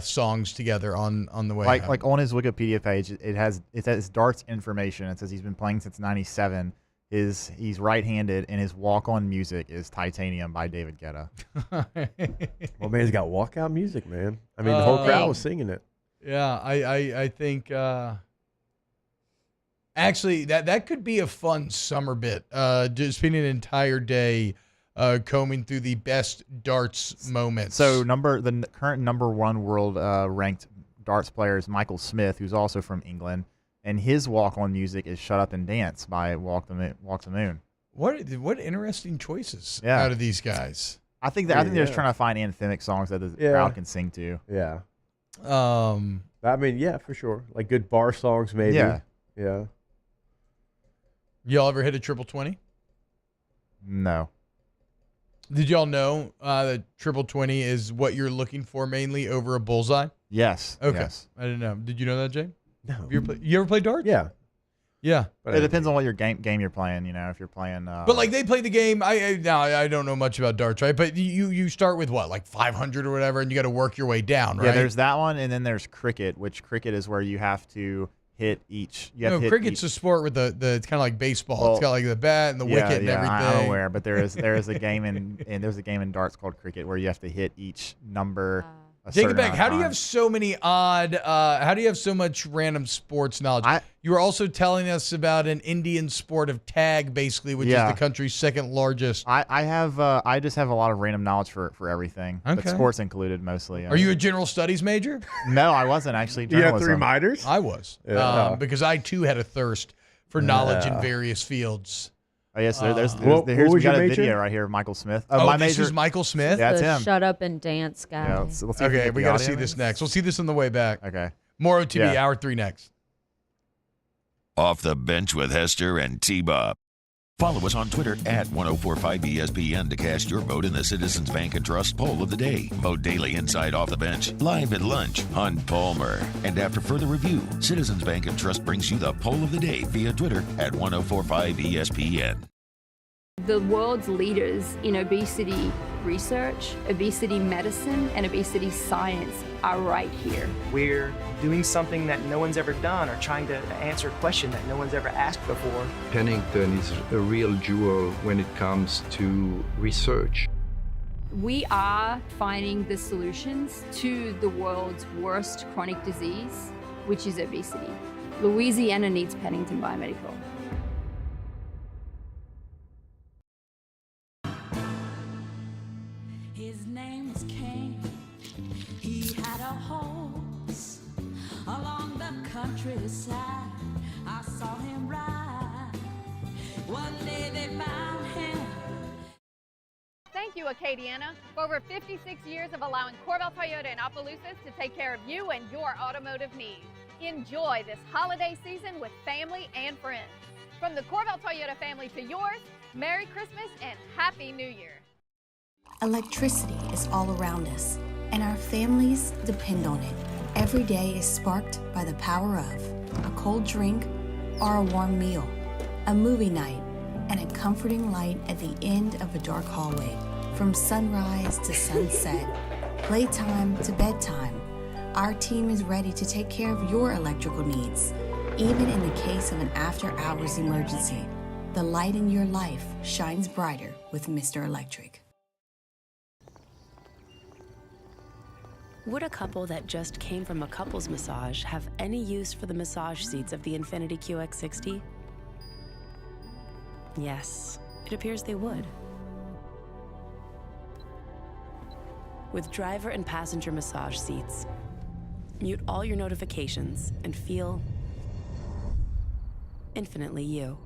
songs together on the way home? Like on his Wikipedia page, it has darts information. It says he's been playing since '97. He's right-handed, and his walk-on music is "Titanium" by David Guetta. Well, man, he's got walkout music, man. I mean, the whole crowd was singing it. Yeah, I think actually that could be a fun summer bit. Just spending an entire day combing through the best darts moments. So the current number one world ranked darts player is Michael Smith, who's also from England, and his walk-on music is "Shut Up and Dance" by Walk the Moon. What interesting choices Yeah. out of these guys. I think they're just trying to find anthemic songs that the crowd can sing to. Yeah. I mean, yeah, for sure. Like good bar songs, maybe. Yeah. Yeah. Y'all ever hit a triple 20? No. Did y'all know that triple 20 is what you're looking for mainly over a bullseye? Yes. Okay. Yes. I didn't know. Did you know that, Jay? No. You ever played darts? Yeah. Yeah. It depends on what your game you're playing. If you're playing. But like they play the game. I don't know much about darts, right? But you start with what, like 500 or whatever, and you got to work your way down, right? Yeah, there's that one, and then there's cricket, which cricket is where you have to hit each. Cricket's a sport with the it's kind of like baseball. Well, it's got like the bat and the wicket and everything. I'm aware, but there is a game there's a game in darts called cricket where you have to hit each number. Take it back. How do you have so many how do you have so much random sports knowledge? You were also telling us about an Indian sport of tag, basically, which is the country's second largest. I just have a lot of random knowledge for everything, but sports included mostly. Are you a general studies major? No, I wasn't actually. You have 3 minors? I was, because I too had a thirst for knowledge in various fields. Oh yes, there's we got a major? video right here of Michael Smith. My major is Michael Smith. Yeah, that's The him. Shut Up and Dance guy. Yeah, let's see if Okay, get we the got to audio see this in. next. We'll see this on the way back. Okay. More OTB, Yeah. hour 3 next. Off the Bench with Hester and T-Bob. Follow us on Twitter at 1045ESPN to cast your vote in the Citizens Bank and Trust poll of the day. Vote daily inside Off the Bench, live at lunch, Hunt Palmer. And after further review, Citizens Bank and Trust brings you the poll of the day via Twitter at 1045ESPN. The world's leaders in obesity research, obesity medicine, and obesity science are right here. We're doing something that no one's ever done or trying to answer a question that no one's ever asked before. Pennington is a real jewel when it comes to research. We are finding the solutions to the world's worst chronic disease, which is obesity. Louisiana needs Pennington Biomedical. His name was King. He had a horse along the countryside. I saw him ride. One day they found him. Thank you, Acadiana, for over 56 years of allowing Corval Toyota in Opelousas to take care of you and your automotive needs. Enjoy this holiday season with family and friends. From the Corval Toyota family to yours, Merry Christmas and Happy New Year. Electricity is all around us, and our families depend on it. Every day is sparked by the power of a cold drink or a warm meal, a movie night, and a comforting light at the end of a dark hallway. From sunrise to sunset, playtime to bedtime, our team is ready to take care of your electrical needs, even in the case of an after-hours emergency. The light in your life shines brighter with Mr. Electric. Would a couple that just came from a couples massage have any use for the massage seats of the Infiniti QX60? Yes, it appears they would. With driver and passenger massage seats, mute all your notifications and feel infinitely you.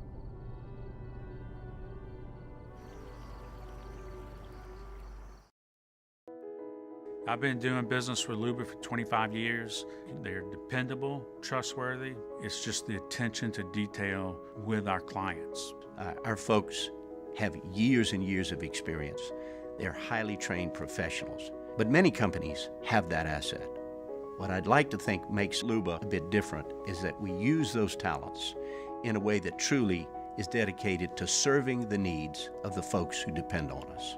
I've been doing business with Luba for 25 years. They're dependable, trustworthy. It's just the attention to detail with our clients. Our folks have years and years of experience. They're highly trained professionals, but many companies have that asset. What I'd like to think makes Luba a bit different is that we use those talents in a way that truly is dedicated to serving the needs of the folks who depend on us.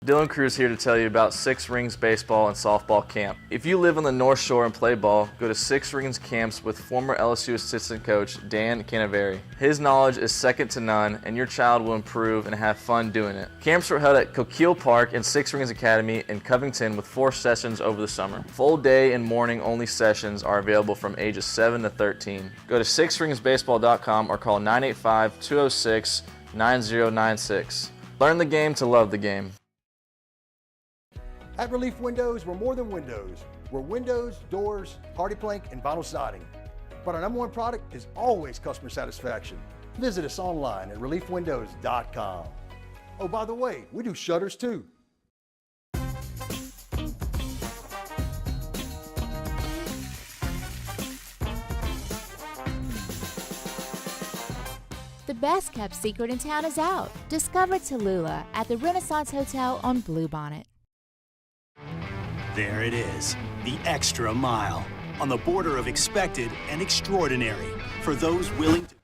Dylan Cruz here to tell you about Six Rings Baseball and Softball Camp. If you live on the North Shore and play ball, go to Six Rings Camps with former LSU assistant coach Dan Canaveri. His knowledge is second to none, and your child will improve and have fun doing it. Camps are held at Coquille Park and Six Rings Academy in Covington with 4 sessions over the summer. Full day and morning only sessions are available from ages 7 to 13. Go to sixringsbaseball.com or call 985-206-9096. Learn the game to love the game. At Relief Windows, we're more than windows. We're windows, doors, party plank, and vinyl siding. But our #1 product is always customer satisfaction. Visit us online at reliefwindows.com. Oh, by the way, we do shutters too. The best kept secret in town is out. Discover Tallulah at the Renaissance Hotel on Bluebonnet. There it is, the extra mile, on the border of expected and extraordinary, for those willing to.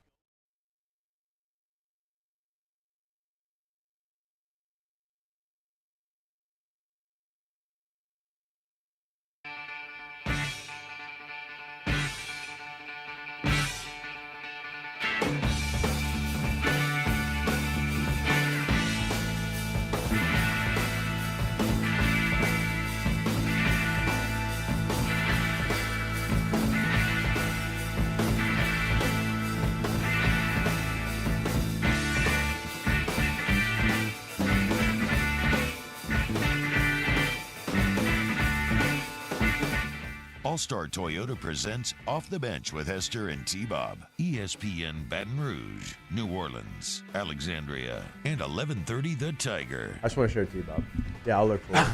All-Star Toyota presents Off the Bench with Hester and T-Bob. ESPN Baton Rouge, New Orleans, Alexandria, and 1130 The Tiger. I just want to show T-Bob. Yeah, I'll look for it.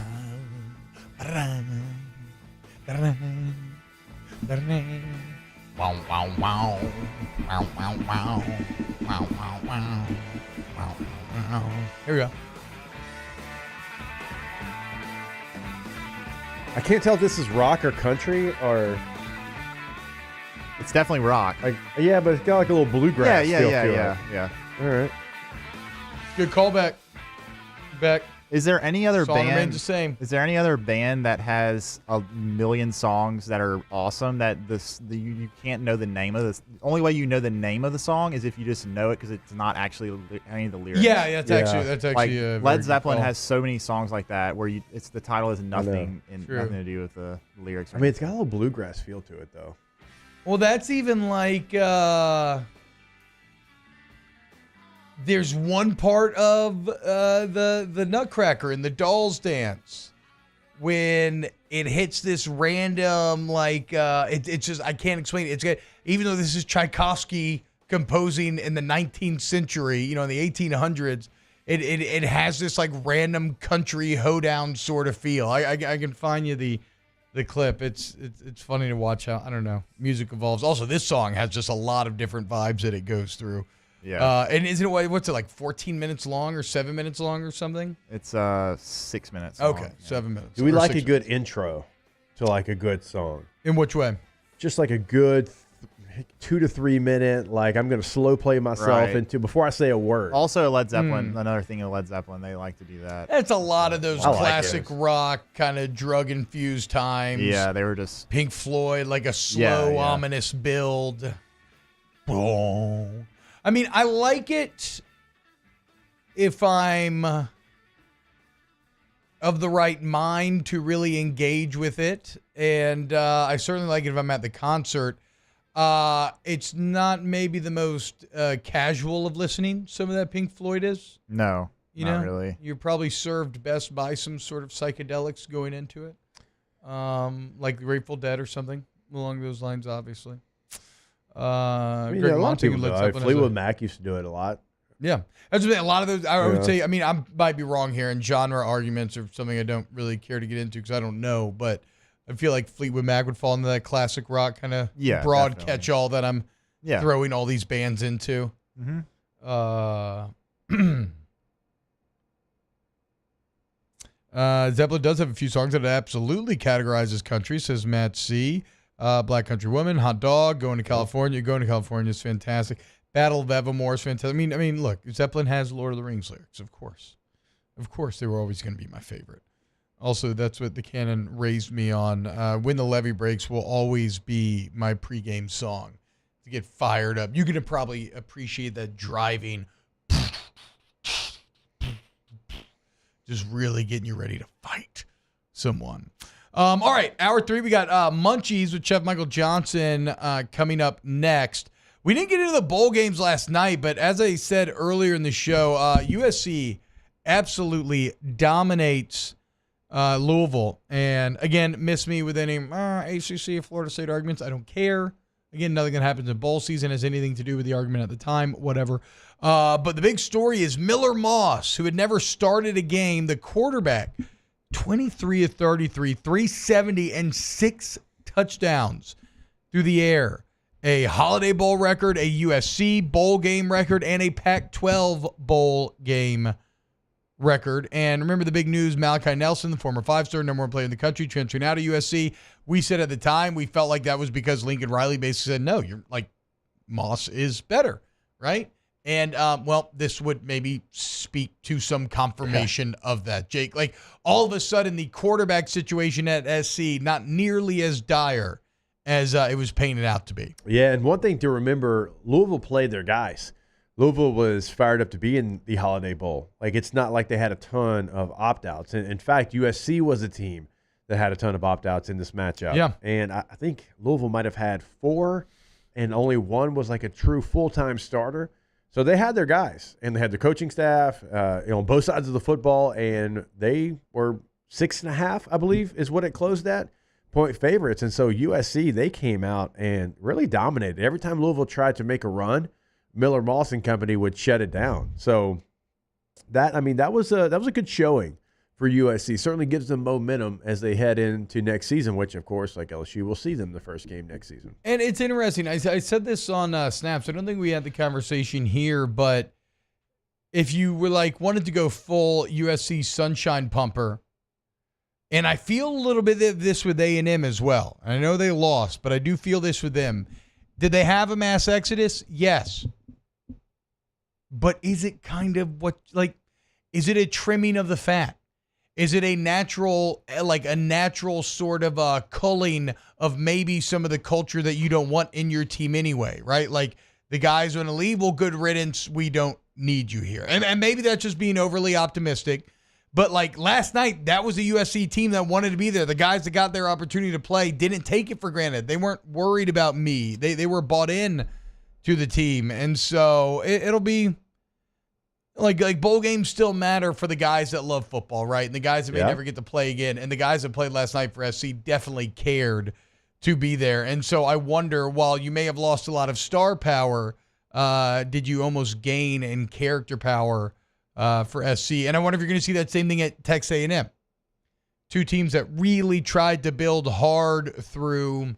Wow, wow, wow. Wow, wow, wow. Wow, wow, wow. Wow, wow. Here we go. I can't tell if this is rock or country or. It's definitely rock. Yeah, but it's got like a little bluegrass feel to it. Yeah. All right. Good callback. Back. Is there any other Song band? remains the same. Is there any other band that has a million songs that are awesome that you can't know the name of this? The only way you know the name of the song is if you just know it because it's not actually any of the lyrics. Yeah, that's actually like a very Led good Zeppelin call. has so many songs like that where it's the title has nothing True. nothing to do with the lyrics. I mean, it's got a little bluegrass feel to it, though. Well, that's even like there's one part of the Nutcracker in the Dolls dance when it hits this random it's just I can't explain it. It's good. Even though this is Tchaikovsky composing in the 19th century, in the 1800s, it has this like random country hoedown sort of feel. I can find you the clip. It's funny to watch how, I don't know, music evolves. Also, this song has just a lot of different vibes that it goes through. Yeah. And isn't it, what's it, like 14 minutes long or 7 minutes long or something? It's 6 minutes. Okay, long, 7 minutes. Do we Or like 6 a good intro to like a good song? In which way? Just like a good 2 to 3 minute, like I'm going to slow play myself Right. into before I say a word. Also, Led Zeppelin. Another thing of Led Zeppelin, they like to do that. That's a lot of those I like classic those. rock kind of drug infused times. Yeah, they were just Pink Floyd, like a slow, yeah. ominous build. I mean, I like it if I'm of the right mind to really engage with it. And I certainly like it if I'm at the concert. It's not maybe the most casual of listening, some of that Pink Floyd is. No, Not really. You're probably served best by some sort of psychedelics going into it. Like the Grateful Dead or something along those lines, obviously. A lot of people do it. Fleetwood Mac used to do it a lot. Yeah. That's the thing, a lot of those, I would say, I mean, I might be wrong here, and genre arguments are something I don't really care to get into because I don't know, but I feel like Fleetwood Mac would fall into that classic rock kind of broad definitely. catch-all that I'm throwing all these bands into. Zeppelin does have a few songs that it absolutely categorizes as country, says Matt C. Black Country Woman, Hot Dog, Going to California. Going to California is fantastic. Battle of Evermore is fantastic. I mean, look, Zeppelin has Lord of the Rings lyrics, of course. Of course, they were always going to be my favorite. Also, that's what the canon raised me on. When the Levee Breaks will always be my pregame song to get fired up. You can probably appreciate that driving, just really getting you ready to fight someone. All right, hour 3, we got Munchies with Chef Michael Johnson coming up next. We didn't get into the bowl games last night, but as I said earlier in the show, USC absolutely dominates Louisville. And again, miss me with any ACC or Florida State arguments. I don't care. Again, nothing that happens in bowl season has anything to do with the argument at the time, whatever. But the big story is Miller Moss, who had never started a game, the quarterback, 23 of 33, 370, and 6 touchdowns through the air. A Holiday Bowl record, a USC bowl game record, and a Pac-12 bowl game record. And remember the big news, Malachi Nelson, the former 5-star number 1 player in the country, transferring out of USC. We said at the time, we felt like that was because Lincoln Riley basically said, no, you're like, Moss is better, right? And, well, this would maybe speak to some confirmation of that, Jake. Like, all of a sudden, the quarterback situation at SC, not nearly as dire as it was painted out to be. Yeah, and one thing to remember, Louisville played their guys. Louisville was fired up to be in the Holiday Bowl. Like, it's not like they had a ton of opt-outs. And in fact, USC was a team that had a ton of opt-outs in this matchup. Yeah. And I think Louisville might have had 4, and only 1 was like a true full-time starter. So they had their guys, and they had the coaching staff on both sides of the football, and they were 6.5, I believe, is what it closed at, point favorites. And so USC, they came out and really dominated. Every time Louisville tried to make a run, Miller Moss and company would shut it down. So that was a good showing for USC. Certainly gives them momentum as they head into next season, which, of course, like LSU, will see them the first game next season. And it's interesting. I said this on Snaps. I don't think we had the conversation here, but if you were wanted to go full USC sunshine pumper, and I feel a little bit of this with A&M as well. I know they lost, but I do feel this with them. Did they have a mass exodus? Yes. But is it kind of is it a trimming of the fat? Is it a natural sort of culling of maybe some of the culture that you don't want in your team anyway, right? Like the guys want to leave, well, good riddance. We don't need you here. And maybe that's just being overly optimistic. But last night, that was a USC team that wanted to be there. The guys that got their opportunity to play didn't take it for granted. They weren't worried about me. They were bought in to the team. And so it'll be like bowl games still matter for the guys that love football, right? And the guys that may never get to play again. And the guys that played last night for SC definitely cared to be there. And so I wonder, while you may have lost a lot of star power, did you almost gain in character power for SC? And I wonder if you're going to see that same thing at Texas A&M. Two teams that really tried to build hard through,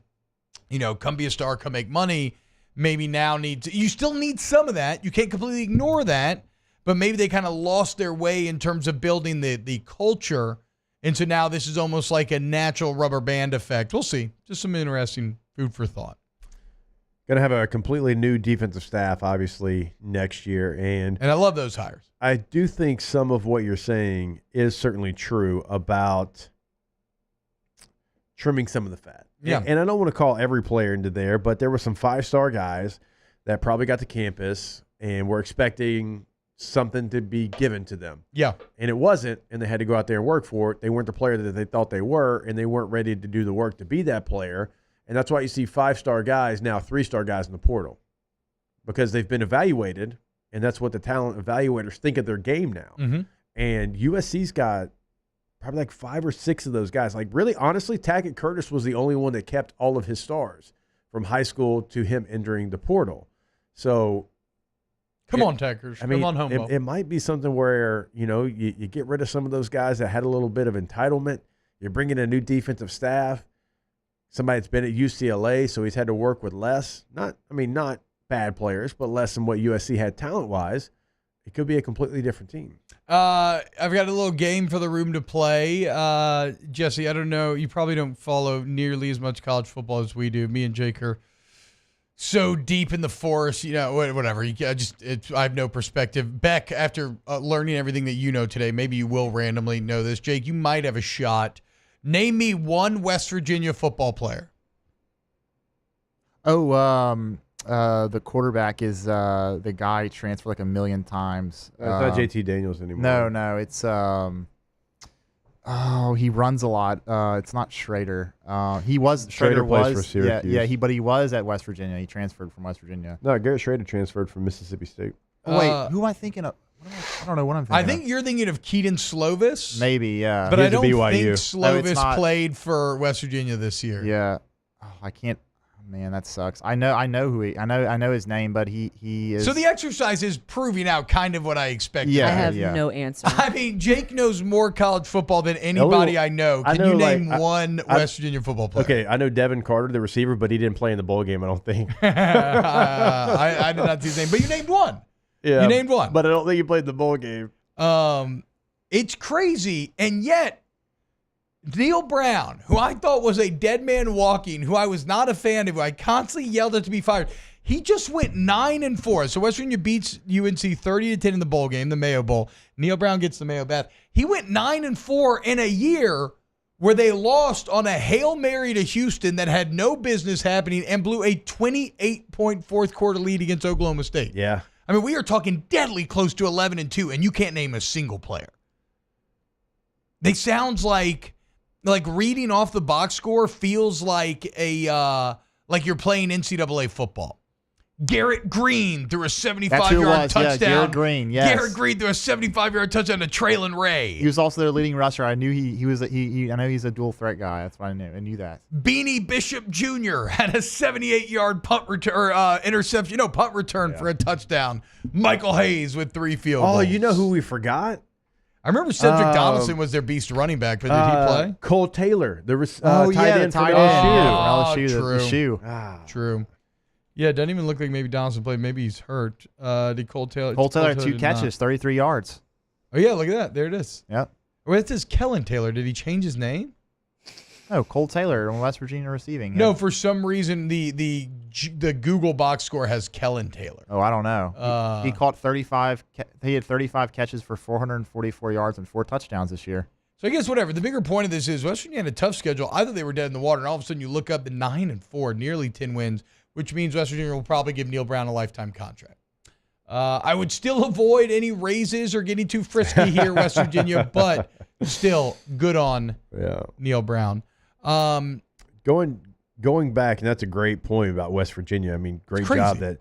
come be a star, come make money. Maybe now you still need some of that. You can't completely ignore that, but maybe they kind of lost their way in terms of building the culture. And so now this is almost like a natural rubber band effect. We'll see. Just some interesting food for thought. Going to have a completely new defensive staff, obviously, next year. And I love those hires. I do think some of what you're saying is certainly true about trimming some of the fat. Yeah. And I don't want to call every player into there, but there were some 5-star guys that probably got to campus and were expecting something to be given to them. Yeah. And it wasn't, and they had to go out there and work for it. They weren't the player that they thought they were, and they weren't ready to do the work to be that player. And that's why you see 5-star guys, now 3-star guys in the portal, because they've been evaluated, and that's what the talent evaluators think of their game now. Mm-hmm. And USC's got probably like 5 or 6 of those guys. Like, really, honestly, Tackett Curtis was the only one that kept all of his stars from high school to him entering the portal. So, come on, Tackers. I mean, come on, Homo. it might be something where, you get rid of some of those guys that had a little bit of entitlement. You're bringing a new defensive staff, somebody that's been at UCLA, so he's had to work with less. Not bad players, but less than what USC had talent-wise. It could be a completely different team. I've got a little game for the room to play. Jesse, I don't know. You probably don't follow nearly as much college football as we do. Me and Jake are so deep in the forest, whatever. I have no perspective. Beck, after learning everything that you know today, maybe you will randomly know this. Jake, you might have a shot. Name me one West Virginia football player. The quarterback is the guy who transferred like a million times. It's not JT Daniels anymore. No, it's he runs a lot. It's not Schrader. Schrader plays was for Syracuse. but he was at West Virginia. He transferred from West Virginia. No, Garrett Schrader transferred from Mississippi State. Wait, who am I thinking of? I don't know what I'm thinking. I think you're thinking of Keaton Slovis. Maybe, yeah. But I don't think BYU. Slovis played for West Virginia this year. Yeah. Oh, I can't. Man, that sucks. I know who I know his name, but he is. So the exercise is proving out kind of what I expected. Yeah, I have no answer. I mean, Jake knows more college football than anybody I know. Can you name one West Virginia football player? Okay, I know Devin Carter, the receiver, but he didn't play in the bowl game, I don't think. I did not see his name, but you named one. Yeah, you named one. But I don't think he played the bowl game. It's crazy, and yet Neil Brown, who I thought was a dead man walking, who I was not a fan of, who I constantly yelled at to be fired, he just went 9-4. So West Virginia beats UNC 30-10 in the bowl game, the Mayo Bowl. Neil Brown gets the Mayo bath. He went 9-4 in a year where they lost on a Hail Mary to Houston that had no business happening and blew a 28-point fourth quarter lead against Oklahoma State. Yeah. I mean, we are talking deadly close to 11-2, and you can't name a single player. They sounds like reading off the box score feels like like you're playing NCAA football. Garrett Green threw a 75-yard touchdown. Yeah, Garrett Green, yes. Garrett Green threw a 75-yard touchdown to Traylon Ray. He was also their leading rusher. I knew he was. I know he's a dual threat guy. That's why I knew that. Beanie Bishop Jr. had a 78-yard punt return, interception. Punt return for a touchdown. Michael Hayes with 3 field goals. Oh, you know who we forgot? I remember Cedric Donaldson was their beast running back, but did he play? Cole Taylor, the tight end from LSU. True. Yeah, it doesn't even look like maybe Donaldson played. Maybe he's hurt. Did Cole Taylor? Cole Taylor had 2 catches, 33 yards. Oh, yeah, look at that. There it is. Yep. Well, it says Kellen Taylor. Did he change his name? No, Cole Taylor on West Virginia receiving. No, for some reason the Google box score has Kellen Taylor. Oh, I don't know. He caught 35. He had 35 catches for 444 yards and 4 touchdowns this year. So I guess whatever. The bigger point of this is West Virginia had a tough schedule. Either they were dead in the water, and all of a sudden you look up at 9-4, nearly 10 wins, which means West Virginia will probably give Neil Brown a lifetime contract. I would still avoid any raises or getting too frisky here, West Virginia, but still good on Neil Brown. Going back, and that's a great point about West Virginia. I mean, great job that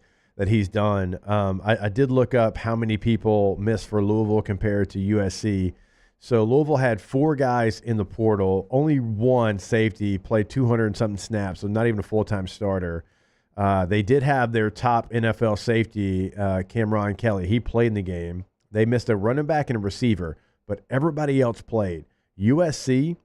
he's done. I did look up how many people missed for Louisville compared to USC. So Louisville had 4 guys in the portal. Only 1 safety played 200-something snaps, so not even a full-time starter. They did have their top NFL safety, Cameron Kelly. He played in the game. They missed a running back and a receiver, but everybody else played. USC,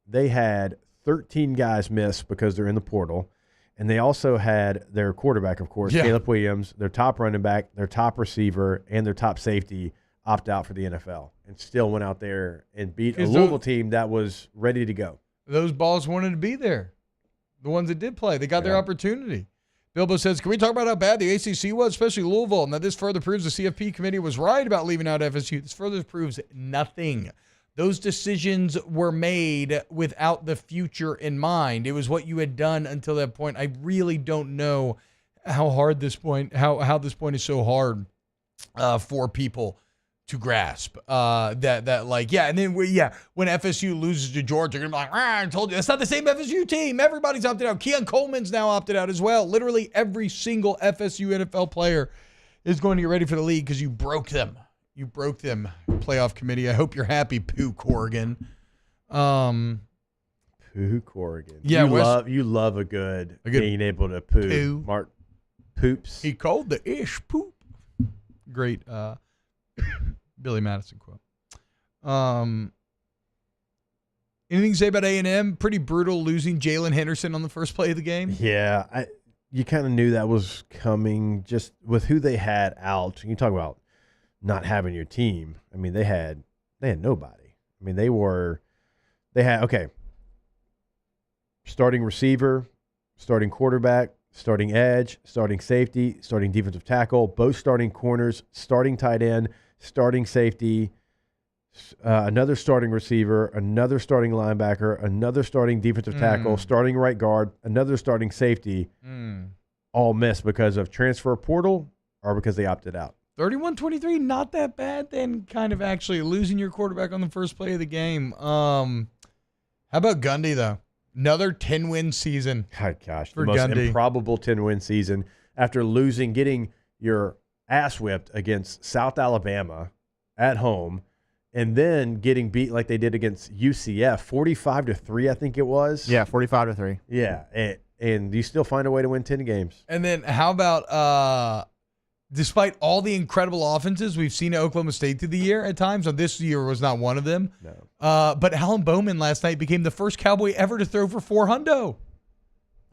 they had 13 guys miss because they're in the portal. And they also had their quarterback, of course, Caleb Williams, their top running back, their top receiver, and their top safety opt out for the NFL and still went out there and beat a Louisville team that was ready to go. Those balls wanted to be there. The ones that did play, they got their opportunity. Bilbo says, can we talk about how bad the ACC was, especially Louisville, and that this further proves the CFP committee was right about leaving out FSU? This further proves nothing. Those decisions were made without the future in mind. It was what you had done until that point. I really don't know how hard this point, how this point is so hard for people to grasp. And then when FSU loses to Georgia, you're gonna be like, I told you, that's not the same FSU team. Everybody's opted out. Keon Coleman's now opted out as well. Literally every single FSU NFL player is going to get ready for the league because you broke them. You broke them, playoff committee. I hope you're happy, Pooh Corrigan. Pooh Corrigan. Yeah, you love a good being able to poo. Mark poops. He called the ish poop. Great Billy Madison quote. Anything to say about A&M? Pretty brutal losing Jalen Henderson on the first play of the game. Yeah, you kind of knew that was coming just with who they had out. You talk about not having your team. I mean, they had nobody. I mean, they had starting receiver, starting quarterback, starting edge, starting safety, starting defensive tackle, both starting corners, starting tight end, starting safety, another starting receiver, another starting linebacker, another starting defensive tackle, starting right guard, another starting safety, all missed because of transfer portal or because they opted out. 31-23, not that bad then, kind of actually losing your quarterback on the first play of the game. How about Gundy, though? Another 10-win season. God, gosh, for the most Gundy. Improbable 10-win season after getting your ass whipped against South Alabama at home, and then getting beat like they did against UCF, 45-3, I think it was. Yeah, 45-3. Yeah, and you still find a way to win 10 games. And then how about despite all the incredible offenses we've seen at Oklahoma State through the year at times, this year was not one of them. No. But Alan Bowman last night became the first Cowboy ever to throw for 400.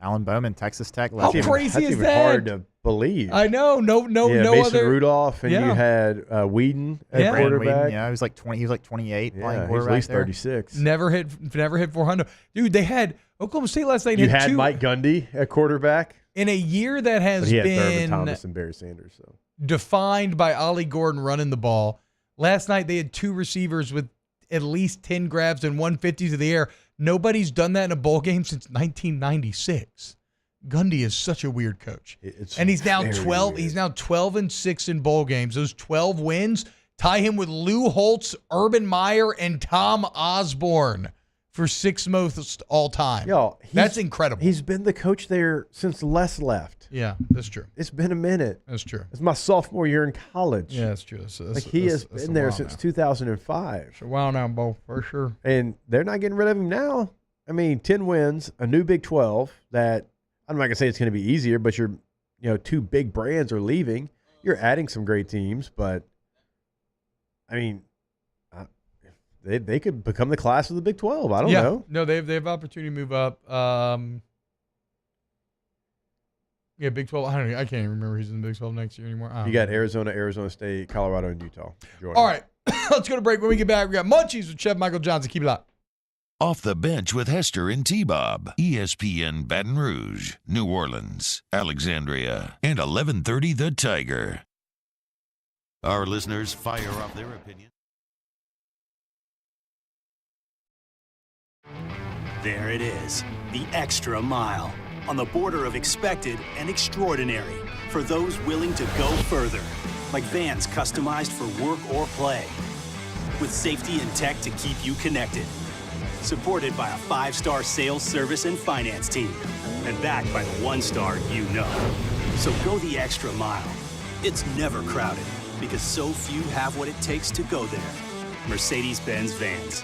Alan Bowman, Texas Tech. How crazy is that? That's even hard to believe. I know. No Mason other. Rudolph, and you had Whedon at quarterback. Whedon, he was like 20. He was like 28 playing He's quarterback at least there. 36. Never hit 400. Dude, they had Oklahoma State last night. You had Mike Gundy at quarterback in a year that has he had been Thurman Thomas and Barry Sanders. So defined by Ollie Gordon running the ball. Last night they had two receivers with at least 10 grabs and 150 to the air. Nobody's done that in a bowl game since 1996. Gundy is such a weird coach. And he's now 12. Weird. He's now 12-6 in bowl games. Those 12 wins tie him with Lou Holtz, Urban Meyer, and Tom Osborne for 6th most all time. That's incredible. He's been the coach there since Les left. Yeah, that's true. It's been a minute. That's true. It's my sophomore year in college. Yeah, that's true. He has been there since 2005. It's a while now, Bo, for sure. And they're not getting rid of him now. I mean, 10 wins, a new Big 12 that I'm not going to say it's going to be easier, but two big brands are leaving. You're adding some great teams, but I mean, they could become the class of the Big 12. I don't know. No, they have opportunity to move up. Big 12. I can't even remember who's in the Big 12 next year anymore. You got Arizona State, Colorado, and Utah. Jordan. All right, let's go to break. When we get back, we got Munchies with Chef Michael Johnson. Keep it up. Off the Bench with Hester and T-Bob. ESPN Baton Rouge, New Orleans, Alexandria, and 1130 The Tiger. Our listeners fire off their opinion. There it is, the extra mile. On the border of expected and extraordinary. For those willing to go further. Like vans customized for work or play. With safety and tech to keep you connected. Supported by a 5-star sales, service, and finance team. And backed by the 1-star you know. So go the extra mile. It's never crowded because so few have what it takes to go there. Mercedes-Benz Vans.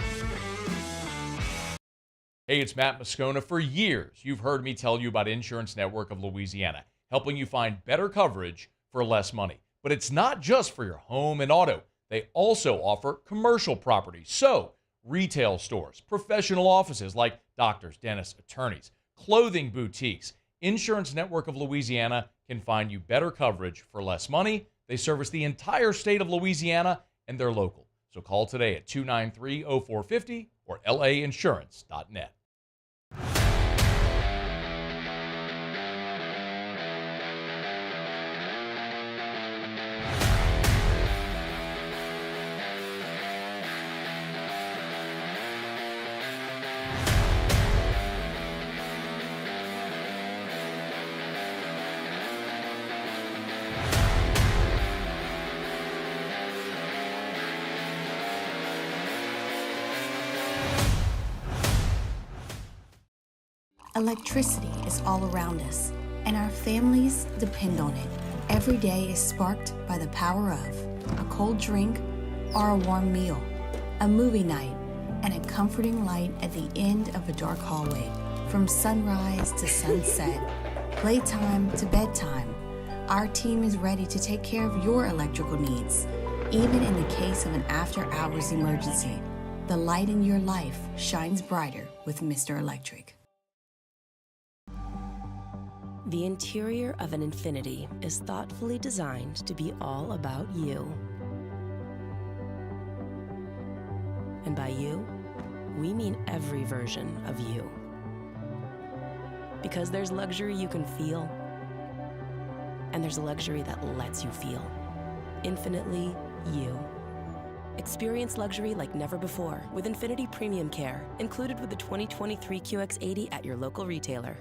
Hey, it's Matt Moscona. For years, you've heard me tell you about Insurance Network of Louisiana, helping you find better coverage for less money. But it's not just for your home and auto. They also offer commercial property. So, retail stores, professional offices like doctors, dentists, attorneys, clothing boutiques. Insurance Network of Louisiana can find you better coverage for less money. They service the entire state of Louisiana, and they're local. So call today at 293-0450 or lainsurance.net. Electricity is all around us, and our families depend on it. Every day is sparked by the power of a cold drink or a warm meal, a movie night, and a comforting light at the end of a dark hallway. From sunrise to sunset, playtime to bedtime, our team is ready to take care of your electrical needs. Even in the case of an after-hours emergency, the light in your life shines brighter with Mr. Electric. The interior of an Infiniti is thoughtfully designed to be all about you. And by you, we mean every version of you. Because there's luxury you can feel, and there's luxury that lets you feel. Infinitely you. Experience luxury like never before with Infiniti Premium Care, included with the 2023 QX80 at your local retailer.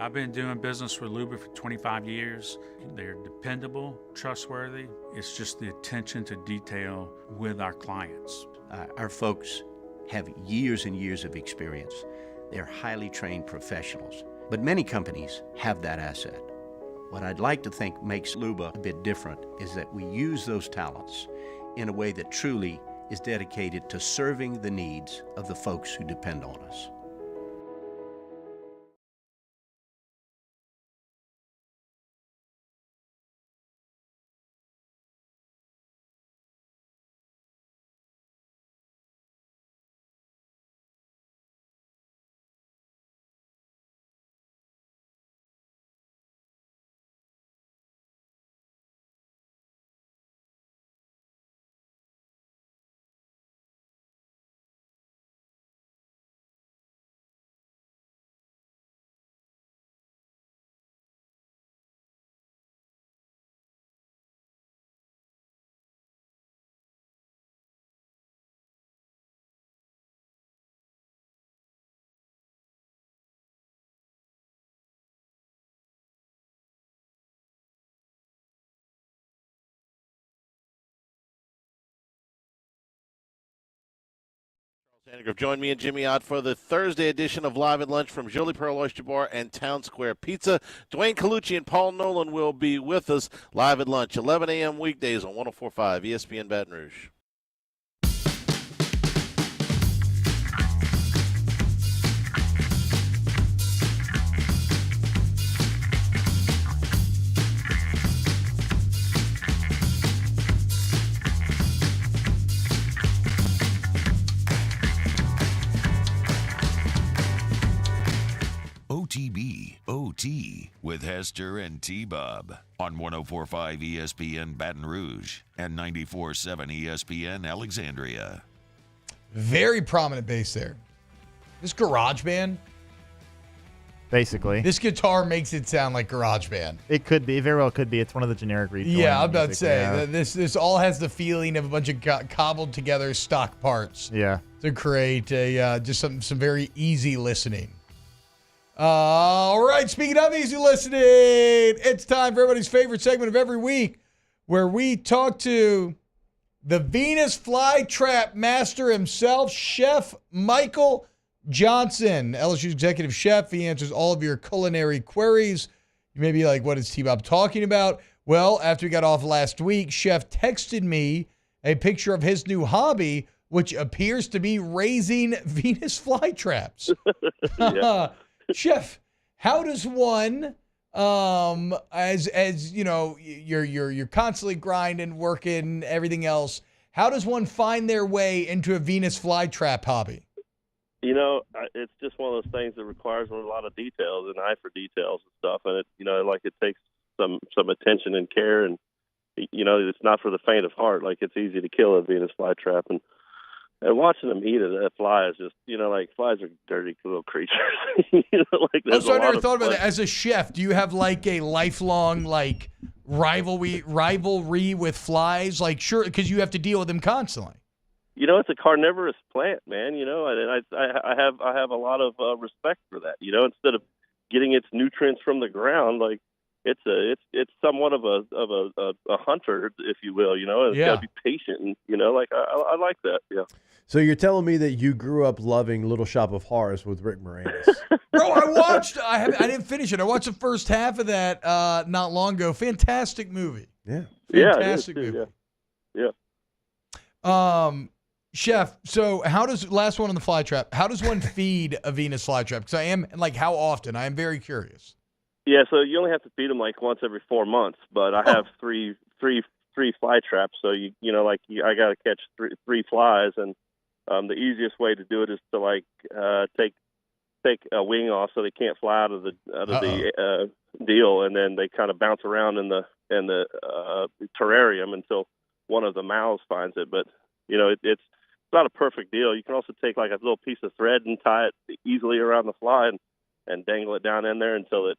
I've been doing business with Luba for 25 years. They're dependable, trustworthy. It's just the attention to detail with our clients. Our folks have years and years of experience. They're highly trained professionals, but many companies have that asset. What I'd like to think makes Luba a bit different is that we use those talents in a way that truly is dedicated to serving the needs of the folks who depend on us. Sandgrove, join me and Jimmy Ott for the Thursday edition of Live at Lunch from Jolie Pearl Oyster Bar and Town Square Pizza. Dwayne Colucci and Paul Nolan will be with us live at lunch, 11 a.m. weekdays on 104.5 ESPN Baton Rouge. OTB OT with Hester and T-Bob on 104.5 ESPN Baton Rouge and 94.7 ESPN Alexandria. Very prominent bass there. This GarageBand. Basically. This guitar makes it sound like GarageBand. It could be. Very well could be. It's one of the generic reasons. Yeah, I'm about to say. That this all has the feeling of a bunch of cobbled together stock parts. Yeah. To create just some very easy listening. All right, speaking of easy listening, it's time for everybody's favorite segment of every week where we talk to the Venus flytrap master himself, Chef Michael Johnson, LSU's executive chef. He answers all of your culinary queries. You may be like, what is T-Bob talking about? Well, after we got off last week, Chef texted me a picture of his new hobby, which appears to be raising Venus flytraps. Yeah. Chef, how does one, as you know, you're constantly grinding, working, everything else, how does one find their way into a Venus flytrap hobby? You know, it's just one of those things that requires a lot of details, an eye for details and stuff, and it takes some attention and care, and it's not for the faint of heart. Like, it's easy to kill a Venus flytrap, and watching them eat a fly is just, flies are dirty little creatures. So I never thought about that. As a chef, do you have like a lifelong rivalry with flies? Like, sure, because you have to deal with them constantly. It's a carnivorous plant, man. And I have a lot of respect for that. Instead of getting its nutrients from the ground, like it's somewhat of a hunter, if you will. You know, and it's got to be patient, and you know, like I like that. Yeah. So you're telling me that you grew up loving Little Shop of Horrors with Rick Moranis? Bro, I didn't finish it. I watched the first half of that not long ago. Fantastic movie. Yeah. Fantastic yeah, it is movie. too, yeah. Chef, so last one on the fly trap, how does one feed a Venus flytrap? Because I am, like, how often? I am very curious. Yeah, so you only have to feed them like once every 4 months, but I have three fly traps, so I got to catch three flies, and the easiest way to do it is to like take a wing off so they can't fly out of the deal, and then they kind of bounce around in the terrarium until one of the mouths finds it. But you know, it's not a perfect deal. You can also take like a little piece of thread and tie it easily around the fly and dangle it down in there until it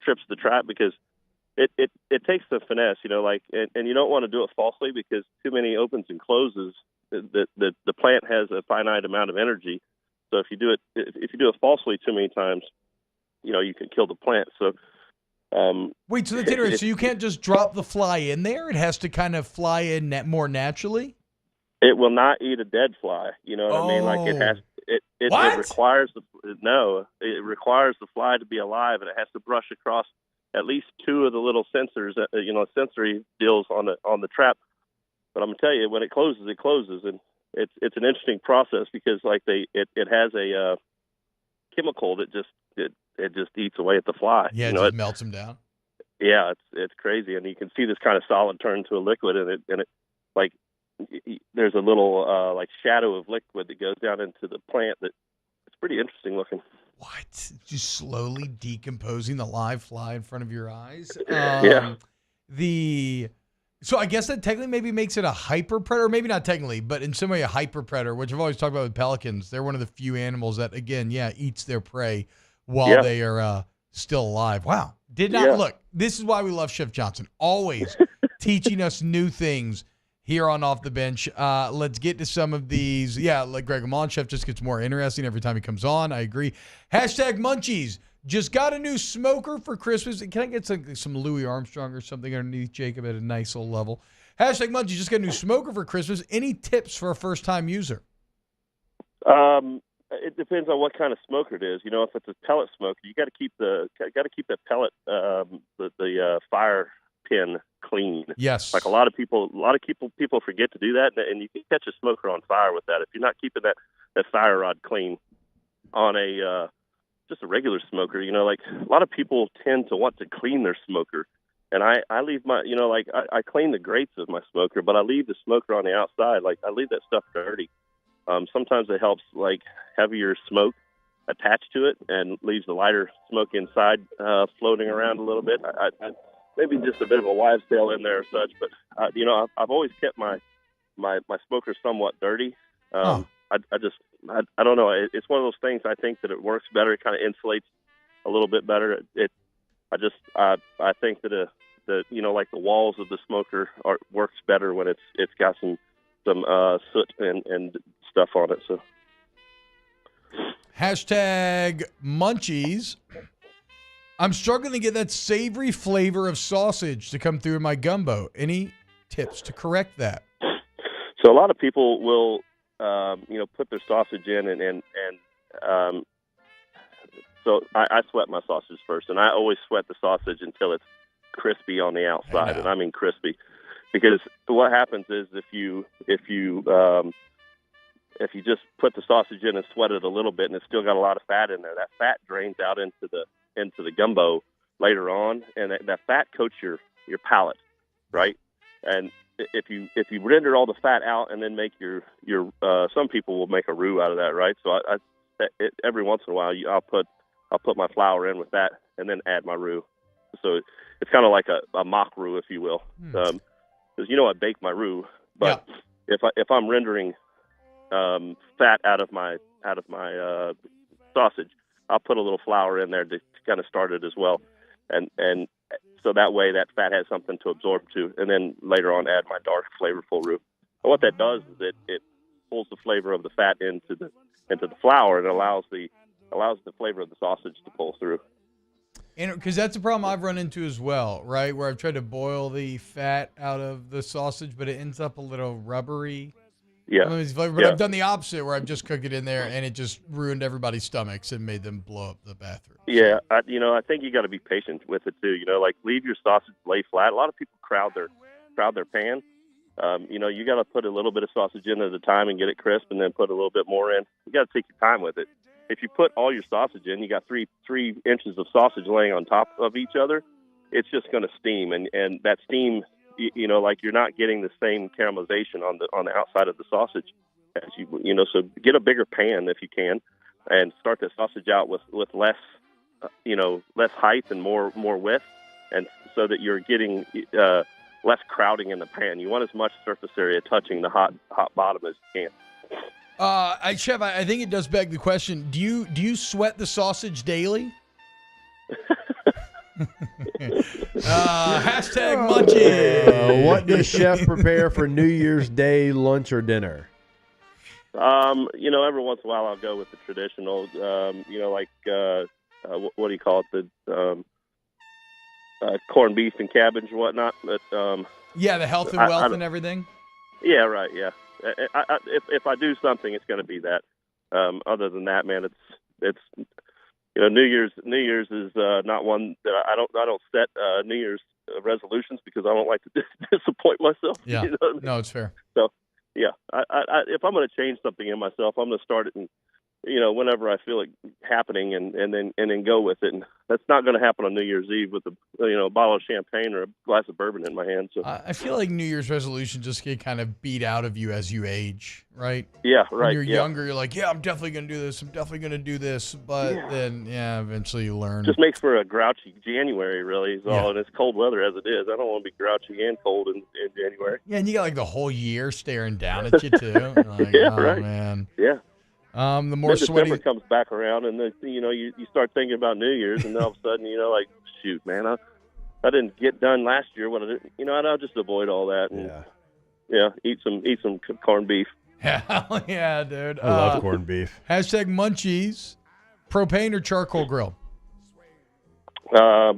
trips the trap, because it takes the finesse, you know, like, and you don't want to do it falsely, because too many opens and closes. The plant has a finite amount of energy, so if you do it falsely too many times, you know, you can kill the plant. So wait, so that's interesting. So you can't just drop the fly in there; it has to kind of fly in more naturally. It will not eat a dead fly. You know what I mean? Like it has. It requires it requires the fly to be alive, and it has to brush across at least two of the little sensors, sensory deals on the trap. But I'm gonna tell you, when it closes, and it's an interesting process, because like it has a chemical that just eats away at the fly. Yeah, it melts them down. Yeah, it's crazy, and you can see this kind of solid turn to a liquid, and it like there's a little like shadow of liquid that goes down into the plant that it's pretty interesting looking. What? Just slowly decomposing the live fly in front of your eyes? Yeah. So I guess that technically maybe makes it a hyper predator, maybe not technically, but in some way a hyper predator, which I've always talked about with pelicans. They're one of the few animals that, again, eats their prey while they are still alive. Wow. Look, this is why we love Chef Johnson. Always teaching us new things here on Off the Bench. Let's get to some of these. Yeah, like Greg Lamont, Chef just gets more interesting every time he comes on. I agree. Hashtag Munchies. Just got a new smoker for Christmas. Can I get some Louis Armstrong or something underneath Jacob at a nice old level? Hashtag Munchies. Just got a new smoker for Christmas. Any tips for a first-time user? It depends on what kind of smoker it is. You know, if it's a pellet smoker, you got to keep that pellet, the fire pin clean. Yes. Like a lot of people forget to do that, and you can catch a smoker on fire with that if you're not keeping that fire rod clean on a just a regular smoker. You know, like a lot of people tend to want to clean their smoker, and I leave my, you know, like I clean the grates of my smoker, but I leave the smoker on the outside. Like I leave that stuff dirty. Sometimes it helps, like, heavier smoke attached to it and leaves the lighter smoke inside floating around a little bit. I maybe just a bit of a wives' tale in there or such, but you know, I've always kept my smoker somewhat dirty. I don't know. It's one of those things. I think that it works better. It kind of insulates a little bit better. I think that the you know, like the walls of the smoker works better when it's got some soot and stuff on it. So hashtag Munchies. I'm struggling to get that savory flavor of sausage to come through in my gumbo. Any tips to correct that? So a lot of people will, put their sausage in and so I sweat my sausage first, and I always sweat the sausage until it's crispy on the outside, and I mean crispy, because what happens is if you just put the sausage in and sweat it a little bit, and it's still got a lot of fat in there, that fat drains out into the gumbo later on, and that fat coats your palate, right? And if you render all the fat out and then make your some people will make a roux out of that, right? So every once in a while I'll put my flour in with that and then add my roux. So it's kind of like a mock roux, if you will, because I bake my roux, but if I'm rendering fat out of my sausage, I'll put a little flour in there to kind of start it as well, and so that way that fat has something to absorb to, and then later on add my dark, flavorful roux. And what that does is it pulls the flavor of the fat into the flour, and allows the flavor of the sausage to pull through. Because that's a problem I've run into as well, right? Where I've tried to boil the fat out of the sausage, but it ends up a little rubbery. Yeah. But I've done the opposite, where I've just cooked it in there, and it just ruined everybody's stomachs and made them blow up the bathroom. Yeah, I think you got to be patient with it too. Like leave your sausage lay flat. A lot of people crowd their pan. You got to put a little bit of sausage in at a time and get it crisp, and then put a little bit more in. You got to take your time with it. If you put all your sausage in, you got three inches of sausage laying on top of each other. It's just going to steam, and that steam, like you're not getting the same caramelization on the outside of the sausage as you. So get a bigger pan if you can, and start the sausage out with less, less height and more width, and so that you're getting less crowding in the pan. You want as much surface area touching the hot bottom as you can. Chef, I think it does beg the question: Do you sweat the sausage daily? Hashtag Munchies. What does Chef prepare for New Year's Day lunch or dinner? Every once in a while I'll go with the traditional. What do you call it? The corned beef and cabbage and whatnot. But yeah, the health and wealth and everything. Yeah, right. Yeah. If I do something, it's going to be that. Other than that, man, it's New Year's is not one that I don't set New Year's resolutions because I don't like to disappoint myself. Yeah, you know what I mean? No, it's fair. So yeah, if I'm going to change something in myself, I'm going to start it whenever I feel it happening, and then go with it. And that's not going to happen on New Year's Eve with a bottle of champagne or a glass of bourbon in my hand. So I feel like New Year's resolutions just get kind of beat out of you as you age, right? Yeah, right. When you're younger, you're like, yeah, I'm definitely going to do this. I'm definitely going to do this. But then, eventually you learn. Just makes for a grouchy January, really, is all. And it's cold weather as it is. I don't want to be grouchy and cold in January. Yeah, and you got like the whole year staring down at you, too. Like, yeah, oh, right. man. Yeah. The more then sweaty December comes back around, and then you start thinking about New Year's, and then all of a sudden like, shoot, man, I didn't get done last year. What I did, I'll just avoid all that and eat some corned beef. Hell yeah, dude! I love corned beef. Hashtag Munchies, propane or charcoal grill? I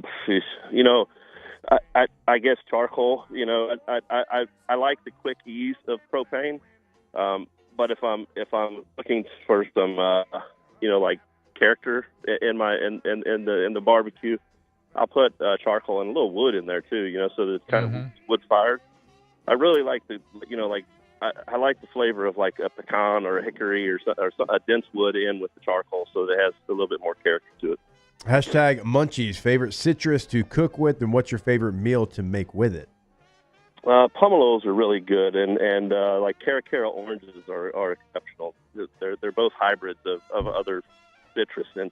guess charcoal. I like the quick ease of propane. But if I'm looking for some like character in the barbecue, I'll put charcoal and a little wood in there too, so that it's kind of wood fired. I really like I like the flavor of like a pecan or a hickory or a dense wood in with the charcoal, so that it has a little bit more character to it. Hashtag Munchies, favorite citrus to cook with, and what's your favorite meal to make with it? Pomelos are really good, and like Caracara oranges are exceptional. They're both hybrids of other citrus, and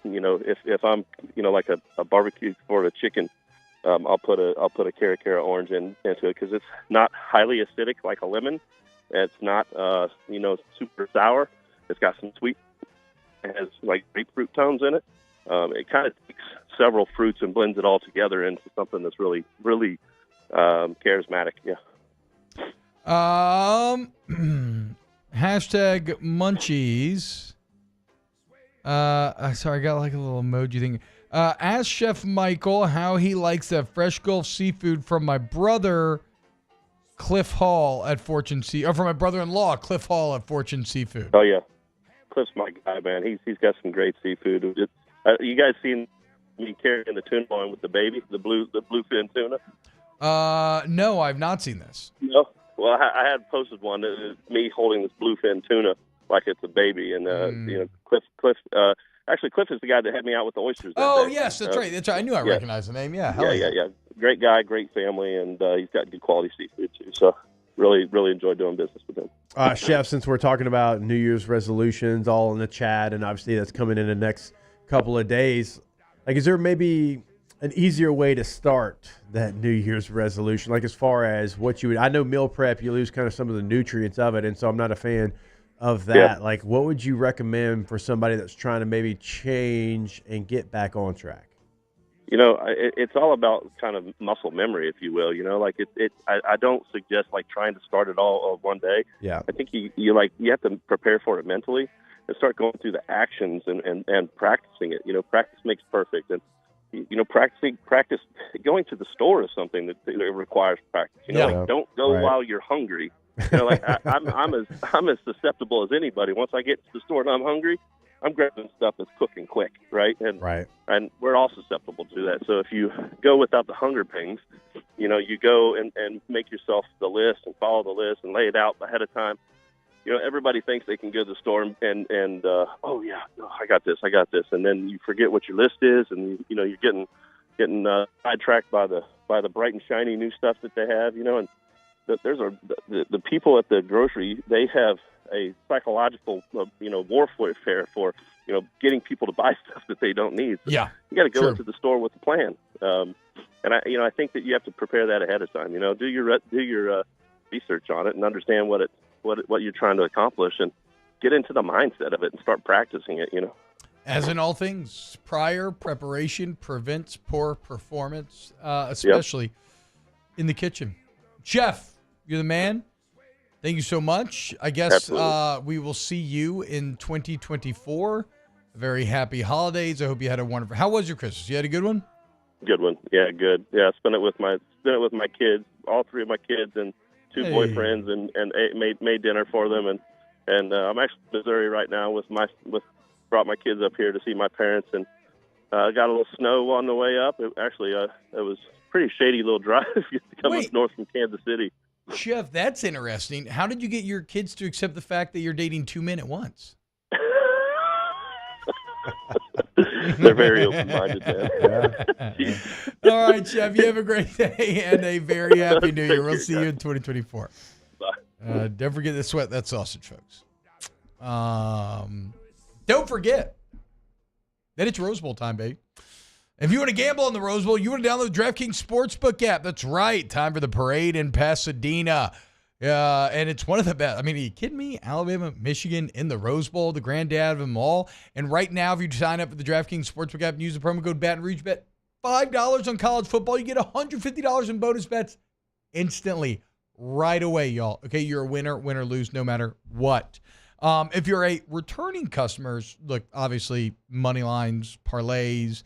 if I'm like a barbecue for a chicken, I'll put a Caracara orange into it because it's not highly acidic like a lemon. It's not super sour. It's got some sweet. It has like grapefruit tones in it. It kind of takes several fruits and blends it all together into something that's really charismatic. Yeah. Hashtag Munchies. Sorry, I got like a little emoji thing. Ask Chef Michael how he likes that fresh Gulf seafood from my brother, Cliff Hall at Fortune Sea, or from my brother-in-law, Cliff Hall at Fortune Seafood. Oh yeah, Cliff's my guy, man. He's got some great seafood. You guys seen me carrying the tuna line with the baby, the bluefin tuna? No, I've not seen this. No. Well, I had posted one. It was me holding this bluefin tuna like it's a baby, and Cliff. Actually, Cliff is the guy that had me out with the oysters. Oh, yes, that's right. That's right. I knew I recognized the name. Yeah. Yeah. Great guy, great family, and he's got good quality seafood too. So, really enjoyed doing business with him. Chef, since we're talking about New Year's resolutions, all in the chat, and obviously that's coming in the next couple of days. Like, is there maybe an easier way to start that New Year's resolution? Like, as far as what you would, I know meal prep, you lose kind of some of the nutrients of it, and so I'm not a fan of that. Yeah. Like, what would you recommend for somebody that's trying to maybe change and get back on track? It's all about kind of muscle memory, if you will. Like I don't suggest like trying to start it all one day. Yeah. I think you have to prepare for it mentally, and start going through the actions and practicing it. Practice makes perfect. And, practice going to the store is something that requires practice. Don't go while you're hungry. I'm as susceptible as anybody. Once I get to the store and I'm hungry, I'm grabbing stuff that's cooking quick, right? And we're all susceptible to that. So if you go without the hunger pangs, you go and make yourself the list and follow the list and lay it out ahead of time. Everybody thinks they can go to the store and I got this, and then you forget what your list is, and you're getting sidetracked by the bright and shiny new stuff that they have, and the people at the grocery, they have a psychological warfare for getting people to buy stuff that they don't need. So you got to go into the store with a plan, and I think that you have to prepare that ahead of time. Do your research on it and understand what you're trying to accomplish, and get into the mindset of it and start practicing it. As in all things, prior preparation prevents poor performance, especially in the kitchen. Jeff, you're the man. Thank you so much. I guess we will see you in 2024. Very happy holidays. I hope you had a wonderful. How was your Christmas? You had a good one? Good one. Yeah, good. Yeah, I spent it with my kids, all three of my kids, and two boyfriends, and made dinner for them, and I'm actually in Missouri right now brought my kids up here to see my parents, and got a little snow on the way up. It was a pretty shady little drive coming north from Kansas City. Jeff, that's interesting. How did you get your kids to accept the fact that you're dating two men at once? They're very open-minded, man. All right, Jeff, you have a great day and a very happy New Year. We'll see you in 2024. Bye. Don't forget to sweat that sausage, folks. Don't forget that it's Rose Bowl time, baby. If you want to gamble on the Rose Bowl, you want to download the DraftKings Sportsbook app. That's right. Time for the parade in Pasadena. And it's one of the best. I mean, are you kidding me? Alabama, Michigan in the Rose Bowl, the granddad of them all. And right now, if you sign up for the DraftKings Sportsbook app and use the promo code Baton Rouge, bet $5 on college football, you get $150 in bonus bets instantly, right away, y'all. Okay, you're a winner, win or lose, no matter what. If you're a returning customer, look, obviously, money lines, parlays,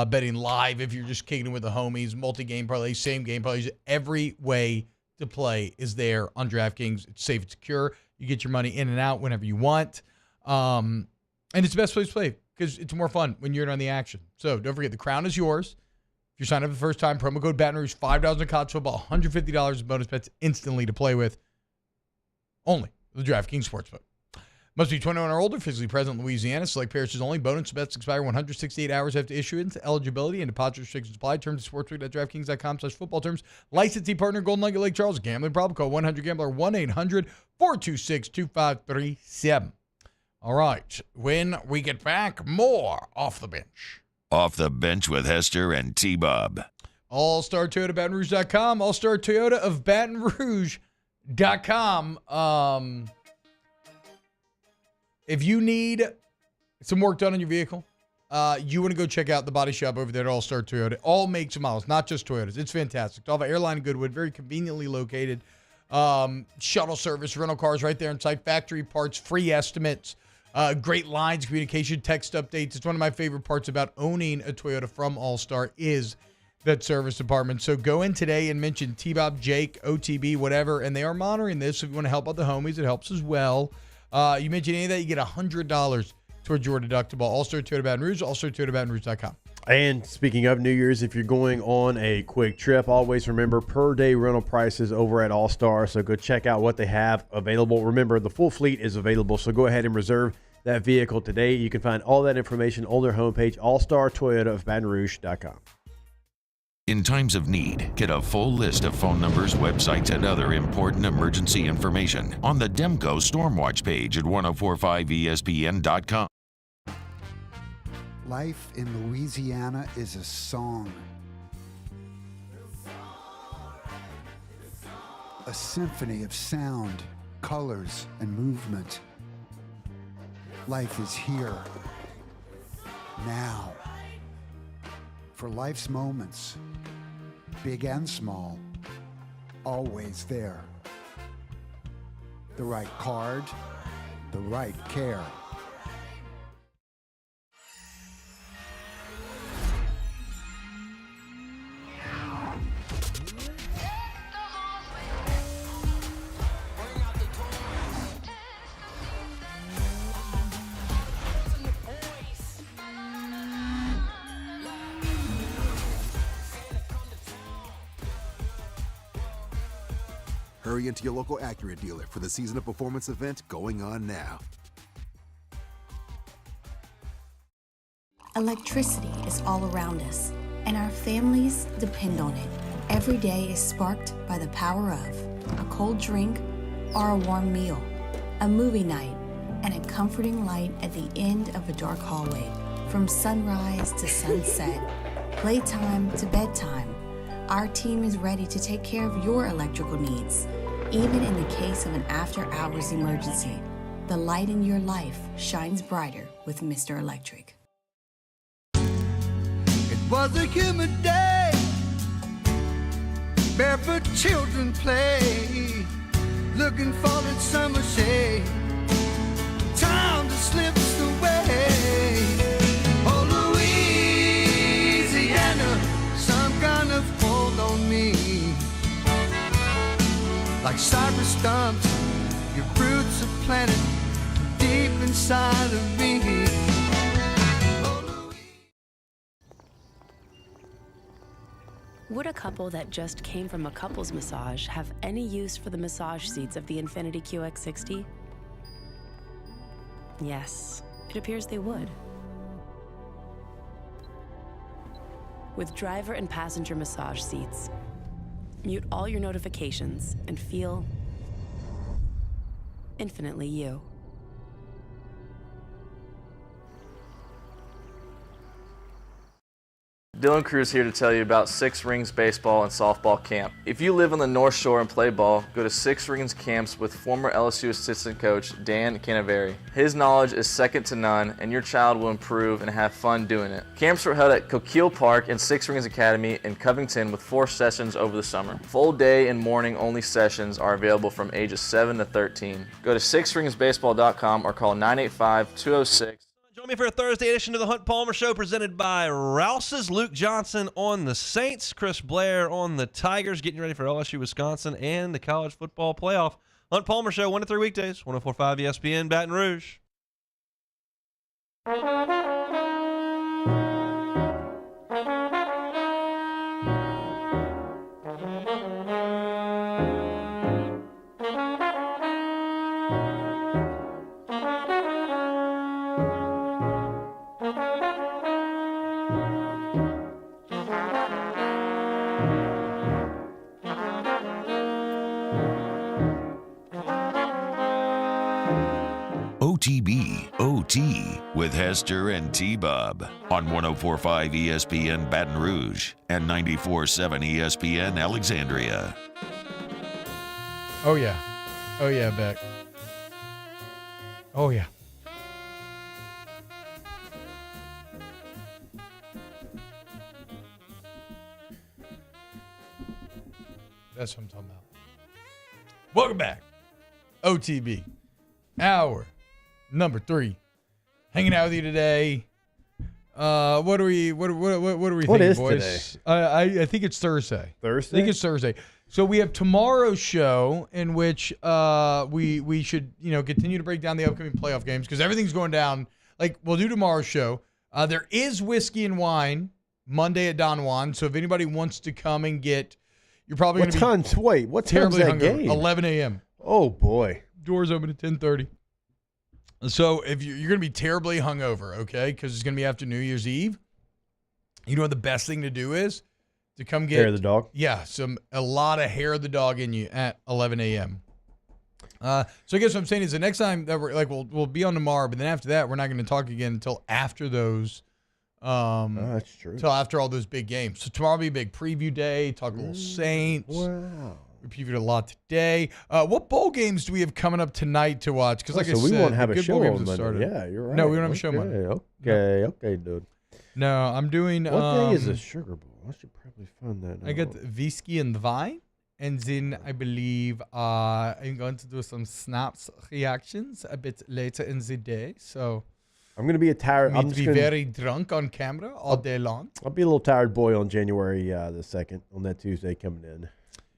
betting live if you're just kicking it with the homies, multi-game parlays, same game parlays, every way to play is there on DraftKings. It's safe and secure. You get your money in and out whenever you want. And it's the best place to play because it's more fun when you're in on the action. So don't forget, the crown is yours. If you sign up for the first time, promo code Baton Rouge, $5 in college football, $150 in bonus bets instantly to play with. Only the DraftKings Sportsbook. Must be 21 or older, physically present in Louisiana. Select parishes only. Bonus bets expire 168 hours after issuance. Eligibility and deposit restrictions apply. Terms at sportsbook.draftkings.com/football terms. Licensee partner, Golden Nugget Lake Charles. Gambling problem? Call 1-800-GAMBLER, 1-800-426-2537. All right. When we get back, more Off the Bench. Off the Bench with Hester and T-Bob. All-Star Toyota of Baton Rouge.com. All-Star Toyota of Baton Rouge.com. If you need some work done on your vehicle, you want to go check out the body shop over there at All-Star Toyota. All makes and models, not just Toyotas. It's fantastic. All the Airline Goodwood, very conveniently located. Shuttle service, rental cars right there inside. Factory parts, free estimates, great lines, communication, text updates. It's one of my favorite parts about owning a Toyota from All-Star is that service department. So go in today and mention T-Bob, Jake, OTB, whatever, and they are monitoring this. So if you want to help out the homies, it helps as well. You mention any of that, you get $100 towards your deductible. All-Star Toyota Baton Rouge, allstartoyotabatonrouge.com. And speaking of New Year's, if you're going on a quick trip, always remember per-day rental prices over at All-Star. So go check out what they have available. Remember, the full fleet is available, so go ahead and reserve that vehicle today. You can find all that information on their homepage, allstartoyotaofbatonrouge.com. In times of need, get a full list of phone numbers, websites, and other important emergency information on the Demco Stormwatch page at 1045ESPN.com. Life in Louisiana is a song. A symphony of sound, colors, and movement. Life is here, now. For life's moments, big and small, always there. The right card, the right care. Hurry into your local Acura dealer for the Season of Performance event going on now. Electricity is all around us, and our families depend on it. Every day is sparked by the power of a cold drink or a warm meal, a movie night, and a comforting light at the end of a dark hallway. From sunrise to sunset, playtime to bedtime, our team is ready to take care of your electrical needs. Even in the case of an after-hours emergency, the light in your life shines brighter with Mr. Electric. Was a humid day, barefoot children play, looking for that summer shade. Time just slips away. Oh, Louisiana, some kind of hold on me. Like cypress stumps, your roots are planted deep inside of me. Would a couple that just came from a couples massage have any use for the massage seats of the Infiniti QX60? Yes, it appears they would. With driver and passenger massage seats, mute all your notifications and feel infinitely you. Dylan Cruz here to tell you about Six Rings Baseball and Softball Camp. If you live on the North Shore and play ball, go to Six Rings Camps with former LSU assistant coach Dan Canaveri. His knowledge is second to none, and your child will improve and have fun doing it. Camps were held at Coquille Park and Six Rings Academy in Covington with 4 sessions over the summer. Full day and morning only sessions are available from ages 7 to 13. Go to sixringsbaseball.com or call 985-206. Join me for a Thursday edition of the Hunt Palmer Show presented by Rouse's. Luke Johnson on the Saints, Chris Blair on the Tigers, getting ready for LSU, Wisconsin, and the college football playoff. Hunt Palmer Show, 1 to 3 weekdays, 104.5 ESPN, Baton Rouge. OTB OT with Hester and T-Bob on 104.5 ESPN Baton Rouge and 94.7 ESPN Alexandria. Oh, yeah. Oh, yeah, Beck. Oh, yeah. That's what I'm talking about. Welcome back. OTB. Hour number 3. Hanging out with you today. What are we thinking, boys? Today? I think it's Thursday. Thursday? I think it's Thursday. So we have tomorrow's show in which we should continue to break down the upcoming playoff games because everything's going down. Like we'll do tomorrow's show. There is whiskey and wine Monday at Don Juan. So if anybody wants to come and get, you're probably going to be what time's terribly that hungover. game? 11 a.m. Oh boy. Doors open at 10:30. So if you're going to be terribly hungover, okay, because it's going to be after New Year's Eve, you know what the best thing to do is? To come get Hair of the dog? Yeah, a lot of hair of the dog in you at 11 a.m. So I guess what I'm saying is the next time that we're like, we'll be on tomorrow, but then after that, we're not going to talk again until after those. That's true. Until after all those big games. So tomorrow will be a big preview day. Talk a little Saints. Wow. We previewed a lot today. What bowl games do we have coming up tonight to watch? Because like I said, we won't have a good show bowl on games have Monday. started. Yeah, you're right. No, we don't have a show Monday. Okay, dude. No, I'm doing. What day is the Sugar Bowl? I should probably find that. I got whiskey and wine, and then I believe I'm going to do some snaps reactions a bit later in the day. So I'm going to be a tired. I'm be very drunk on camera all day long. I'll be a little tired boy on January the 2nd on that Tuesday coming in.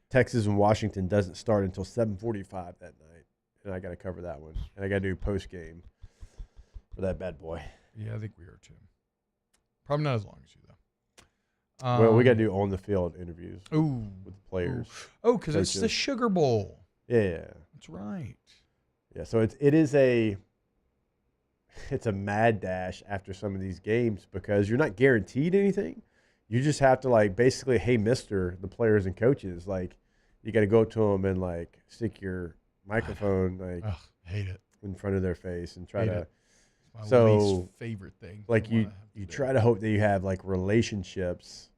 Texas and Washington doesn't start until 7:45 that night, and I got to cover that one, and I got to do post game for that bad boy. Yeah, I think we are too. Probably not as long as you though. Well, we got to do on the field interviews. Ooh, with the players. Oh, because it's the Sugar Bowl. Yeah. That's right. Yeah, so it's a mad dash after some of these games because you're not guaranteed anything. You just have to like basically, hey, mister, the players and coaches, like you got to go up to them and like stick your microphone like hate it in front of their face and try Hate to. it. It's my least favorite thing. Like I you wanna have to do. try to hope that you have like relationships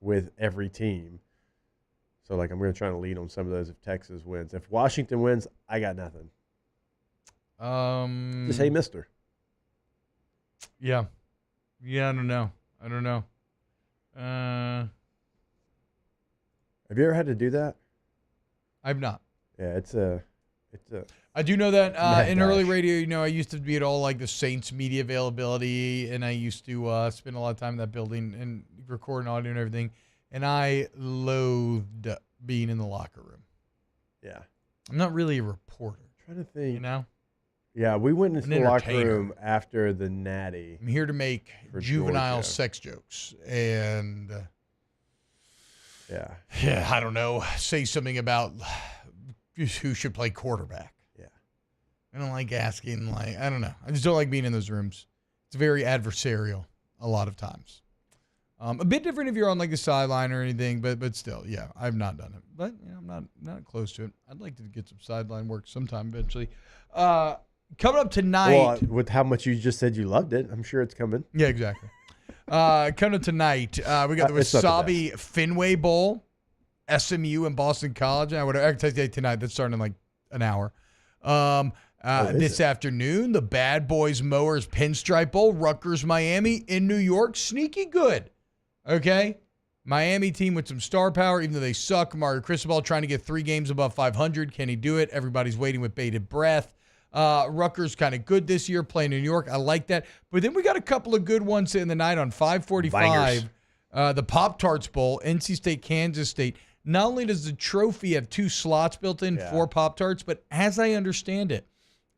with every team. So like I'm going to try to lean on some of those if Texas wins. If Washington wins, I got nothing. Just hey, mister. Yeah. Yeah, I don't know. Have you ever had to do that? I've not. Yeah, it's a. I do know that mad in early dash. radio, I used to be at all like the Saints media availability, and I used to spend a lot of time in that building and recording audio and everything. And I loathed being in the locker room. Yeah. I'm not really a reporter. I'm trying to think. You know? Yeah, we went into An the locker entertainer. room after the Natty. I'm here to make for juvenile Georgia. sex jokes and Yeah. yeah, I don't know, say something about who should play quarterback. Yeah. I don't like asking, like, I don't know. I just don't like being in those rooms. It's very adversarial a lot of times. A bit different if you're on like the sideline or anything, but still, yeah, I've not done it. But I'm not close to it. I'd like to get some sideline work sometime eventually. Coming up tonight. Well, with how much you just said you loved it, I'm sure it's coming. Yeah, exactly. Coming up tonight, we got the It's not the Wasabi Fenway Bowl, SMU and Boston College. I can tell you tonight. That's starting in like an hour. This afternoon, the Bad Boys Mowers Pinstripe Bowl, Rutgers, Miami in New York. Sneaky good. Okay? Miami team with some star power, even though they suck. Mario Cristobal trying to get 3 games above 500. Can he do it? Everybody's waiting with bated breath. Rutgers kind of good this year, playing in New York. I like that. But then we got a couple of good ones in the night on 545. The Pop-Tarts Bowl, NC State, Kansas State. Not only does the trophy have 2 slots built in for Pop-Tarts, but as I understand it,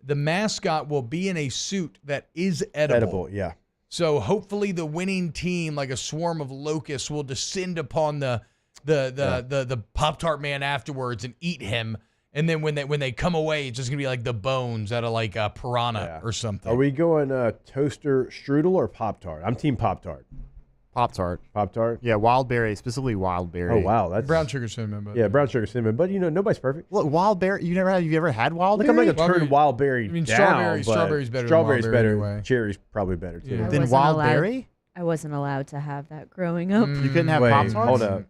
the mascot will be in a suit that is edible. Yeah. So hopefully the winning team, like a swarm of locusts, will descend upon the Pop-Tart man afterwards and eat him. And then when they come away, it's just gonna be like the bones out of like a piranha or something. Are we going toaster strudel or Pop-Tart? I'm team Pop-Tart. Pop-Tart. Pop-Tart? Yeah, wild berry, specifically wild berry. Oh, wow. That's brown sugar cinnamon. But yeah, brown sugar cinnamon. But, nobody's perfect. Look, wild berry. You ever had wild Look, berry? I'm not going to turn wild berry I mean, down. strawberry's better than Strawberry's wild berry better. anyway. Cherry's probably better, too. Yeah. Then wild berry? I wasn't allowed to have that growing up. You couldn't have Wait, Pop-Tarts? hold up.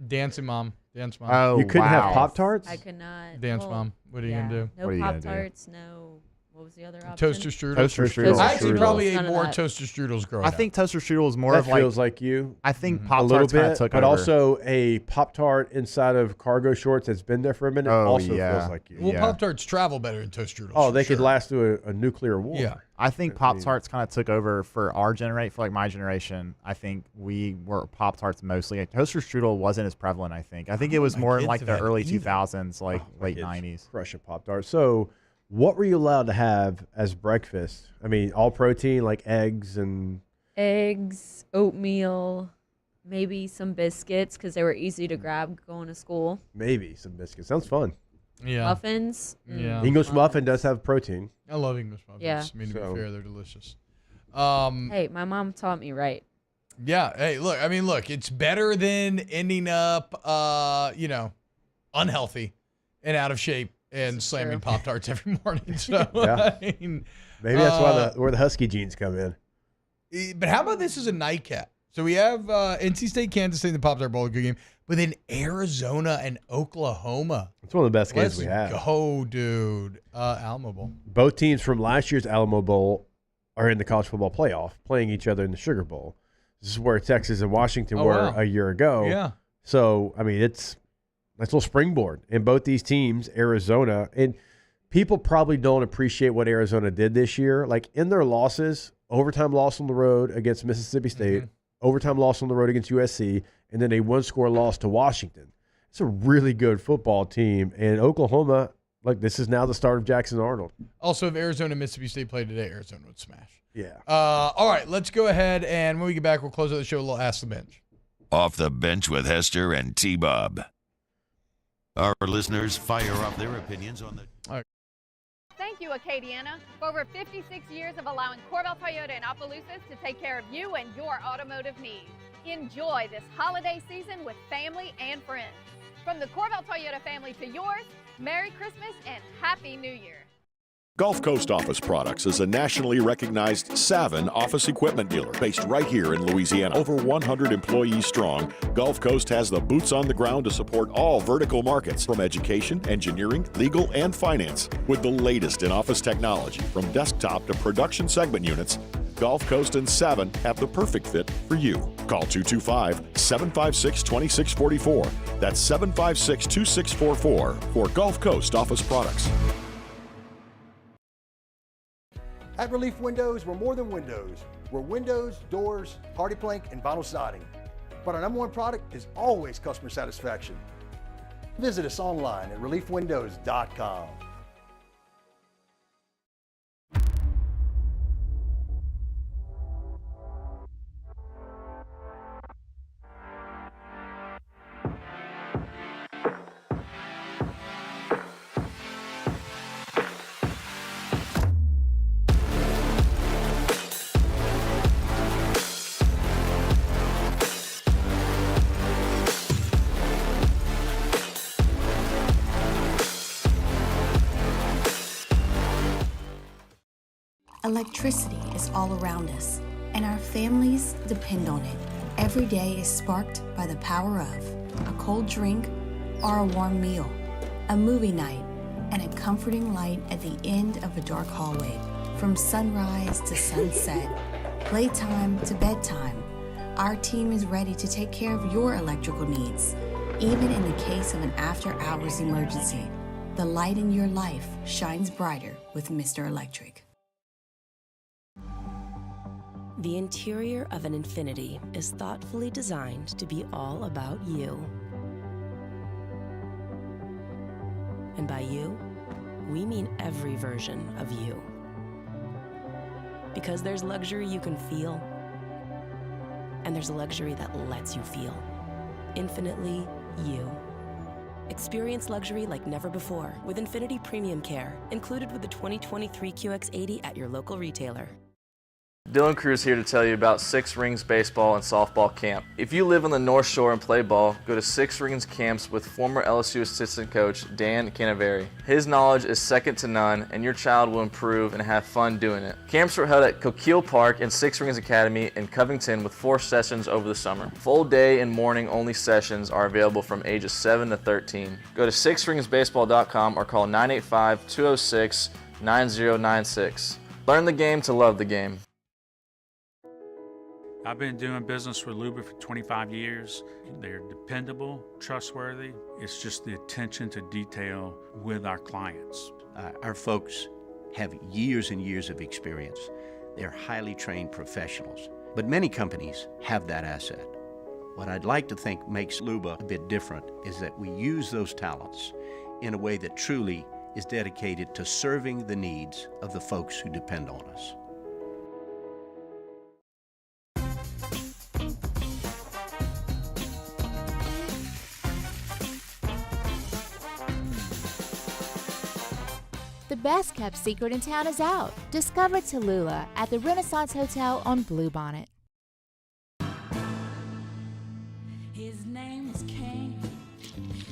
Dancing mom. Dance mom. Oh, You couldn't have wow. Pop-Tarts? I could not. Dance mom. What are you going to do? No What are you gonna do? Pop-Tarts, no. What was the other option? Toaster strudel. Toaster strudel. I actually probably ate None of more that. toaster strudels growing I up. think toaster strudel is more That of like feels like you. I think A Pop little Tarts kind bit, of took but over. also a Pop-Tart inside of cargo shorts that's been there for a minute Oh, also yeah. feels like you. Well, Yeah. Pop-Tarts travel better than toast strudels. Oh, for they could sure. last through a nuclear war. Yeah. I think Pop Tarts kind of took over for our generation, for like my generation. I think we were Pop Tarts mostly. Toaster strudel wasn't as prevalent. I think it was my more in kids like have the had early either. 2000s, like late Kids 90s. Crush a Pop-Tart. So, what were you allowed to have as breakfast? I mean, all protein, like eggs and Eggs, oatmeal, maybe some biscuits because they were easy to grab going to school. maybe some biscuits. Sounds fun. Yeah. Muffins. Yeah. English muffin does have protein. I love English muffins. Yeah. I mean, to So- be fair, they're delicious. Hey, my mom taught me right. Yeah. Hey, look, it's better than ending up, unhealthy and out of shape and slamming true. Pop-Tarts every morning. So, Yeah. I mean, Maybe that's where the Husky genes come in. but how about this as a nightcap? So we have NC State, Kansas State in the Pop-Tart Bowl, a good game. But then Arizona and Oklahoma. It's one of the best games Let's we have. go, dude. Alamo Bowl. Both teams from last year's Alamo Bowl are in the college football playoff, playing each other in the Sugar Bowl. This is where Texas and Washington Oh, were wow. a year ago. Yeah. So, I mean, it's a little springboard. And both these teams, Arizona, and people probably don't appreciate what Arizona did this year. Like in their losses, overtime loss on the road against Mississippi State, overtime loss on the road against USC, and then a one-score loss to Washington. It's a really good football team. And Oklahoma, like this is now the start of Jackson Arnold. Also, if Arizona and Mississippi State played today, Arizona would smash. Yeah. All right, let's go ahead, and when we get back, we'll close out the show with a little Ask the Bench. Off the Bench with Hester and T-Bob. Our listeners fire off their opinions on the... Thank you, Acadiana, for over 56 years of allowing Corval Toyota in Opelousas to take care of you and your automotive needs. Enjoy this holiday season with family and friends. From the Corval Toyota family to yours, Merry Christmas and Happy New Year. Gulf Coast Office Products is a nationally recognized Savin office equipment dealer based right here in Louisiana. Over 100 employees strong, Gulf Coast has the boots on the ground to support all vertical markets from education, engineering, legal, and finance. With the latest in office technology from desktop to production segment units, Gulf Coast and Savin have the perfect fit for you. Call 225-756-2644. That's 756-2644 for Gulf Coast Office Products. At Relief Windows, we're more than windows. We're windows, doors, hardy plank, and vinyl siding. But our number one product is always customer satisfaction. Visit us online at reliefwindows.com. Electricity is all around us, and our families depend on it. Every day is sparked by the power of a cold drink or a warm meal, a movie night, and a comforting light at the end of a dark hallway. From sunrise to sunset, playtime to bedtime, our team is ready to take care of your electrical needs. Even in the case of an after-hours emergency, the light in your life shines brighter with Mr. Electric. The interior of an Infiniti is thoughtfully designed to be all about you. And by you, we mean every version of you. Because there's luxury you can feel, and there's luxury that lets you feel. Infinitely you. Experience luxury like never before with Infiniti Premium Care, included with the 2023 QX80 at your local retailer. Dylan Cruz here to tell you about Six Rings Baseball and Softball Camp. If you live on the North Shore and play ball, go to Six Rings Camps with former LSU assistant coach Dan Canaveri. His knowledge is second to none, and your child will improve and have fun doing it. Camps were held at Coquille Park and Six Rings Academy in Covington with 4 sessions over the summer. Full day and morning only sessions are available from ages 7 to 13. Go to sixringsbaseball.com or call 985-206-9096. Learn the game to love the game. I've been doing business with Luba for 25 years. They're dependable, trustworthy. It's just the attention to detail with our clients. Our folks have years and years of experience. They're highly trained professionals. But many companies have that asset. What I'd like to think makes Luba a bit different is that we use those talents in a way that truly is dedicated to serving the needs of the folks who depend on us. The best kept secret in town is out. Discover Tallulah at the Renaissance Hotel on Bluebonnet. His name was King.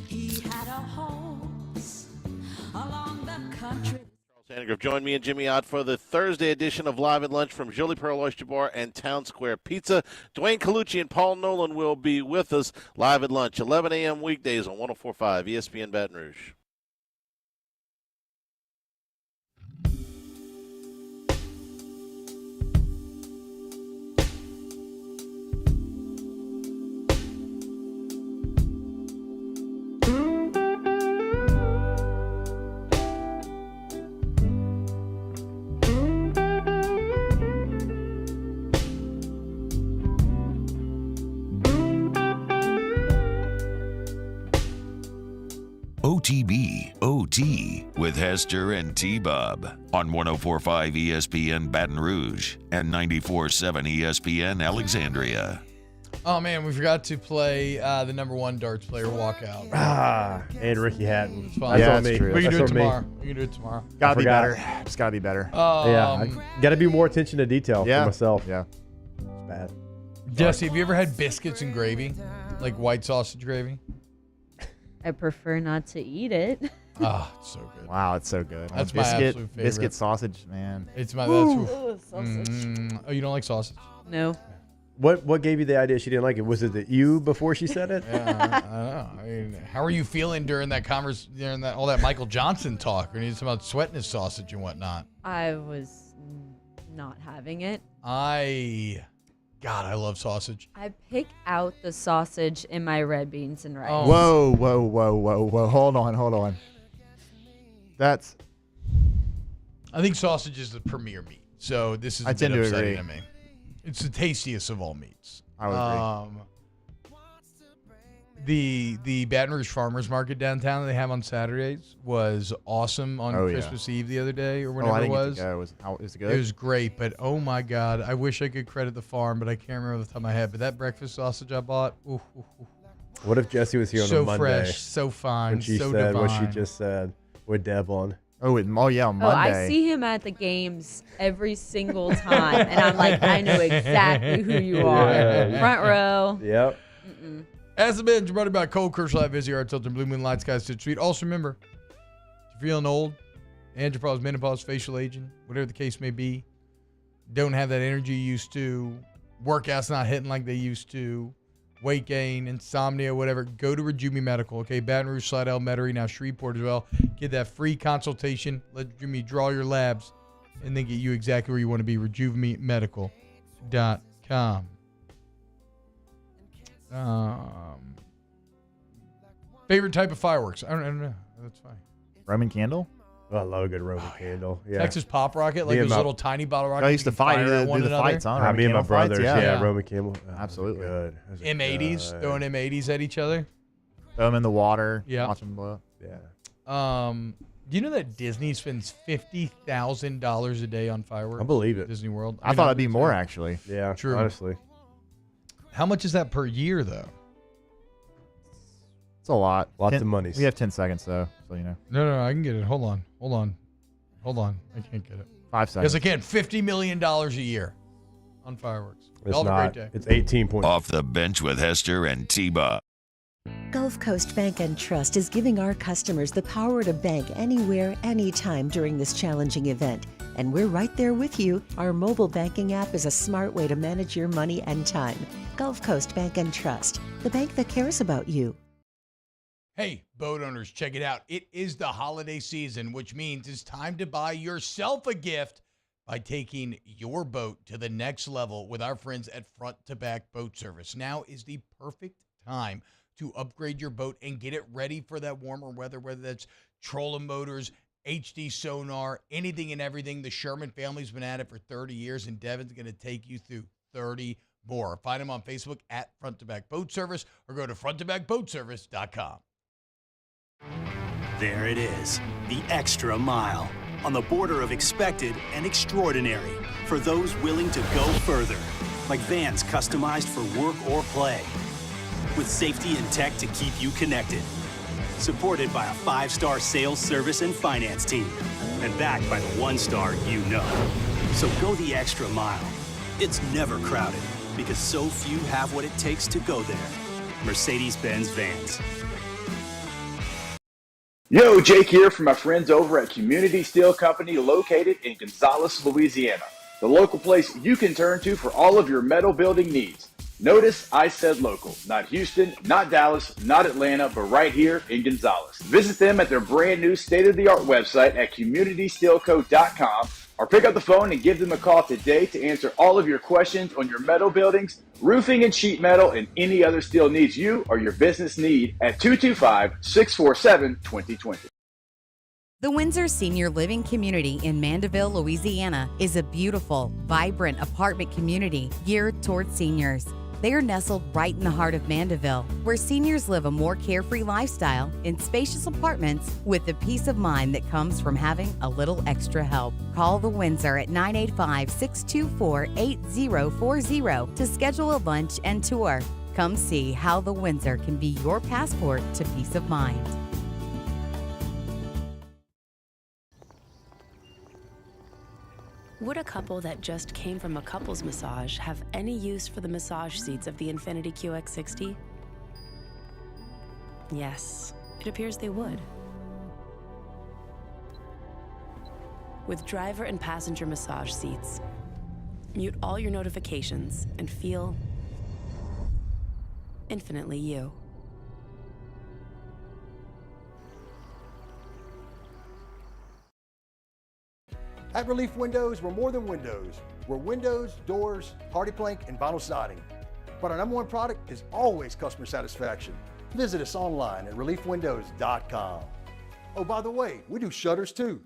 He had a horse along the country. Sandgrove, join me and Jimmy Ott for the Thursday edition of Live at Lunch from Jolie Pearl Oyster Bar and Town Square Pizza. Dwayne Colucci and Paul Nolan will be with us live at lunch, 11 a.m. weekdays on 104.5 ESPN Baton Rouge. OTB OT with Hester and T-Bob on 104.5 ESPN Baton Rouge and 94.7 ESPN Alexandria. Oh, man, we forgot to play the number 1 darts player walkout. And Ricky Hatton. It's fine. Yeah, on that's me. true. We can do it That's on me. tomorrow. We can do it tomorrow. Gotta be forgot. better. Just gotta be better. Yeah, got to be more attention to detail Yeah. for myself. Yeah. It's bad. Jesse, have you ever had biscuits and gravy? Like white sausage gravy? I prefer not to eat it. Oh, it's so good. Wow, it's so good. That's my biscuit, absolute favorite. Biscuit sausage, man. It's my Ooh, sausage. Oh, you don't like sausage? No. What gave you the idea she didn't like it? Was it the you before she said it? Yeah, I don't know. I mean, how are you feeling during that all that Michael Johnson talk? When he was about sweating his sausage and whatnot. I was not having it. God, I love sausage. I pick out the sausage in my red beans and rice. Oh. Whoa. Hold on. That's. I think sausage is the premier meat. So this is I a bit tend to upsetting agree. to me. It's the tastiest of all meats. I would agree. The Baton Rouge Farmers Market downtown that they have on Saturdays was awesome on Oh, yeah. Christmas Eve the other day or Oh, whenever I it didn't was. get to go. Was it good? It was great, but oh my God, I wish I could credit the farm, but I can't remember off the top of my head. But that breakfast sausage I bought, ooh, What if Jesse was here on so a Monday? fresh, so fine, When she so said what she divine. just said with Deb on. Oh, yeah, on Oh, Monday. I see him at the games every single time, and I'm like, I know exactly who you are. Yeah. Front row. Yep. Mm-mm. As a binge brought about Cold Crush Live, Vizzy Art Tilton, Blue Moon Lights, Guys, Suite. Also remember, if you're feeling old, andropause, menopause, facial aging, whatever the case may be, don't have that energy you used to, workouts not hitting like they used to, weight gain, insomnia, whatever, go to Rejuve Medical, okay? Baton Rouge, Slidell, Metairie, now Shreveport as well. Get that free consultation. Let Rejuve draw your labs and then get you exactly where you want to be. RejuveMeMedical.com. Favorite type of fireworks? I don't know. That's fine. Roman candle? Oh, I love a good Roman candle. Yeah. Texas Pop Rocket, like Me and those my- little tiny bottle rockets. I used to you can fight. fire Do at one the another. fights on Roman Me and my candle fights, brothers. yeah. Roman candle. Oh, Absolutely. Good. Those are M80s, good. throwing M80s at each other. Throw them in the water. Yeah. Watch them blow up. Yeah. Do you know that Disney spends $50,000 a day on fireworks? I believe it. Disney World. I thought it'd be more, actually. Yeah, True. honestly. How much is that per year, though? It's a lot. Lots of monies. We have 10 seconds, though, so you know. No, I can get it. Hold on. I can't get it. 5 seconds. Yes, I can. $50 million a year on fireworks. It's Y'all have not. a great day. It's 18 points. Off the bench with Hester and T-Bob. Gulf Coast Bank and Trust is giving our customers the power to bank anywhere, anytime during this challenging event. And we're right there with you. Our mobile banking app is a smart way to manage your money and time. Gulf Coast Bank and Trust, the bank that cares about you. Hey, boat owners, check it out. It is the holiday season, which means it's time to buy yourself a gift by taking your boat to the next level with our friends at Front to Back Boat Service. Now is the perfect time to upgrade your boat and get it ready for that warmer weather, whether that's trolling motors, HD sonar, anything and everything. The Sherman family's been at it for 30 years, and Devin's going to take you through 30 more. Find them on Facebook at Front to Back Boat Service or go to fronttobackboatservice.com. There it is, the extra mile, on the border of expected and extraordinary for those willing to go further, like vans customized for work or play, with safety and tech to keep you connected, supported by a 5-star sales, service, and finance team, and backed by the 1-star you know. So go the extra mile. It's never crowded, because so few have what it takes to go there. Mercedes-Benz Vans. Yo, Jake here from my friends over at Community Steel Company located in Gonzales, Louisiana. The local place you can turn to for all of your metal building needs. Notice I said local, not Houston, not Dallas, not Atlanta, but right here in Gonzales. Visit them at their brand new state-of-the-art website at communitysteelco.com or pick up the phone and give them a call today to answer all of your questions on your metal buildings, roofing and sheet metal, and any other steel needs you or your business need at 225-647-2020. The Windsor Senior Living Community in Mandeville, Louisiana is a beautiful, vibrant apartment community geared toward seniors. They are nestled right in the heart of Mandeville, where seniors live a more carefree lifestyle in spacious apartments with the peace of mind that comes from having a little extra help. Call the Windsor at 985-624-8040 to schedule a lunch and tour. Come see how the Windsor can be your passport to peace of mind. Would a couple that just came from a couples massage have any use for the massage seats of the Infiniti QX60? Yes, it appears they would. With driver and passenger massage seats, mute all your notifications and feel infinitely you. At Relief Windows, we're more than windows. We're windows, doors, hardy plank, and vinyl siding. But our number one product is always customer satisfaction. Visit us online at reliefwindows.com. Oh, by the way, we do shutters too.